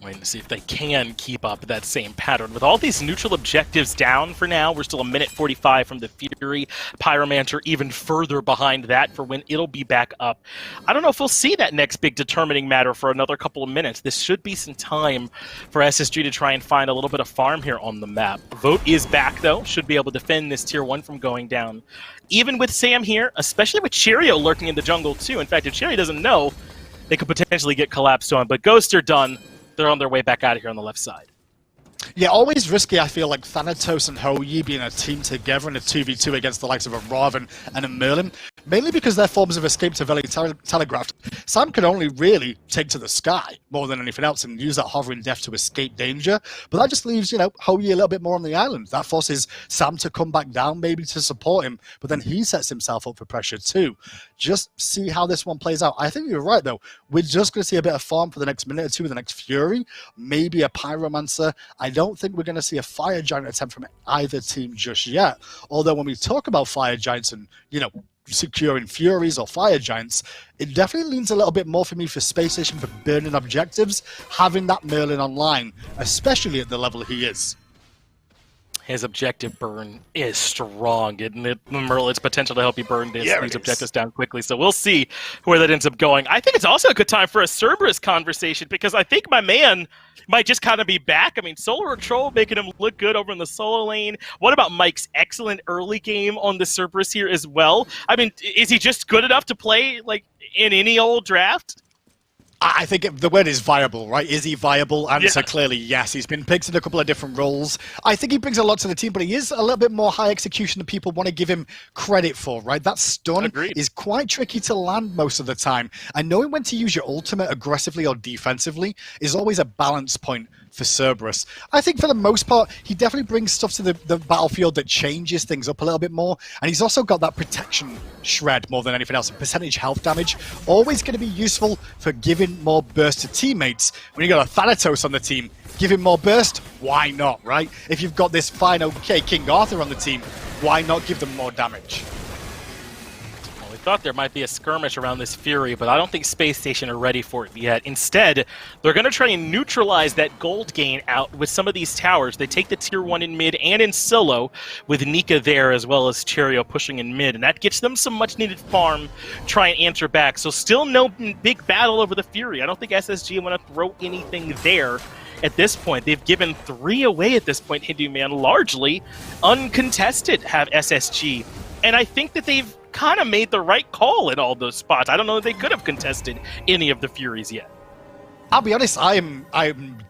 Waiting to see if they can keep up that same pattern. With all these neutral objectives down for now, we're still a minute 45 from the Fury. Pyromancer even further behind that for when it'll be back up. I don't know if we'll see that next big determining matter for another couple of minutes. This should be some time for SSG to try and find a little bit of farm here on the map. Vote is back, though. Should be able to defend this tier 1 from going down. Even with Sam here, especially with Cheerio lurking in the jungle, too. In fact, if Cheerio doesn't know, they could potentially get collapsed on. But Ghosts are done. They're on their way back out of here on the left side. Yeah, always risky, I feel like Thanatos and Hoyi being a team together in a 2v2 against the likes of a Raven and a Merlin, mainly because their forms of escape are very telegraphed. Sam can only really take to the sky more than anything else and use that hovering death to escape danger, but that just leaves, Hoyi a little bit more on the island. That forces Sam to come back down, maybe to support him, but then he sets himself up for pressure too. Just see how this one plays out. I think you're right, though. We're just going to see a bit of farm for the next minute or two with the next Fury, maybe a Pyromancer. I don't think we're going to see a Fire Giant attempt from either team just yet. Although when we talk about Fire Giants and, securing Furies or Fire Giants, it definitely leans a little bit more for me for Spacestation for burning objectives, having that Merlin online, especially at the level he is. His objective burn is strong, isn't it? Merlin's potential to help you burn these objectives down quickly. So we'll see where that ends up going. I think it's also a good time for a Cerberus conversation because I think my man might just kind of be back. I mean, Solar Troll making him look good over in the solo lane. What about Mike's excellent early game on the Cerberus here as well? I mean, is he just good enough to play like in any old draft? I think the word is viable, right? Is he viable? Answer clearly yes. He's been picked in a couple of different roles. I think he brings a lot to the team, but he is a little bit more high execution than people want to give him credit for, right? That stun is quite tricky to land most of the time. And knowing when to use your ultimate aggressively or defensively is always a balance point for Cerberus. I think for the most part, he definitely brings stuff to the battlefield that changes things up a little bit more. And he's also got that protection shred more than anything else. And percentage health damage, always going to be useful for giving more burst to teammates. When you got a Thanatos on the team, give him more burst? Why not, right? If you've got this fine, okay, King Arthur on the team, why not give them more damage? Well, we thought there might be a skirmish around this Fury, but I don't think Space Station are ready for it yet. Instead, they're going to try and neutralize that gold gain out with some of these towers. They take the tier 1 in mid and in solo, with Nika there as well as Cherio pushing in mid, and that gets them some much-needed farm, try and answer back. So still no big battle over the Fury. I don't think SSG want to throw anything there at this point. They've given 3 away at this point, Hindu Man, largely uncontested have SSG. And I think that they've kind of made the right call in all those spots. I don't know if they could have contested any of the Furies yet. I'll be honest, I'm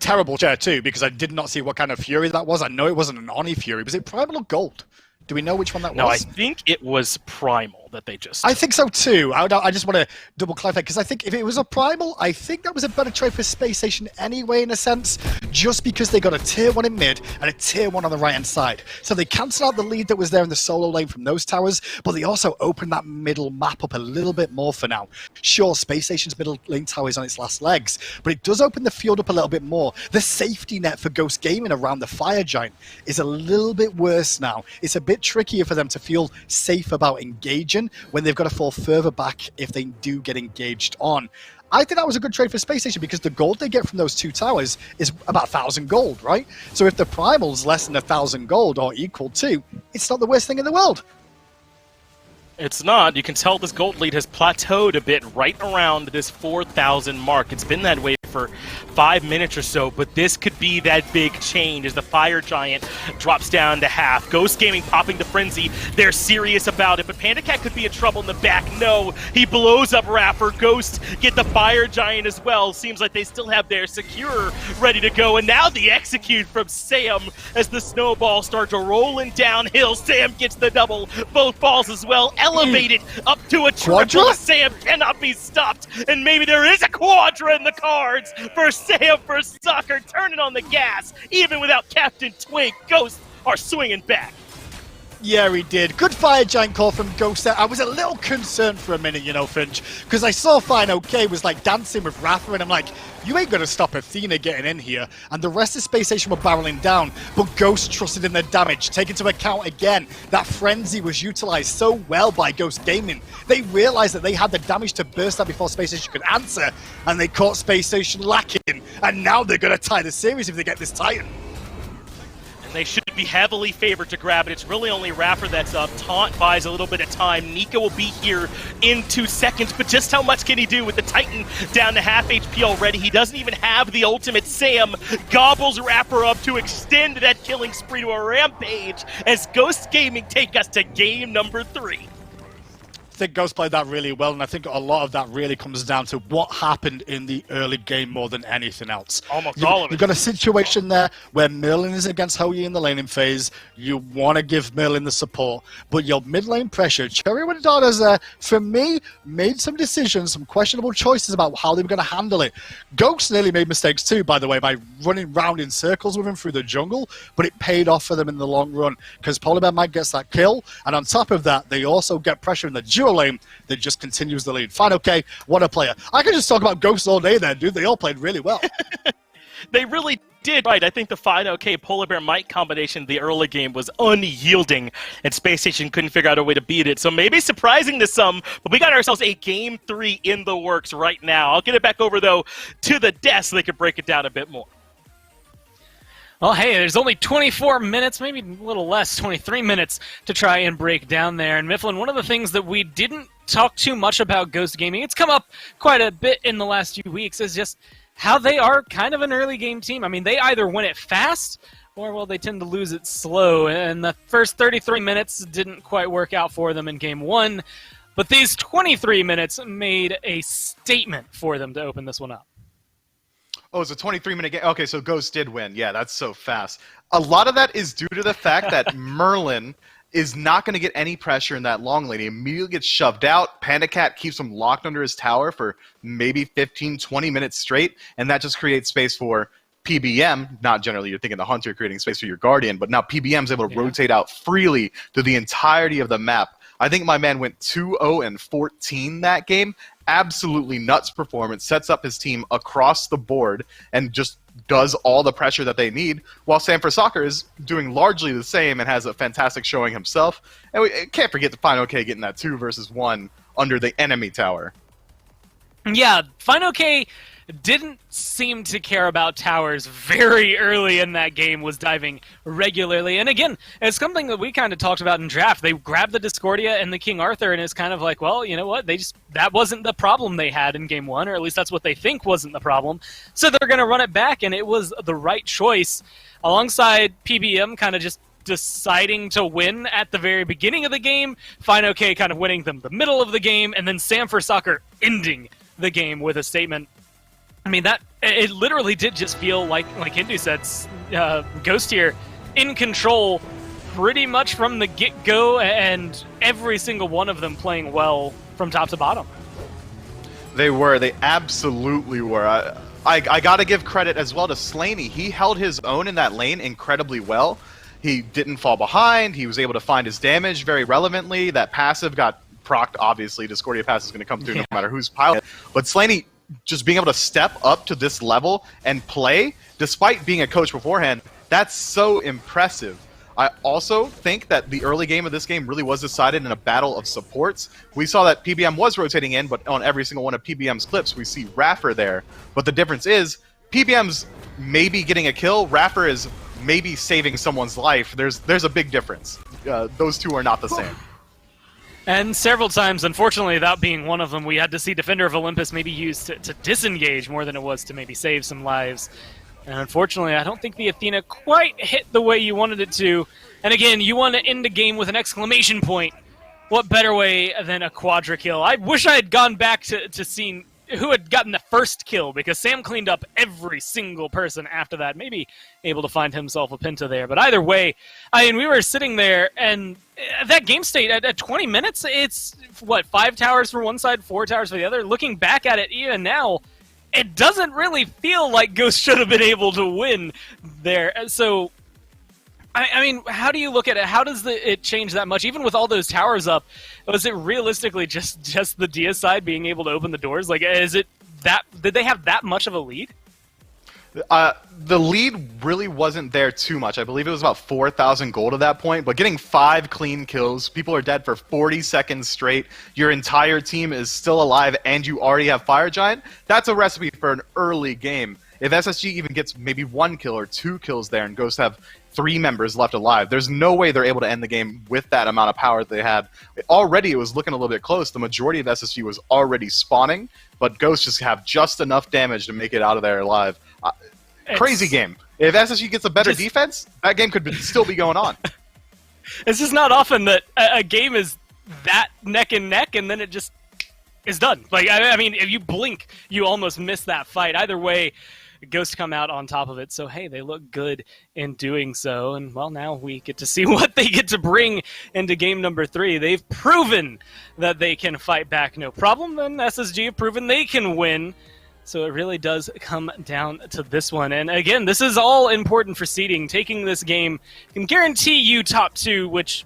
terrible chair too, because I did not see what kind of Fury that was. I know it wasn't an Oni Fury. Was it Primal or Gold? Do we know which one that was? No, I think it was Primal that they just... I think so too. I just want to double clarify, because I think if it was a Primal, I think that was a better trade for Space Station anyway, in a sense, just because they got a tier 1 in mid and a tier 1 on the right-hand side. So they cancel out the lead that was there in the solo lane from those towers, but they also open that middle map up a little bit more for now. Sure, Space Station's middle lane tower is on its last legs, but it does open the field up a little bit more. The safety net for Ghost Gaming around the Fire Giant is a little bit worse now. It's a bit trickier for them to feel safe about engaging when they've got to fall further back if they do get engaged on. I think that was a good trade for Space Station because the gold they get from those 2 towers is about 1,000 gold, right? So if the Primal's less than 1,000 gold or equal to, it's not the worst thing in the world. It's not. You can tell this gold lead has plateaued a bit right around this 4,000 mark. It's been that way for 5 minutes or so, but this could be that big change as the Fire Giant drops down to half. Ghost Gaming popping the frenzy. They're serious about it, but Panda Cat could be in trouble in the back. No, he blows up Rapper. Ghost get the Fire Giant as well. Seems like they still have their secure ready to go, and now the execute from Sam as the snowball starts rolling downhill. Sam gets the double. Both balls as well. Elevated up to a triple. Quadra? Sam cannot be stopped, and maybe there is a quadra in the cards for Sam for Soccer, turning on the gas. Even without Captain Twink, Ghosts are swinging back. Yeah, he did. Good Fire Giant call from Ghost there. I was a little concerned for a minute, Finch, because I saw Fine OK was like dancing with Rafa, and I'm like, you ain't going to stop Athena getting in here. And the rest of Space Station were barreling down, but Ghost trusted in their damage. Take into account again, that frenzy was utilized so well by Ghost Gaming. They realized that they had the damage to burst out before Space Station could answer, and they caught Space Station lacking. And now they're going to tie the series if they get this Titan. They should be heavily favored to grab it. It's really only Rapper that's up. Taunt buys a little bit of time. Nika will be here in 2 seconds, but just how much can he do with the Titan down to half HP already? He doesn't even have the ultimate. Sam gobbles Rapper up to extend that killing spree to a rampage as Ghost Gaming take us to game number 3. think Ghost played that really well, and I think a lot of that really comes down to what happened in the early game more than anything else. Almost all of it. You've got a situation there where Merlin is against Hoyi in the laning phase. You want to give Merlin the support, but your mid lane pressure, Cherry Wadada's there, for me, made some decisions, some questionable choices about how they were going to handle it. Ghost nearly made mistakes too, by the way, by running round in circles with him through the jungle, but it paid off for them in the long run, because Polybear Mike gets that kill, and on top of that, they also get pressure in the duo lane that just continues the lead. Fine, okay, what a player. I could just talk about Ghost all day there, dude. They all played really well. They really did. Right, I think the Fine OK Polar Bear Mike combination the early game was unyielding, and Spacestation couldn't figure out a way to beat it. So maybe surprising to some, but we got ourselves a Game 3 in the works right now. I'll get it back over, though, to the desk so they could break it down a bit more. Well, hey, there's only 24 minutes, maybe a little less, 23 minutes to try and break down there. And Mifflin, one of the things that we didn't talk too much about Ghost Gaming, it's come up quite a bit in the last few weeks, is just how they are kind of an early game team. I mean, they either win it fast or, well, they tend to lose it slow. And the first 33 minutes didn't quite work out for them in Game 1. But these 23 minutes made a statement for them to open this one up. Oh, it's a 23-minute game. Okay, so Ghost did win. Yeah, that's so fast. A lot of that is due to the fact that Merlin is not going to get any pressure in that long lane. He immediately gets shoved out. Panda Cat keeps him locked under his tower for maybe 15, 20 minutes straight, and that just creates space for PBM. Not generally, you're thinking the Hunter creating space for your Guardian, but now PBM's able to rotate out freely through the entirety of the map. I think my man went 2-0-14 that game. Absolutely nuts performance, sets up his team across the board and just does all the pressure that they need, while Sanford Soccer is doing largely the same and has a fantastic showing himself. And we can't forget the Fine OK getting that 2 versus 1 under the enemy tower. Yeah, Fine OK didn't seem to care about towers very early in that game, was diving regularly. And again, it's something that we kind of talked about in draft. They grabbed the Discordia and the King Arthur, and it's kind of like, well, you know what? That wasn't the problem they had in Game 1, or at least that's what they think wasn't the problem. So they're going to run it back, and it was the right choice, alongside PBM kind of just deciding to win at the very beginning of the game, Fine OK kind of winning them the middle of the game, and then Sanford Soccer ending the game with a statement. I mean, that it literally did just feel like Hindu said, Ghost here in control pretty much from the get-go, and every single one of them playing well from top to bottom. They were. They absolutely were. I got to give credit as well to Slaney. He held his own in that lane incredibly well. He didn't fall behind. He was able to find his damage very relevantly. That passive got procced, obviously. Discordia pass is going to come through no matter who's piloting. But Slaney just being able to step up to this level and play, despite being a coach beforehand, that's so impressive. I also think that the early game of this game really was decided in a battle of supports. We saw that PBM was rotating in, but on every single one of PBM's clips, we see Raffer there. But the difference is, PBM's maybe getting a kill, Raffer is maybe saving someone's life. There's a big difference. Those two are not the same. And several times, unfortunately, that being one of them, we had to see Defender of Olympus maybe used to disengage more than it was to maybe save some lives. And unfortunately, I don't think the Athena quite hit the way you wanted it to. And again, you want to end the game with an exclamation point. What better way than a quadra kill? I wish I had gone back to seeing who had gotten the first kill, because Sam cleaned up every single person after that, maybe able to find himself a Penta there. But either way, I mean, we were sitting there, and that game state at 20 minutes, it's, what, 5 towers for one side, 4 towers for the other? Looking back at it even now, it doesn't really feel like Ghost should have been able to win there. So, I mean, how do you look at it? How does it change that much? Even with all those towers up, was it realistically just the Dia side being able to open the doors? Like, is it that? Did they have that much of a lead? The lead really wasn't there too much. I believe it was about 4,000 gold at that point, but getting 5 clean kills, people are dead for 40 seconds straight, your entire team is still alive, and you already have Fire Giant, that's a recipe for an early game. If SSG even gets maybe 1 kill or 2 kills there and Ghosts have 3 members left alive, there's no way they're able to end the game with that amount of power that they had. Already it was looking a little bit close. The majority of SSG was already spawning, but Ghosts just have just enough damage to make it out of there alive. Crazy game. If SSG gets a better defense, that game could still be going on. It's just not often that a game is that neck and neck, and then it just is done. Like, I mean, if you blink, you almost miss that fight. Either way, Ghost come out on top of it. So, hey, they look good in doing so. And, well, now we get to see what they get to bring into game number 3. They've proven that they can fight back no problem. And SSG have proven they can win. So it really does come down to this one. And, again, this is all important for seeding. Taking this game can guarantee you top 2, which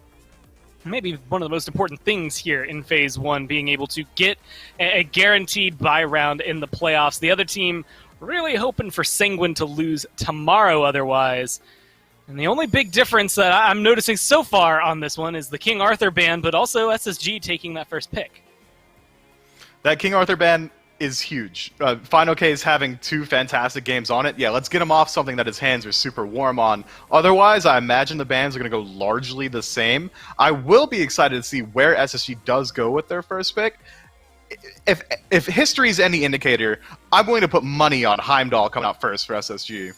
maybe one of the most important things here in Phase 1, being able to get a guaranteed bye round in the playoffs. The other team really hoping for Sanguine to lose tomorrow otherwise. And the only big difference that I'm noticing so far on this one is the King Arthur ban, but also SSG taking that first pick. That King Arthur ban is huge. Final K is having 2 fantastic games on it. Yeah, let's get him off something that his hands are super warm on. Otherwise, I imagine the bans are going to go largely the same. I will be excited to see where SSG does go with their first pick. If history is any indicator, I'm willing to put money on Heimdall coming out first for SSG.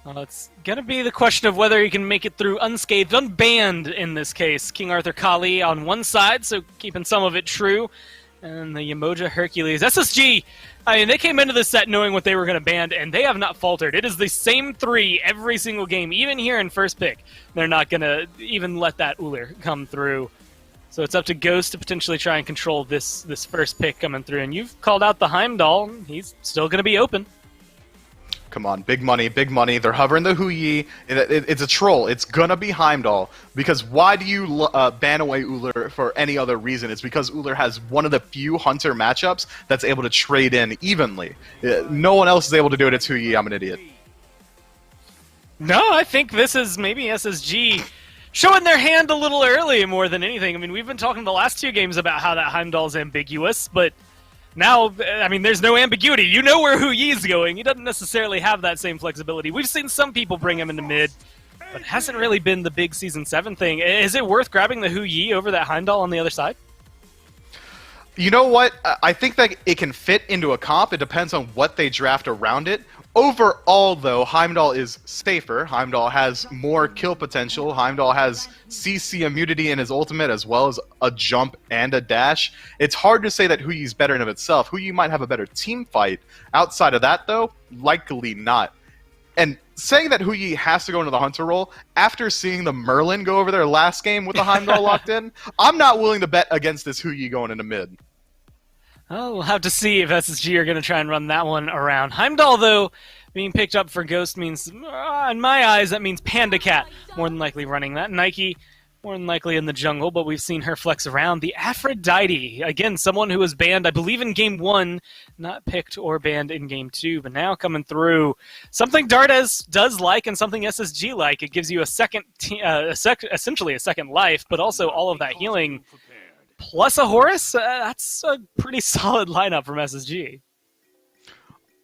Well, it's going to be the question of whether he can make it through unscathed, unbanned in this case. King Arthur Kali on one side, so keeping some of it true. And the Yamoja Hercules. SSG, I mean, they came into this set knowing what they were going to ban, and they have not faltered. It is the same 3 every single game, even here in first pick. They're not going to even let that Uller come through. So it's up to Ghost to potentially try and control this first pick coming through. And you've called out the Heimdall. He's still going to be open. Come on, big money, big money. They're hovering the Huyi. It's a troll. It's going to be Heimdall. Because why do you ban away Uller for any other reason? It's because Uller has one of the few Hunter matchups that's able to trade in evenly. No one else is able to do it. It's Huyi. I'm an idiot. No, I think this is maybe SSG showing their hand a little early more than anything. I mean, we've been talking the last 2 games about how that Heimdall's ambiguous, but now, I mean, there's no ambiguity. You know where Huyi's going. He doesn't necessarily have that same flexibility. We've seen some people bring him into mid, but it hasn't really been the big Season 7 thing. Is it worth grabbing the Huyi over that Heimdall on the other side? You know what? I think that it can fit into a comp. It depends on what they draft around it. Overall, though, Heimdall is safer. Heimdall has more kill potential. Heimdall has CC immunity in his ultimate as well as a jump and a dash. It's hard to say that Huyi's better in of itself. Huyi might have a better team fight. Outside of that, though, likely not. And saying that Huyi has to go into the Hunter role, after seeing the Merlin go over there last game with the Heimdall locked in, I'm not willing to bet against this Huyi going into mid. Oh, we'll have to see if SSG are going to try and run that one around. Heimdall, though, being picked up for Ghost means, in my eyes, that means Panda Cat more than likely running that. Nike, more than likely in the jungle, but we've seen her flex around. The Aphrodite, again, someone who was banned, I believe, in Game 1, not picked or banned in Game 2, but now coming through. Something Dardes does like and something SSG like. It gives you a second, essentially a second life, but also all of that healing. Plus a Horus, that's a pretty solid lineup from SSG.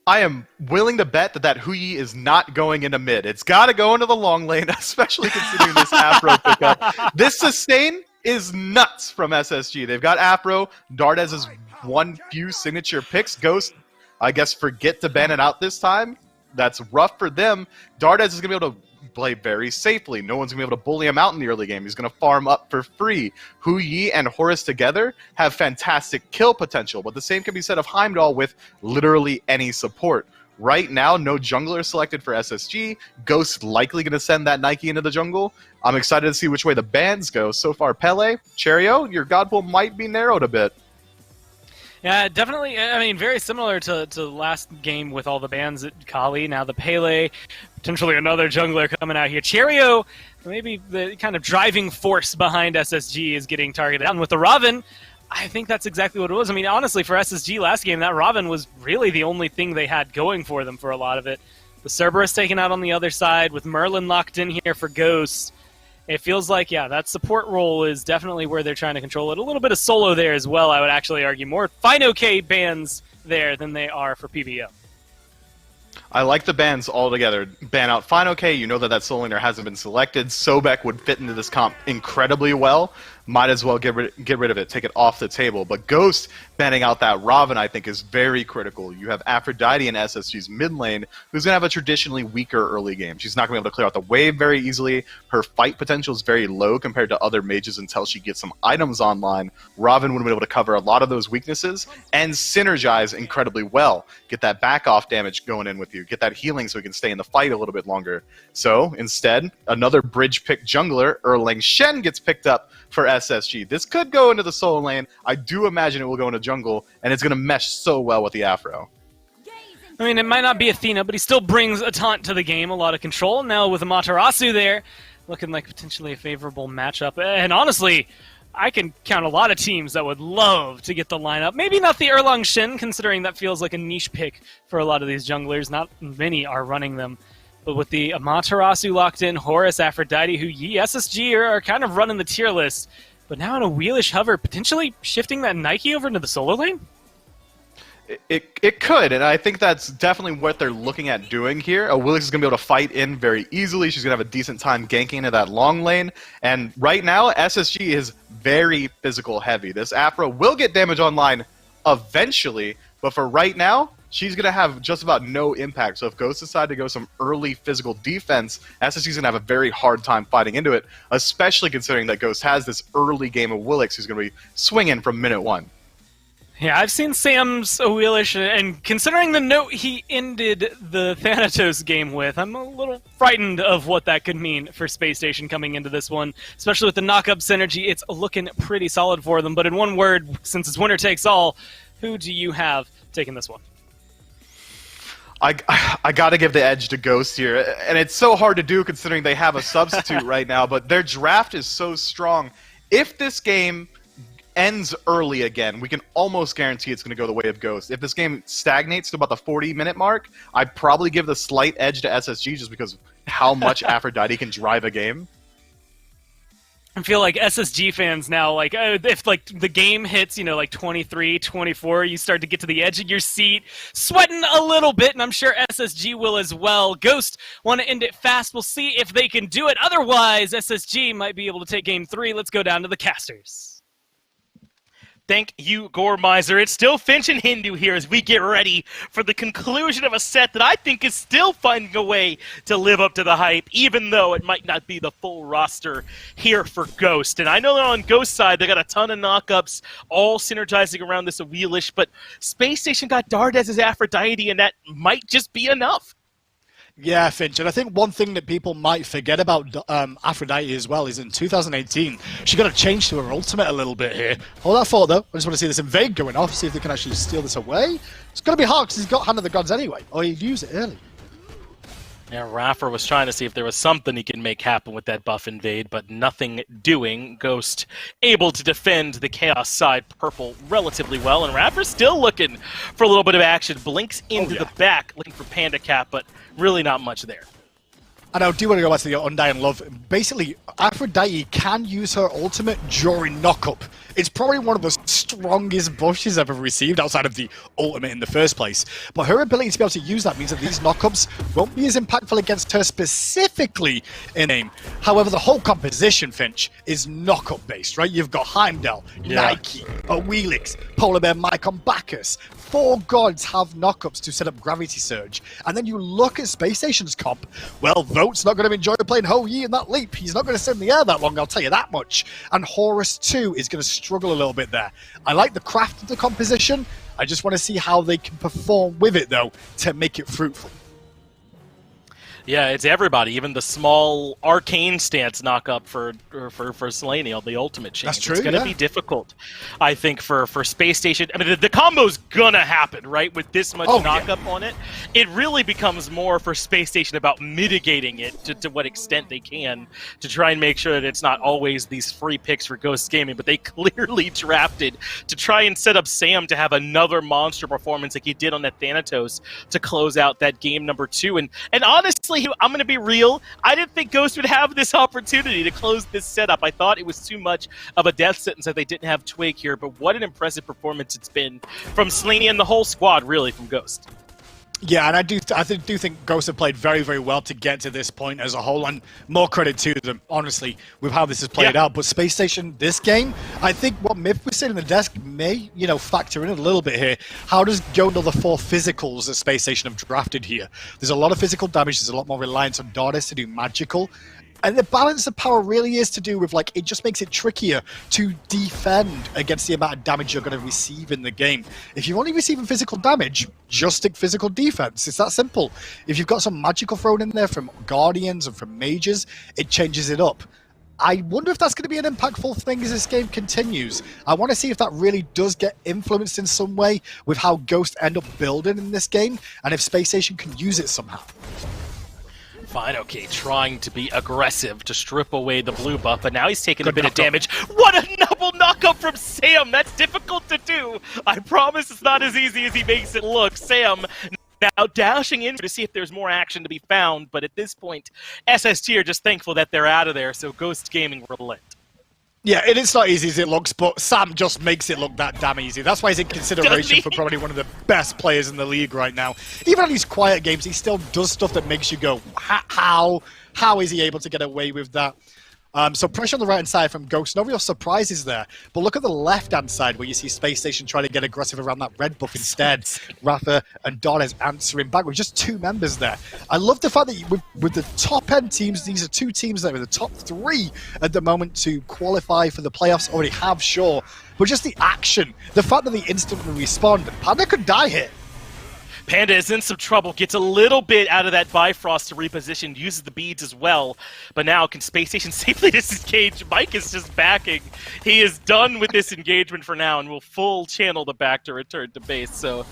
I am willing to bet that Huyi is not going into mid. It's got to go into the long lane, especially considering this Afro pickup. This sustain is nuts from SSG. They've got Afro. Dardes has won few signature picks. Ghost, I guess, forget to ban it out this time. That's rough for them. Dardes is going to be able to play very safely. No one's going to be able to bully him out in the early game. He's going to farm up for free. Huyi and Horus together have fantastic kill potential, but the same can be said of Heimdall with literally any support. Right now, no jungler selected for SSG. Ghost likely going to send that Nike into the jungle. I'm excited to see which way the bans go. So far, Pele, Cherio, your god pool might be narrowed a bit. Yeah, definitely. I mean, very similar to the last game with all the bans at Kali. Now the Pele, potentially another jungler coming out here. Cherio, maybe the kind of driving force behind SSG is getting targeted. And with the Raven, I think that's exactly what it was. I mean, honestly, for SSG last game, that Raven was really the only thing they had going for them for a lot of it. The Cerberus taken out on the other side, with Merlin locked in here for Ghosts. It feels like, yeah, that support role is definitely where they're trying to control it. A little bit of solo there as well, I would actually argue. More Fino K bans there than they are for PBO. I like the bans altogether. Ban out Fine OK, you know that solo laner hasn't been selected. Sobek would fit into this comp incredibly well. Might as well get rid of it, take it off the table. But Ghost banning out that Robin, I think, is very critical. You have Aphrodite in SSG's mid lane, who's going to have a traditionally weaker early game. She's not going to be able to clear out the wave very easily. Her fight potential is very low compared to other mages until she gets some items online. Robin would be able to cover a lot of those weaknesses and synergize incredibly well. Get that back off damage going in with you. Get that healing so we can stay in the fight a little bit longer. So instead, another bridge pick jungler, Erlang Shen, gets picked up for SSG. This could go into the solo lane. I do imagine it will go into jungle, and it's going to mesh so well with the Afro. I mean, it might not be Athena, but he still brings a taunt to the game, a lot of control. Now with Amaterasu there, looking like potentially a favorable matchup. And honestly, I can count a lot of teams that would love to get the lineup. Maybe not the Erlang Shen, considering that feels like a niche pick for a lot of these junglers. Not many are running them. But with the Amaterasu locked in, Horus, Aphrodite, who SSG are kind of running the tier list. But now in a wheelish hover, potentially shifting that Nike over into the solo lane? It could, and I think that's definitely what they're looking at doing here. Willix is going to be able to fight in very easily. She's going to have a decent time ganking into that long lane. And right now, SSG is very physical heavy. This Afro will get damage online eventually, but for right now, she's going to have just about no impact. So if Ghost decide to go some early physical defense, SSG's going to have a very hard time fighting into it, especially considering that Ghost has this early game of Willix who's going to be swinging from minute one. Yeah, I've seen Sam's wheelish, and considering the note he ended the Thanatos game with, I'm a little frightened of what that could mean for Spacestation coming into this one, especially with the knock-up synergy. It's looking pretty solid for them, but in one word, since it's winner takes all, who do you have taking this one? I got to give the edge to Ghost here, and it's so hard to do considering they have a substitute right now, but their draft is so strong. If this game ends early again, we can almost guarantee it's going to go the way of Ghost. If this game stagnates to about the 40-minute mark, I'd probably give the slight edge to SSG just because how much Aphrodite can drive a game. I feel like SSG fans now, like, if like the game hits, like 23, 24, you start to get to the edge of your seat, sweating a little bit, and I'm sure SSG will as well. Ghost want to end it fast. We'll see if they can do it. Otherwise, SSG might be able to take game 3. Let's go down to the casters. Thank you, Gore Miser. It's still Finch and Hindu here as we get ready for the conclusion of a set that I think is still finding a way to live up to the hype, even though it might not be the full roster here for Ghost. And I know that on Ghost side, they got a ton of knockups, all synergizing around this wheelish, but Space Station got Dardes as Aphrodite, and that might just be enough. Yeah, Finch, and I think one thing that people might forget about Aphrodite as well is in 2018, she got a change to her ultimate a little bit here. Hold that thought, though. I just want to see this invade going off, see if they can actually steal this away. It's going to be hard because he's got Hand of the Gods anyway, or he'd use it early. Yeah, Raffer was trying to see if there was something he could make happen with that buff invade, but nothing doing. Ghost able to defend the Chaos side purple relatively well, and Raffer's still looking for a little bit of action. Blinks into the back, looking for Panda Cap, but really not much there. And I do want to go back to the Undying Love. Basically, Aphrodite can use her ultimate during knockup. It's probably one of the strongest buffs she's ever received outside of the ultimate in the first place. But her ability to be able to use that means that these knockups won't be as impactful against her specifically in aim. However, the whole composition, Finch, is knockup based, right? You've got Heimdall, Nike, Wheelix, Polar Bear, Mycon, Bacchus. 4 gods have knockups to set up Gravity Surge. And then you look at Space Station's comp. Well, Vote's not going to enjoy playing Ho-Yi in that leap. He's not going to sit in the air that long, I'll tell you that much. And Horus, too, is going to struggle a little bit there. I like the craft of the composition. I just want to see how they can perform with it, though, to make it fruitful. Yeah, it's everybody, even the small arcane stance knockup for Selenial, the ultimate change. That's true, it's going to be difficult, I think, for Space Station. I mean, the combo's going to happen, right, with this much knockup on it. It really becomes more for Space Station about mitigating it to what extent they can to try and make sure that it's not always these free picks for Ghost Gaming, but they clearly drafted to try and set up Sam to have another monster performance like he did on that Thanatos to close out that game number 2. And honestly, I'm going to be real. I didn't think Ghost would have this opportunity to close this setup. I thought it was too much of a death sentence that they didn't have Twig here, but what an impressive performance it's been from Selenia and the whole squad, really, from Ghost. Yeah, and I do think Ghosts have played very, very well to get to this point as a whole, and more credit to them, honestly, with how this has played out. But Space Station, this game, I think what Myth was saying in the desk may, factor in a little bit here. How does go to the 4 physicals that Space Station have drafted here? There's a lot of physical damage, there's a lot more reliance on Dardes to do magical. And the balance of power really is to do with, it just makes it trickier to defend against the amount of damage you're going to receive in the game. If you're only receiving physical damage, just stick physical defense. It's that simple. If you've got some magical thrown in there from Guardians and from Mages, it changes it up. I wonder if that's going to be an impactful thing as this game continues. I want to see if that really does get influenced in some way with how Ghosts end up building in this game, and if Space Station can use it somehow. Fine, okay, trying to be aggressive to strip away the blue buff, but now he's taking a bit of damage. What a double knockup from Sam! That's difficult to do! I promise it's not as easy as he makes it look. Sam now dashing in to see if there's more action to be found, but at this point, SSG are just thankful that they're out of there, so Ghost Gaming relent. Yeah, it's not easy as it looks, but Sam just makes it look that damn easy. That's why he's in consideration for probably one of the best players in the league right now. Even on these quiet games, he still does stuff that makes you go, how is he able to get away with that? So pressure on the right-hand side from Ghost. No real surprises there. But look at the left-hand side where you see Space Station trying to get aggressive around that red buff instead. Rafa and Dardes answering back with just 2 members there. I love the fact that with the top-end teams, these are 2 teams that are in the top 3 at the moment to qualify for the playoffs. Already have, sure. But just the action, the fact that they instantly respond. Panda could die here. Panda is in some trouble, gets a little bit out of that Bifrost to reposition, uses the beads as well, but now can Space Station safely disengage? Mike is just backing. He is done with this engagement for now and will full channel the back to return to base, so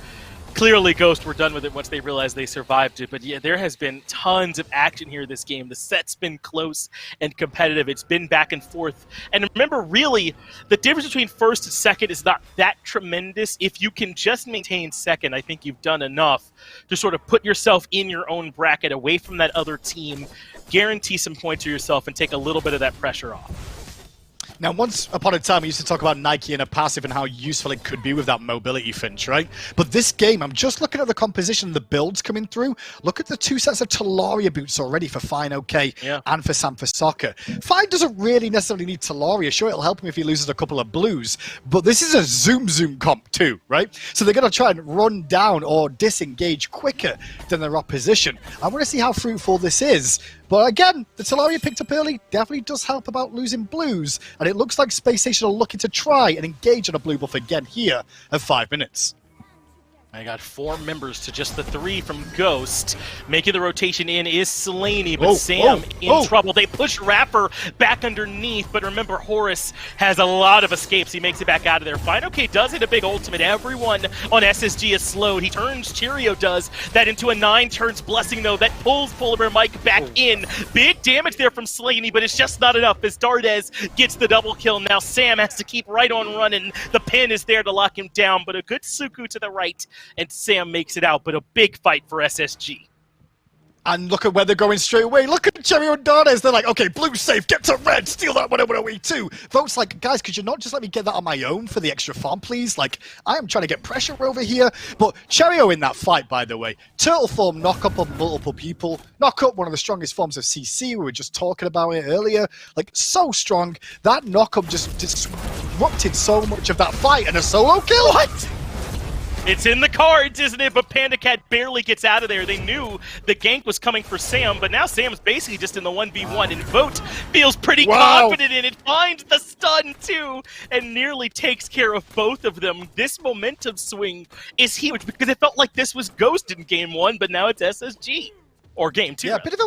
clearly Ghost were done with it once they realized they survived it, but yeah, there has been tons of action here this game. The set's been close and competitive. It's been back and forth. And remember, really, the difference between first and second is not that tremendous. If you can just maintain second, I think you've done enough to sort of put yourself in your own bracket away from that other team, guarantee some points for yourself, and take a little bit of that pressure off. Now, once upon a time, we used to talk about Nike and a passive and how useful it could be with that mobility, Finch, right? But this game, I'm just looking at the composition, the builds coming through. Look at the 2 sets of Talaria boots already for Fine OK and for Sam for Soccer. Fine doesn't really necessarily need Talaria. Sure, it'll help him if he loses a couple of blues, but this is a zoom comp too, right? So they're going to try and run down or disengage quicker than their opposition. I want to see how fruitful this is. But again, the Talaria picked up early definitely does help about losing blues, and it looks like Space Station are looking to try and engage on a blue buff again here at 5 minutes. I got 4 members to just the 3 from Ghost. Making the rotation in is Slaney, but Sam in trouble. They push Rapper back underneath, but remember, Horus has a lot of escapes. He makes it back out of there. Fine OK does hit a big ultimate. Everyone on SSG is slowed. He turns, Cheerio does that into a 9, turns Blessing, though. That pulls Polar Bear Mike back in. Big damage there from Slaney, but it's just not enough as Dardes gets the double kill. Now Sam has to keep right on running. The pin is there to lock him down, but a good Suku to the right. And Sam makes it out, but a big fight for SSG. And look at where they're going straight away. Look at Cherry and Dardes. They're like, okay, blue's safe, get to red, steal that 1 too. Vote's like, guys, could you not just let me get that on my own for the extra farm, please? Like, I am trying to get pressure over here. But Cherio in that fight, by the way, turtle form knock up on multiple people. Knock up one of the strongest forms of CC. We were just talking about it earlier. Like, so strong. That knock up just disrupted so much of that fight and a solo kill. What? It's in the cards, isn't it? But Panda Cat barely gets out of there. They knew the gank was coming for Sam, but now Sam's basically just in the 1v1, and Vote feels pretty confident in it. Finds the stun, too, and nearly takes care of both of them. This momentum swing is huge, because it felt like this was Ghost in Game 1, but now it's SSG. Or Game 2. Yeah, bit of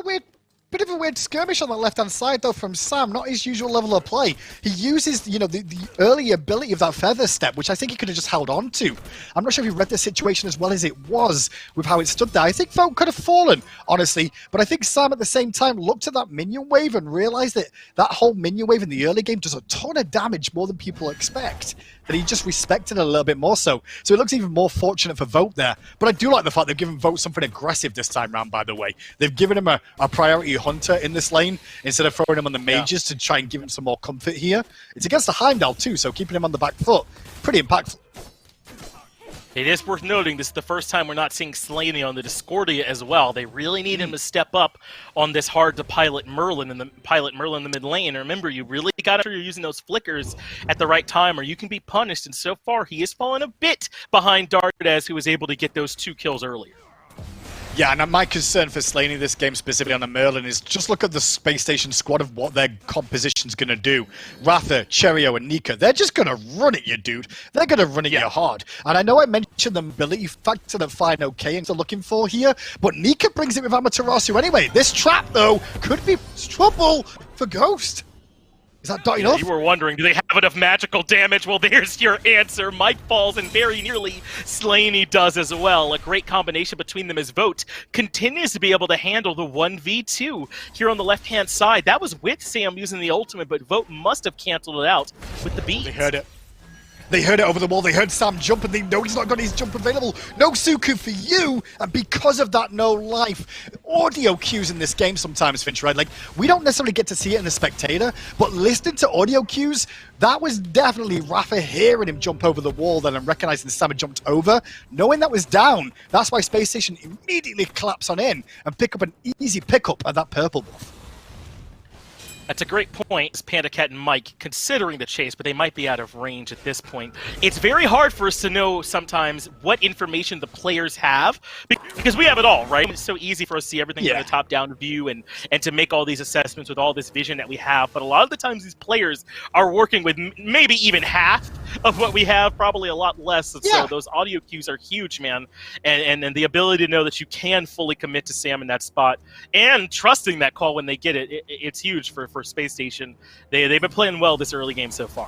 a weird skirmish on the left-hand side, though, from Sam. Not his usual level of play. He uses, the early ability of that feather step, which I think he could have just held on to. I'm not sure if he read the situation as well as it was with how it stood there. I think Vote could have fallen, honestly, but I think Sam at the same time looked at that minion wave and realized that that whole minion wave in the early game does a ton of damage, more than people expect. That he just respected it a little bit more so. So it looks even more fortunate for Vote there. But I do like the fact they've given Vote something aggressive this time round, by the way. They've given him a priority hunter in this lane instead of throwing him on the mages to try and give him some more comfort here. It's against the Heimdall too, so keeping him on the back foot, pretty impactful. It is worth noting this is the first time we're not seeing Slaney on the Discordia as well. They really need him to step up on this hard to pilot Merlin in the mid lane. And remember, you really got to you're using those flickers at the right time, or you can be punished. And so far, he has fallen a bit behind Dardes, who was able to get those 2 kills earlier. Yeah, and my concern for Slaney this game, specifically on the Merlin, is just look at the Space Station squad of what their composition's going to do. Ratha, Cherio, and Nika, they're just going to run at you, dude. They're going to run at you hard. And I know I mentioned the mobility factor that Fine OK are looking for here, but Nika brings it with Amaterasu anyway. This trap, though, could be trouble for Ghost. Is that dotting off? You were wondering, do they have enough magical damage? Well, there's your answer. Mike falls, and very nearly Slaney does as well. A great combination between them as Vote continues to be able to handle the 1v2 here on the left-hand side. That was with Sam using the ultimate, but Vote must have canceled it out with the beat. They heard it. They heard it over the wall. They heard Sam jump, and they know he's not got his jump available. No Suku for you, and because of that, no life. Audio cues in this game sometimes, Finch, right? Like, we don't necessarily get to see it in the spectator, but listening to audio cues, that was definitely Rafa hearing him jump over the wall then and recognizing Sam had jumped over. Knowing that was down, that's why Space Station immediately collapse on in and pick up an easy pickup at that purple buff. That's a great point, Panda Cat and Mike, considering the chase, but they might be out of range at this point. It's very hard for us to know sometimes what information the players have, because we have it all, right? It's so easy for us to see everything from the top-down view and to make all these assessments with all this vision that we have, but a lot of the times these players are working with maybe even half of what we have, probably a lot less, and so those audio cues are huge, man, and the ability to know that you can fully commit to Sam in that spot, and trusting that call when they get it, it's huge for Space Station. They've been playing well this early game so far.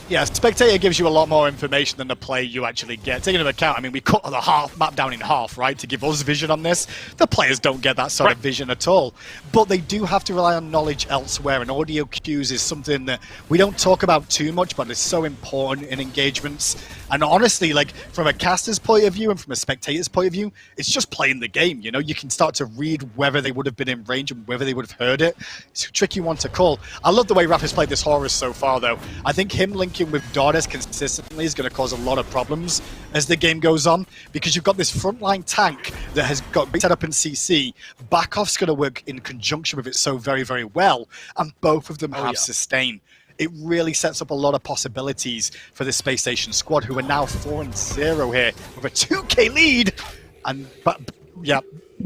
Yeah, Spectator gives you a lot more information than the play you actually get. Taking into account, I mean, we cut the map down in half, right, to give us vision on this. The players don't get that sort of vision at all. But they do have to rely on knowledge elsewhere, and audio cues is something that we don't talk about too much, but it's so important in engagements. And honestly, like, from a caster's point of view and from a spectator's point of view, it's just playing the game, you know? You can start to read whether they would have been in range and whether they would have heard it. It's a tricky one to call. I love the way Raph has played this Horus so far, though. I think him linking with Dardes consistently is going to cause a lot of problems as the game goes on, because you've got this frontline tank that has got set up in CC. Backoff's going to work in conjunction with it so very, very well, and both of them have sustain. It really sets up a lot of possibilities for the Space Station squad, who are now 4-0 here with a 2k lead. And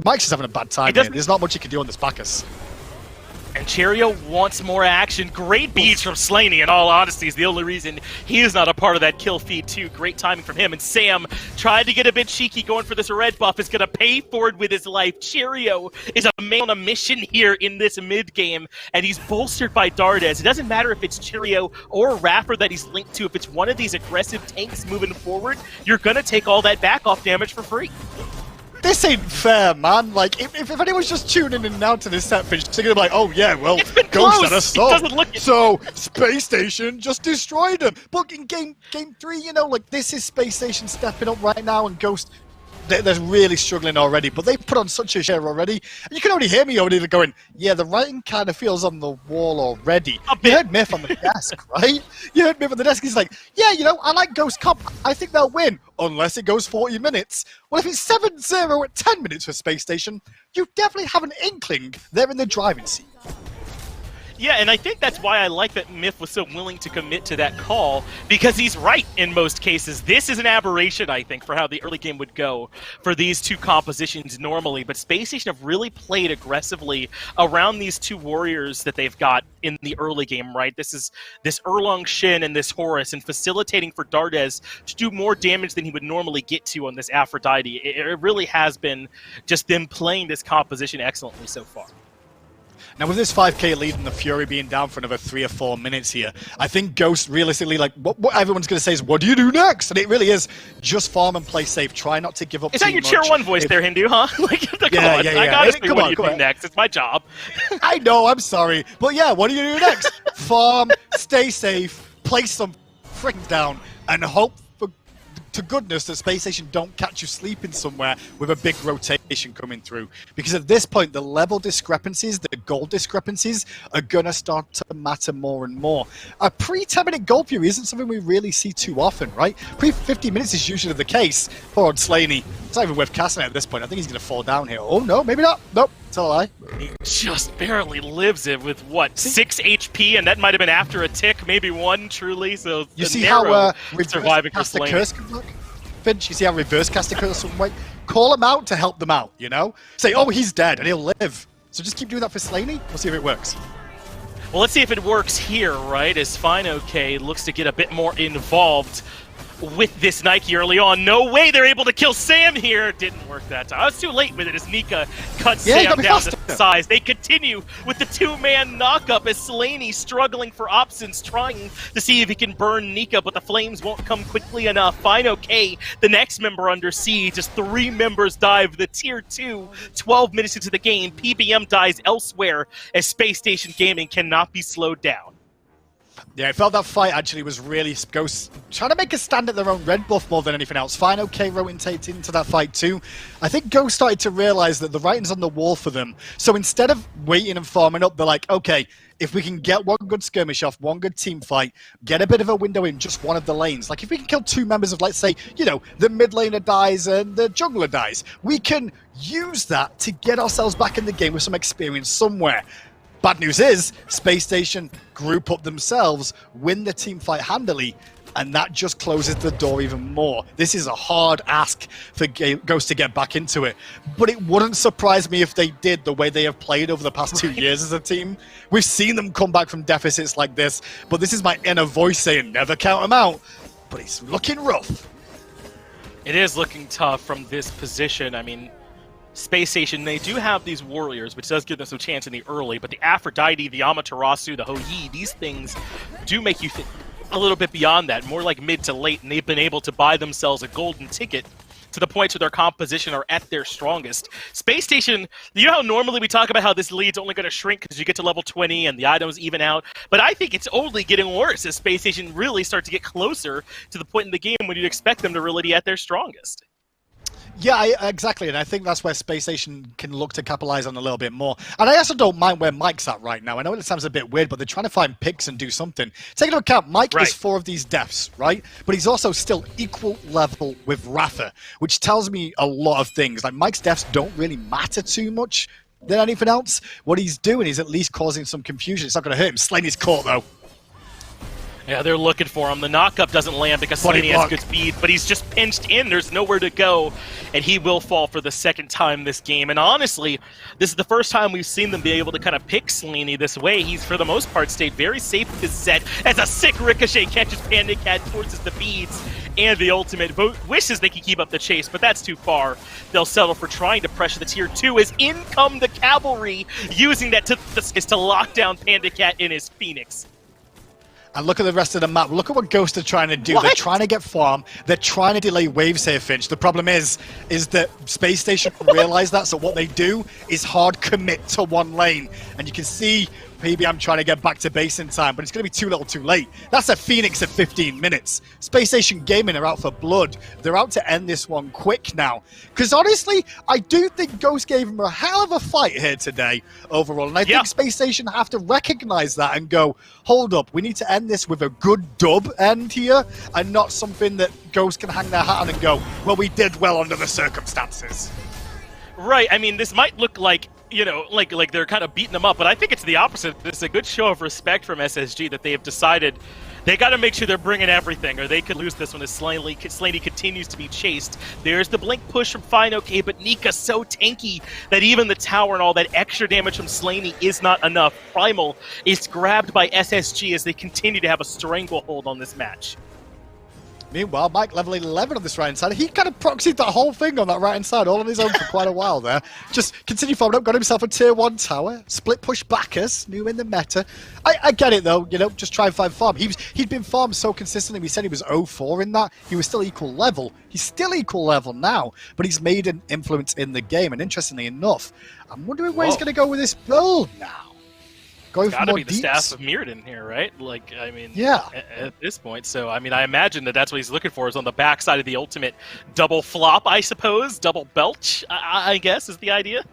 Mike's just having a bad time here. There's not much he can do on this Bacchus. And Cherio wants more action. Great beats from Slaney, in all honesty, is the only reason he is not a part of that kill feed, too. Great timing from him. And Sam tried to get a bit cheeky going for this red buff. Is going to pay for it with his life. Cherio is a man on a mission here in this mid-game, and he's bolstered by Dardes. It doesn't matter if it's Cherio or Rapper that he's linked to. If it's one of these aggressive tanks moving forward, you're going to take all that back-off damage for free. This ain't fair, man. Like, if anyone's just tuning in now to this set finish, they're gonna be like, oh yeah, well, Ghost had a assault, so Space Station just destroyed him. But in game 3, you know, like, this is Space Station stepping up right now, and Ghost, they're really struggling already, but they've put on such a share already. And you can already hear me already going, yeah, the writing kind of feels on the wall already. You heard Myth on the desk, right? You heard Myth on the desk. He's like, yeah, you know, I like Ghost Comp. I think they'll win, unless it goes 40 minutes. Well, if it's 7-0 at 10 minutes for Space Station, you definitely have an inkling they're in the driving seat. Yeah, and I think that's why I like that Myth was so willing to commit to that call, because he's right in most cases. This is an aberration, I think, for how the early game would go for these two compositions normally, but Space Station have really played aggressively around these two warriors that they've got in the early game, right? This is this Erlong Shin and this Horus, and facilitating for Dardes to do more damage than he would normally get to on this Aphrodite. It really has been just them playing this composition excellently so far. Now, with this 5k lead and the Fury being down for another 3 or 4 minutes here, I think Ghost, realistically, like, what everyone's going to say is, what do you do next? And it really is just farm and play safe. Try not to give up too much. Is that your tier 1 voice there, Hindu, huh? Like, come on. I gotta say, what do you do next? It's my job. I know, I'm sorry. But yeah, what do you do next? Farm, stay safe, play some freaking down, and hope to goodness that Spacestation don't catch you sleeping somewhere with a big rotation coming through. Because at this point, the level discrepancies, the gold discrepancies, are going to start to matter more and more. A pre-10-minute gold view isn't something we really see too often, right? Pre-50 minutes is usually the case. Poor old Slaney. It's not even worth casting at this point. I think he's going to fall down here. Oh, no, maybe not. Nope, it's a lie. He just barely lives it with, what, 6 HP? And that might have been after a tick, maybe 1, truly. So you see how surviving for cast the Slaney. curse can work? Finch, you see how reverse cast the curse can work? Call him out to help them out, you know? Say, oh, he's dead, and he'll live. So just keep doing that for Slaney. We'll see if it works. Well, let's see if it works here, right? As FineOK looks to get a bit more involved with this Nike early on. No way they're able to kill Sam here. Didn't work that time. I was too late with it as Nika cuts Sam down to size. They continue with the 2-man knockup as Slaney struggling for options, trying to see if he can burn Nika, but the flames won't come quickly enough. FineOK, the next member under siege, as 3 members dive. The tier 2, 12 minutes into the game, PBM dies elsewhere as Space Station Gaming cannot be slowed down. Yeah, I felt that fight actually was really Ghost trying to make a stand at their own red buff more than anything else. FineOK rotated into that fight too. I think Ghost started to realize that the writing's on the wall for them. So instead of waiting and farming up, they're like, okay, if we can get one good skirmish off, one good team fight, get a bit of a window in just one of the lanes. Like if we can kill 2 members of, let's say, you know, the mid laner dies and the jungler dies, we can use that to get ourselves back in the game with some experience somewhere. Bad news is, Space Station group up themselves, win the team fight handily, and that just closes the door even more. This is a hard ask for Ghost to get back into it, but it wouldn't surprise me if they did the way they have played over the past 2 years as a team. We've seen them come back from deficits like this, but this is my inner voice saying never count them out, but it's looking rough. It is looking tough from this position. I mean, Space Station, they do have these warriors, which does give them some chance in the early, but the Aphrodite, the Amaterasu, the Hou-Yi, these things do make you think a little bit beyond that, more like mid to late, and they've been able to buy themselves a golden ticket to the points where their composition are at their strongest. Space Station, you know how normally we talk about how this lead's only going to shrink because you get to level 20 and the items even out, but I think it's only getting worse as Space Station really start to get closer to the point in the game when you'd expect them to really be at their strongest. Yeah, exactly, and I think that's where Space Station can look to capitalize on a little bit more. And I also don't mind where Mike's at right now. I know it sounds a bit weird, but they're trying to find picks and do something. Take into account, Mike is 4 of these deaths, right? But he's also still equal level with Rafa, which tells me a lot of things. Like, Mike's deaths don't really matter too much than anything else. What he's doing is at least causing some confusion. It's not going to hurt him. Slaney's caught, though. Yeah, they're looking for him. The knockup doesn't land because Slaney has good speed, but he's just pinched in. There's nowhere to go, and he will fall for the second time this game. And honestly, this is the first time we've seen them be able to kind of pick Slaney this way. He's, for the most part, stayed very safe with his set as a sick ricochet catches Panda Cat, forces the beads, and the ultimate. Wishes they could keep up the chase, but that's too far. They'll settle for trying to pressure the tier 2 as in come the cavalry, using that to lock down Panda Cat in his Phoenix. And look at the rest of the map. Look at what Ghost are trying to do. What? They're trying to get farm. They're trying to delay waves here, Finch. The problem is that Space Station realize that, so what they do is hard commit to one lane. And you can see PBM trying to get back to base in time, but it's going to be too little too late. That's a Phoenix at 15 minutes. Space Station Gaming are out for blood. They're out to end this one quick now. Because honestly, I do think Ghost gave him a hell of a fight here today overall. And I think Space Station have to recognize that and go, hold up, we need to end this with a good dub end here and not something that Ghost can hang their hat on and go, well, we did well under the circumstances. Right, I mean, this might look like, you know, like they're kind of beating them up, but I think it's the opposite. It's a good show of respect from SSG that they have decided they got to make sure they're bringing everything, or they could lose this one as Slaney continues to be chased. There's the blink push from FineOK, but Nika's so tanky that even the tower and all that extra damage from Slaney is not enough. Primal is grabbed by SSG as they continue to have a stranglehold on this match. Meanwhile, Mike level 11 on this right-hand side. He kind of proxied that whole thing on that right-hand side all on his own for quite a while there. Just continue farming up, got himself a tier 1 tower. Split push backers, new in the meta. I get it though, you know, just try and find farm. He'd been farmed so consistently, we said he was 0-4 in that. He was still equal level. He's still equal level now, but he's made an influence in the game. And interestingly enough, I'm wondering where he's going to go with this build now. Going Got for to more be the deeps. staff of Mirrodin here, right? Like, I mean, Yeah. at this point. So, I mean, I imagine that's what he's looking for is on the backside of the ultimate double flop, I suppose. Double belch, I guess, is the idea.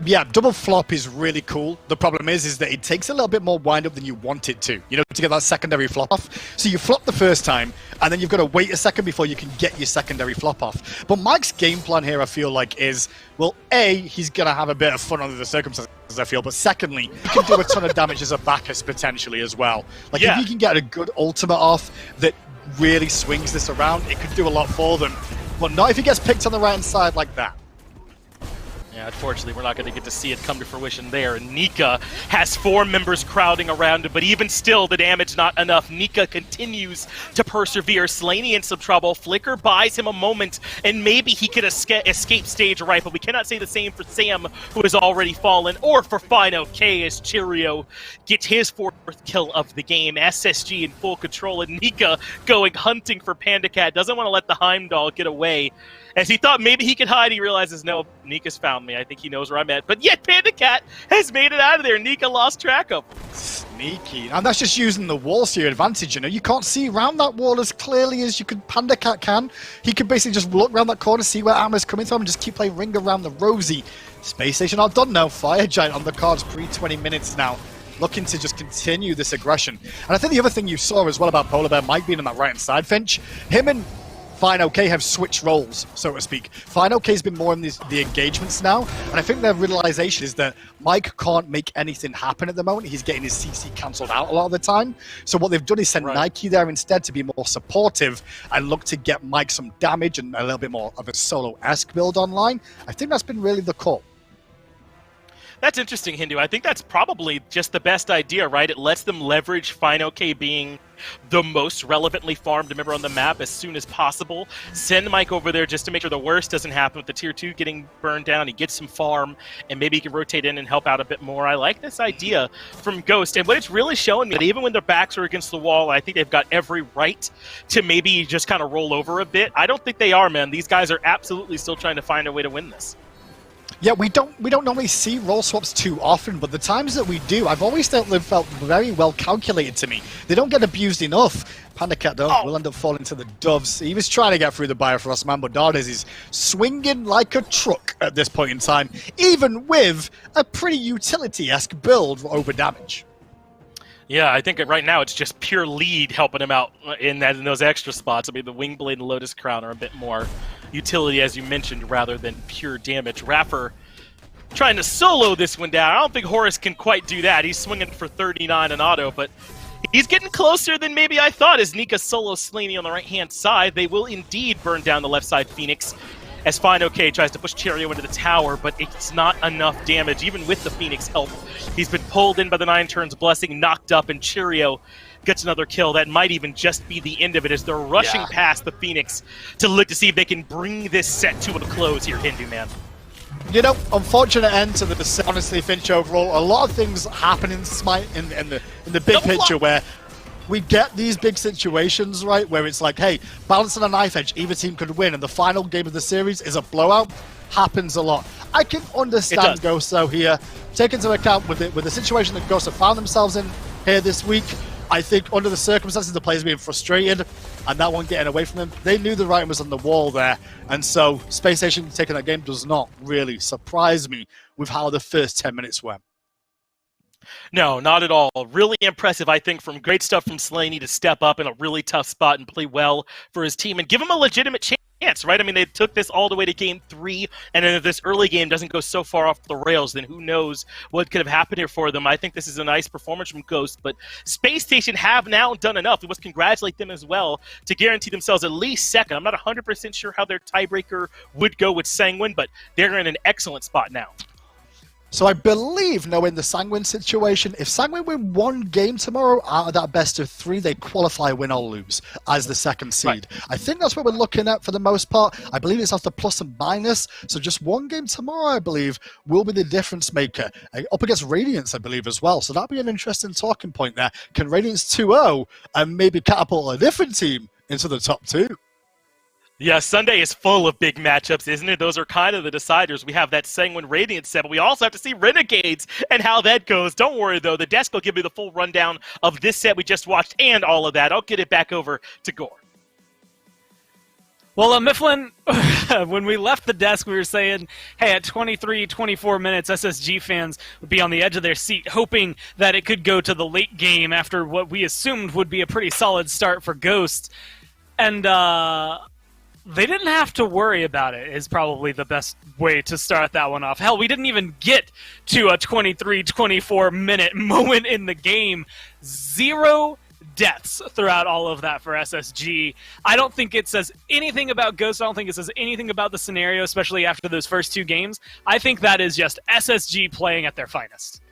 Yeah, double flop is really cool. The problem is that it takes a little bit more wind up than you want it to, to get that secondary flop off. So you flop the first time, and then you've got to wait a second before you can get your secondary flop off. But Mike's game plan here, I feel like, is, well, A, he's going to have a bit of fun under the circumstances, I feel, but secondly, he can do a ton of damage as a Bacchus potentially as well. Like, if you can get a good ultimate off that really swings this around, it could do a lot for them. But not if he gets picked on the right-hand side like that. Yeah, unfortunately, we're not going to get to see it come to fruition there. Nika has 4 members crowding around him, but even still, the damage not enough. Nika continues to persevere. Slaney in some trouble. Flicker buys him a moment, and maybe he could escape stage right, but we cannot say the same for Sam, who has already fallen, or for Fino K as Cheerio gets his 4th kill of the game. SSG in full control, and Nika going hunting for Panda Cat. Doesn't want to let the Heimdall get away. As he thought maybe he could hide, he realizes, no, Nika's found me. I think he knows where I'm at. But yet Panda Cat has made it out of there. Nika lost track of him. Sneaky. And that's just using the walls to your advantage, You can't see around that wall as clearly as you could Panda Cat can. He could basically just look around that corner, see where Amma's coming from, and just keep playing Ring Around the Rosie. Space Station are done now. Fire Giant on the cards pre-20 minutes now, looking to just continue this aggression. And I think the other thing you saw as well about Polar Bear Mike being on that right-hand side, Finch, him and Fino K have switched roles, so to speak. Fino K has been more in the engagements now, and I think their realization is that Mike can't make anything happen at the moment. He's getting his CC cancelled out a lot of the time. So what they've done is send Nike there instead to be more supportive and look to get Mike some damage and a little bit more of a solo-esque build online. I think that's been really the call. That's interesting, Hindu. I think that's probably just the best idea, right? It lets them leverage Fino K being the most relevantly farmed member on the map as soon as possible. Send Mike over there just to make sure the worst doesn't happen with the tier 2 getting burned down. He gets some farm, and maybe he can rotate in and help out a bit more. I like this idea from Ghost, and what it's really showing me that even when their backs are against the wall, I think they've got every right to maybe just kind of roll over a bit. I don't think they are, man. These guys are absolutely still trying to find a way to win this. Yeah, we don't normally see role swaps too often, but the times that we do, I've always felt they've felt very well calculated to me. They don't get abused enough. Panda Cat, though, will end up falling to the doves. He was trying to get through the Bifrost, man, but Dardes is swinging like a truck at this point in time, even with a pretty utility-esque build over damage. Yeah, I think right now it's just pure lead helping him out in those extra spots. I mean, the Wingblade and Lotus Crown are a bit more utility, as you mentioned, rather than pure damage. Raffer trying to solo this one down. I don't think Horus can quite do that. He's swinging for 39 in auto, but he's getting closer than maybe I thought as Nika solo Slaney on the right-hand side. They will indeed burn down the left side Phoenix as Fino K tries to push Cheerio into the tower, but it's not enough damage, even with the Phoenix help. He's been pulled in by the 9 turns blessing, knocked up, and Cheerio gets another kill. That might even just be the end of it as they're rushing past the Phoenix to look to see if they can bring this set to a close here, Hindu, man. Unfortunate end to the set, honestly, Finch, overall. A lot of things happen in Smite in the big picture where we get these big situations, right, where it's like, hey, balance on a knife edge, either team could win, and the final game of the series is a blowout. Happens a lot. I can understand Ghost, though, here. Take into account with the situation that Ghost have found themselves in here this week, I think under the circumstances, the players being frustrated and that one getting away from them, they knew the writing was on the wall there. And so Space Station taking that game does not really surprise me with how the first 10 minutes went. No, not at all. Really impressive, I think, from great stuff from Slaney to step up in a really tough spot and play well for his team and give him a legitimate chance, right? I mean, they took this all the way to game 3, and then if this early game doesn't go so far off the rails, then who knows what could have happened here for them. I think this is a nice performance from Ghost, but Space Station have now done enough. We must congratulate them as well to guarantee themselves at least second. I'm not 100% sure how their tiebreaker would go with Sanguine, but they're in an excellent spot now. So I believe, knowing the Sanguine situation, if Sanguine win one game tomorrow out of that best of 3, they qualify, win or lose as the second seed. Right. I think that's what we're looking at for the most part. I believe it's after plus and minus. So just one game tomorrow, I believe, will be the difference maker. Up against Radiance, I believe, as well. So that'll be an interesting talking point there. Can Radiance 2-0 and maybe catapult a different team into the top 2? Yeah, Sunday is full of big matchups, isn't it? Those are kind of the deciders. We have that Sanguine Radiant set, but we also have to see Renegades and how that goes. Don't worry, though. The desk will give you the full rundown of this set we just watched and all of that. I'll get it back over to Gore. Well, Mifflin, when we left the desk, we were saying, hey, at 23, 24 minutes, SSG fans would be on the edge of their seat, hoping that it could go to the late game after what we assumed would be a pretty solid start for Ghost. And they didn't have to worry about it, is probably the best way to start that one off. Hell, we didn't even get to a 23, 24-minute moment in the game. 0 deaths throughout all of that for SSG. I don't think it says anything about Ghost. I don't think it says anything about the scenario, especially after those first 2 games. I think that is just SSG playing at their finest.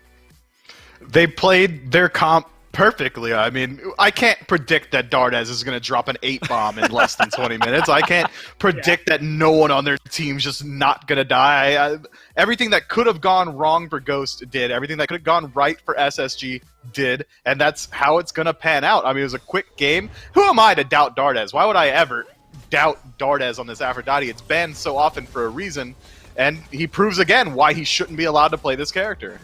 They played their comp perfectly. I mean, I can't predict that Dardez is going to drop an 8 bomb in less than 20 minutes. I can't predict that no one on their team's just not going to die. Everything that could have gone wrong for Ghost did. Everything that could have gone right for SSG did. And that's how it's going to pan out. I mean, it was a quick game. Who am I to doubt Dardez? Why would I ever doubt Dardez on this Aphrodite? It's banned so often for a reason. And he proves again why he shouldn't be allowed to play this character.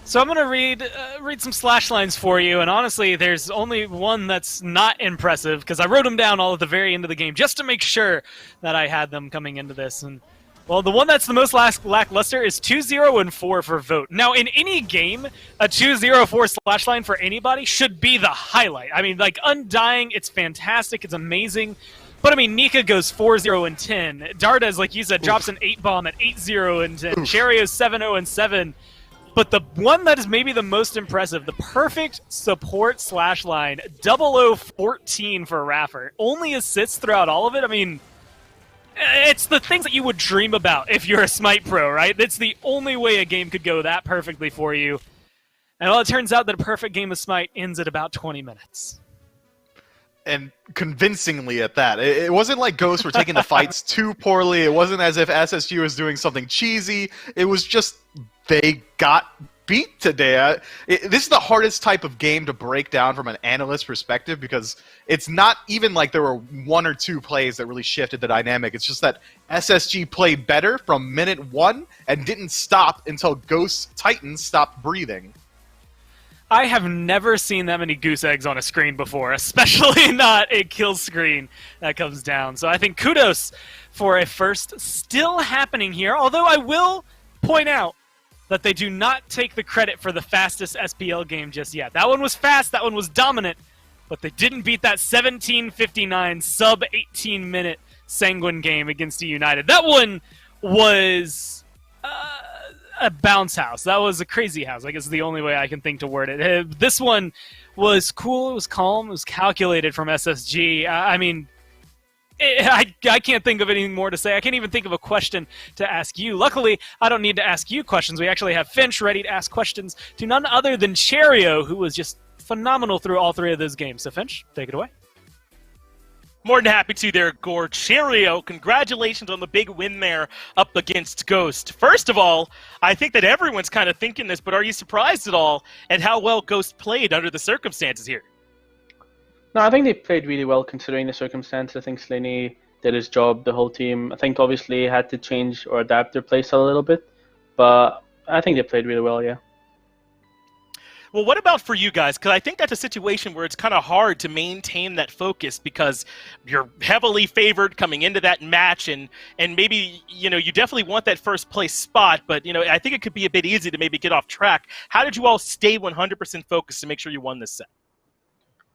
So I'm going to read some slash lines for you, and honestly, there's only one that's not impressive, because I wrote them down all at the very end of the game, just to make sure that I had them coming into this. And well, the one that's the most lackluster is 2-0-4 for Vote. Now, in any game, a 2-0-4 slash line for anybody should be the highlight. I mean, like, Undying, it's fantastic, it's amazing. But, I mean, Nika goes 4-0-10. Dardez, like you said, drops an 8 bomb at 8-0-10. Cherio's 7-0-7. But the one that is maybe the most impressive, the perfect support slash line, 0014 for Raffer. Only assists throughout all of it. I mean, it's the things that you would dream about if you're a Smite pro, right? It's the only way a game could go that perfectly for you. And well, it turns out that a perfect game of Smite ends at about 20 minutes. And convincingly at that. It wasn't like Ghosts were taking the fights too poorly. It wasn't as if SSG was doing something cheesy. It was just they got beat today. This is the hardest type of game to break down from an analyst perspective, because it's not even like there were 1 or 2 plays that really shifted the dynamic. It's just that SSG played better from minute 1 and didn't stop until Ghost Titans stopped breathing. I have never seen that many goose eggs on a screen before, especially not a kill screen that comes down. So I think kudos for a first still happening here, although I will point out that they do not take the credit for the fastest SPL game just yet. That one was fast, that one was dominant, but they didn't beat that 17:59 sub 18-minute Sanguine game against United. That one was a bounce house. That was a crazy house, I guess is the only way I can think to word it. This one was cool, it was calm, it was calculated from SSG. I mean, I can't think of anything more to say. I can't even think of a question to ask you. Luckily, I don't need to ask you questions. We actually have Finch ready to ask questions to none other than Cherio, who was just phenomenal through all 3 of those games. So Finch, take it away. More than happy to there, Gore. Cheerio, congratulations on the big win there up against Ghost. First of all, I think that everyone's kind of thinking this, but are you surprised at all at how well Ghost played under the circumstances here? No, I think they played really well considering the circumstances. I think Slaney did his job, the whole team. I think obviously had to change or adapt their playstyle a little bit, but I think they played really well, yeah. Well, what about for you guys? Because I think that's a situation where it's kind of hard to maintain that focus because you're heavily favored coming into that match, and maybe, you know, you definitely want that first place spot, but, you know, I think it could be a bit easy to maybe get off track. How did you all stay 100% focused to make sure you won this set?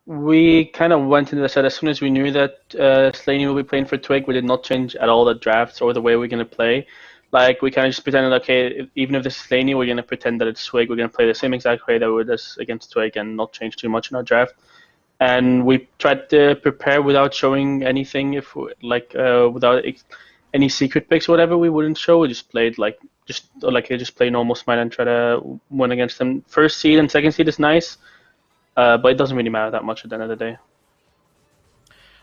We kind of went into the set as soon as we knew that Slaney will be playing for Twig. We did not change at all the drafts or the way we're going to play. Like, we kind of just pretended, okay, even if this is Slaney, we're going to pretend that it's Twig. We're going to play the same exact way that we did against Twig and not change too much in our draft. And we tried to prepare without showing anything, without any secret picks or whatever we wouldn't show. We just played just play normal Smite and try to win against them. First seed and second seed is nice. But it doesn't really matter that much at the end of the day.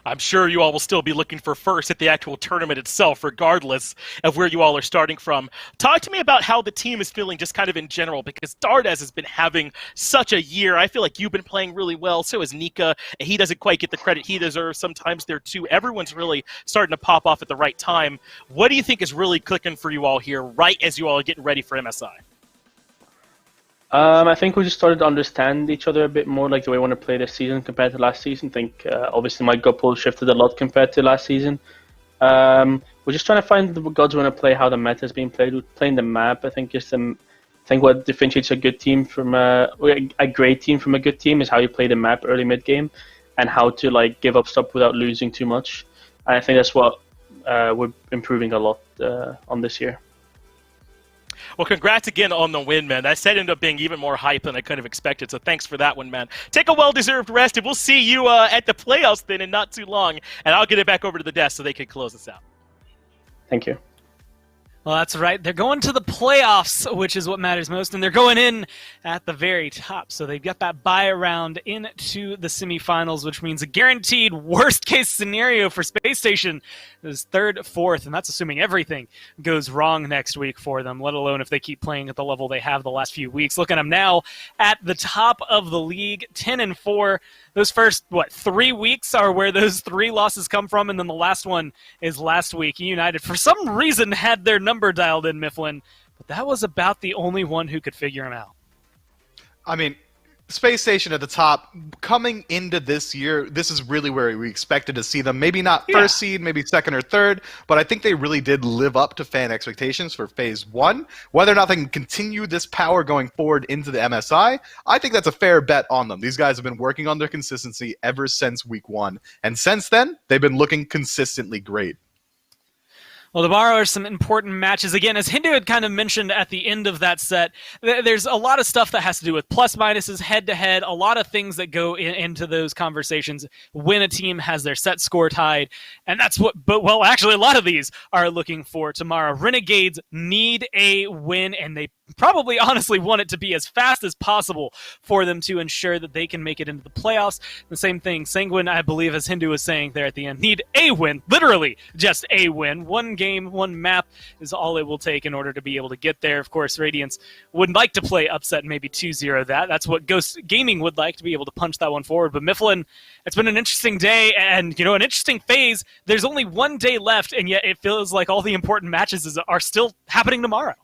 I'm sure you all will still be looking for first at the actual tournament itself, regardless of where you all are starting from. Talk to me about how the team is feeling just kind of in general, because Dardes has been having such a year. I feel like you've been playing really well, so has Nika. He doesn't quite get the credit he deserves sometimes there too. Everyone's really starting to pop off at the right time. What do you think is really clicking for you all here right as you all are getting ready for MSI? I think we just started to understand each other a bit more, like the way we want to play this season compared to last season. I think obviously my gut pull shifted a lot compared to last season. We're just trying to find the gods we want to play, how the meta is being played. We're playing the map. I think what differentiates a good team from a great team from a good team is how you play the map early mid game, and how to like give up stuff without losing too much. And I think that's what we're improving a lot on this year. Well, congrats again on the win, man. That set ended up being even more hype than I could have expected, so thanks for that one, man. Take a well-deserved rest, and we'll see you at the playoffs then in not too long, and I'll get it back over to the desk so they can close this out. Thank you. Well, that's right. They're going to the playoffs, which is what matters most, and they're going in at the very top. So they've got that bye round into the semifinals, which means a guaranteed worst-case scenario for Spacestation is third, fourth, and that's assuming everything goes wrong next week for them, let alone if they keep playing at the level they have the last few weeks. Look at them now at the top of the league, 10-4. Those first, 3 weeks are where those 3 losses come from, and then the last one is last week. United, for some reason, had their number dialed in, Mifflin, but that was about the only one who could figure him out. I mean, Space Station at the top, coming into this year, this is really where we expected to see them. Maybe not first seed, maybe second or third, but I think they really did live up to fan expectations for Phase 1. Whether or not they can continue this power going forward into the MSI, I think that's a fair bet on them. These guys have been working on their consistency ever since Week 1, and since then, they've been looking consistently great. Well, tomorrow are some important matches. Again, as Hindu had kind of mentioned at the end of that set, there's a lot of stuff that has to do with plus minuses, head-to-head, a lot of things that go into those conversations when a team has their set score tied. And that's well, actually, a lot of these are looking for tomorrow. Renegades need a win, and they probably honestly want it to be as fast as possible for them to ensure that they can make it into the playoffs. The same thing, Sanguine, I believe, as Hindu was saying there at the end, need a win, literally just a win. One game, one map is all it will take in order to be able to get there. Of course, Radiance would like to play upset, maybe 2-0 that. That's what Ghost Gaming would like, to be able to punch that one forward. But Mifflin, it's been an interesting day and, an interesting phase. There's only one day left, and yet it feels like all the important matches are still happening tomorrow.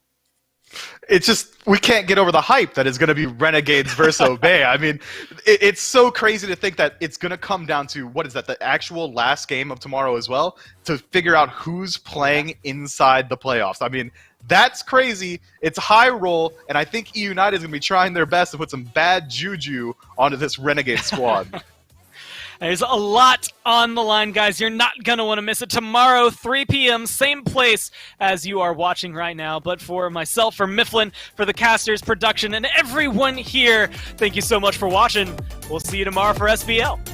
It's just, we can't get over the hype that is going to be Renegades versus Obey. I mean, it's so crazy to think that it's going to come down to, the actual last game of tomorrow as well, to figure out who's playing inside the playoffs. I mean, that's crazy. It's high roll, and I think E United is going to be trying their best to put some bad juju onto this Renegade squad. There's a lot on the line, guys. You're not going to want to miss it. Tomorrow, 3 p.m., same place as you are watching right now. But for myself, for Mifflin, for the casters, production, and everyone here, thank you so much for watching. We'll see you tomorrow for SBL.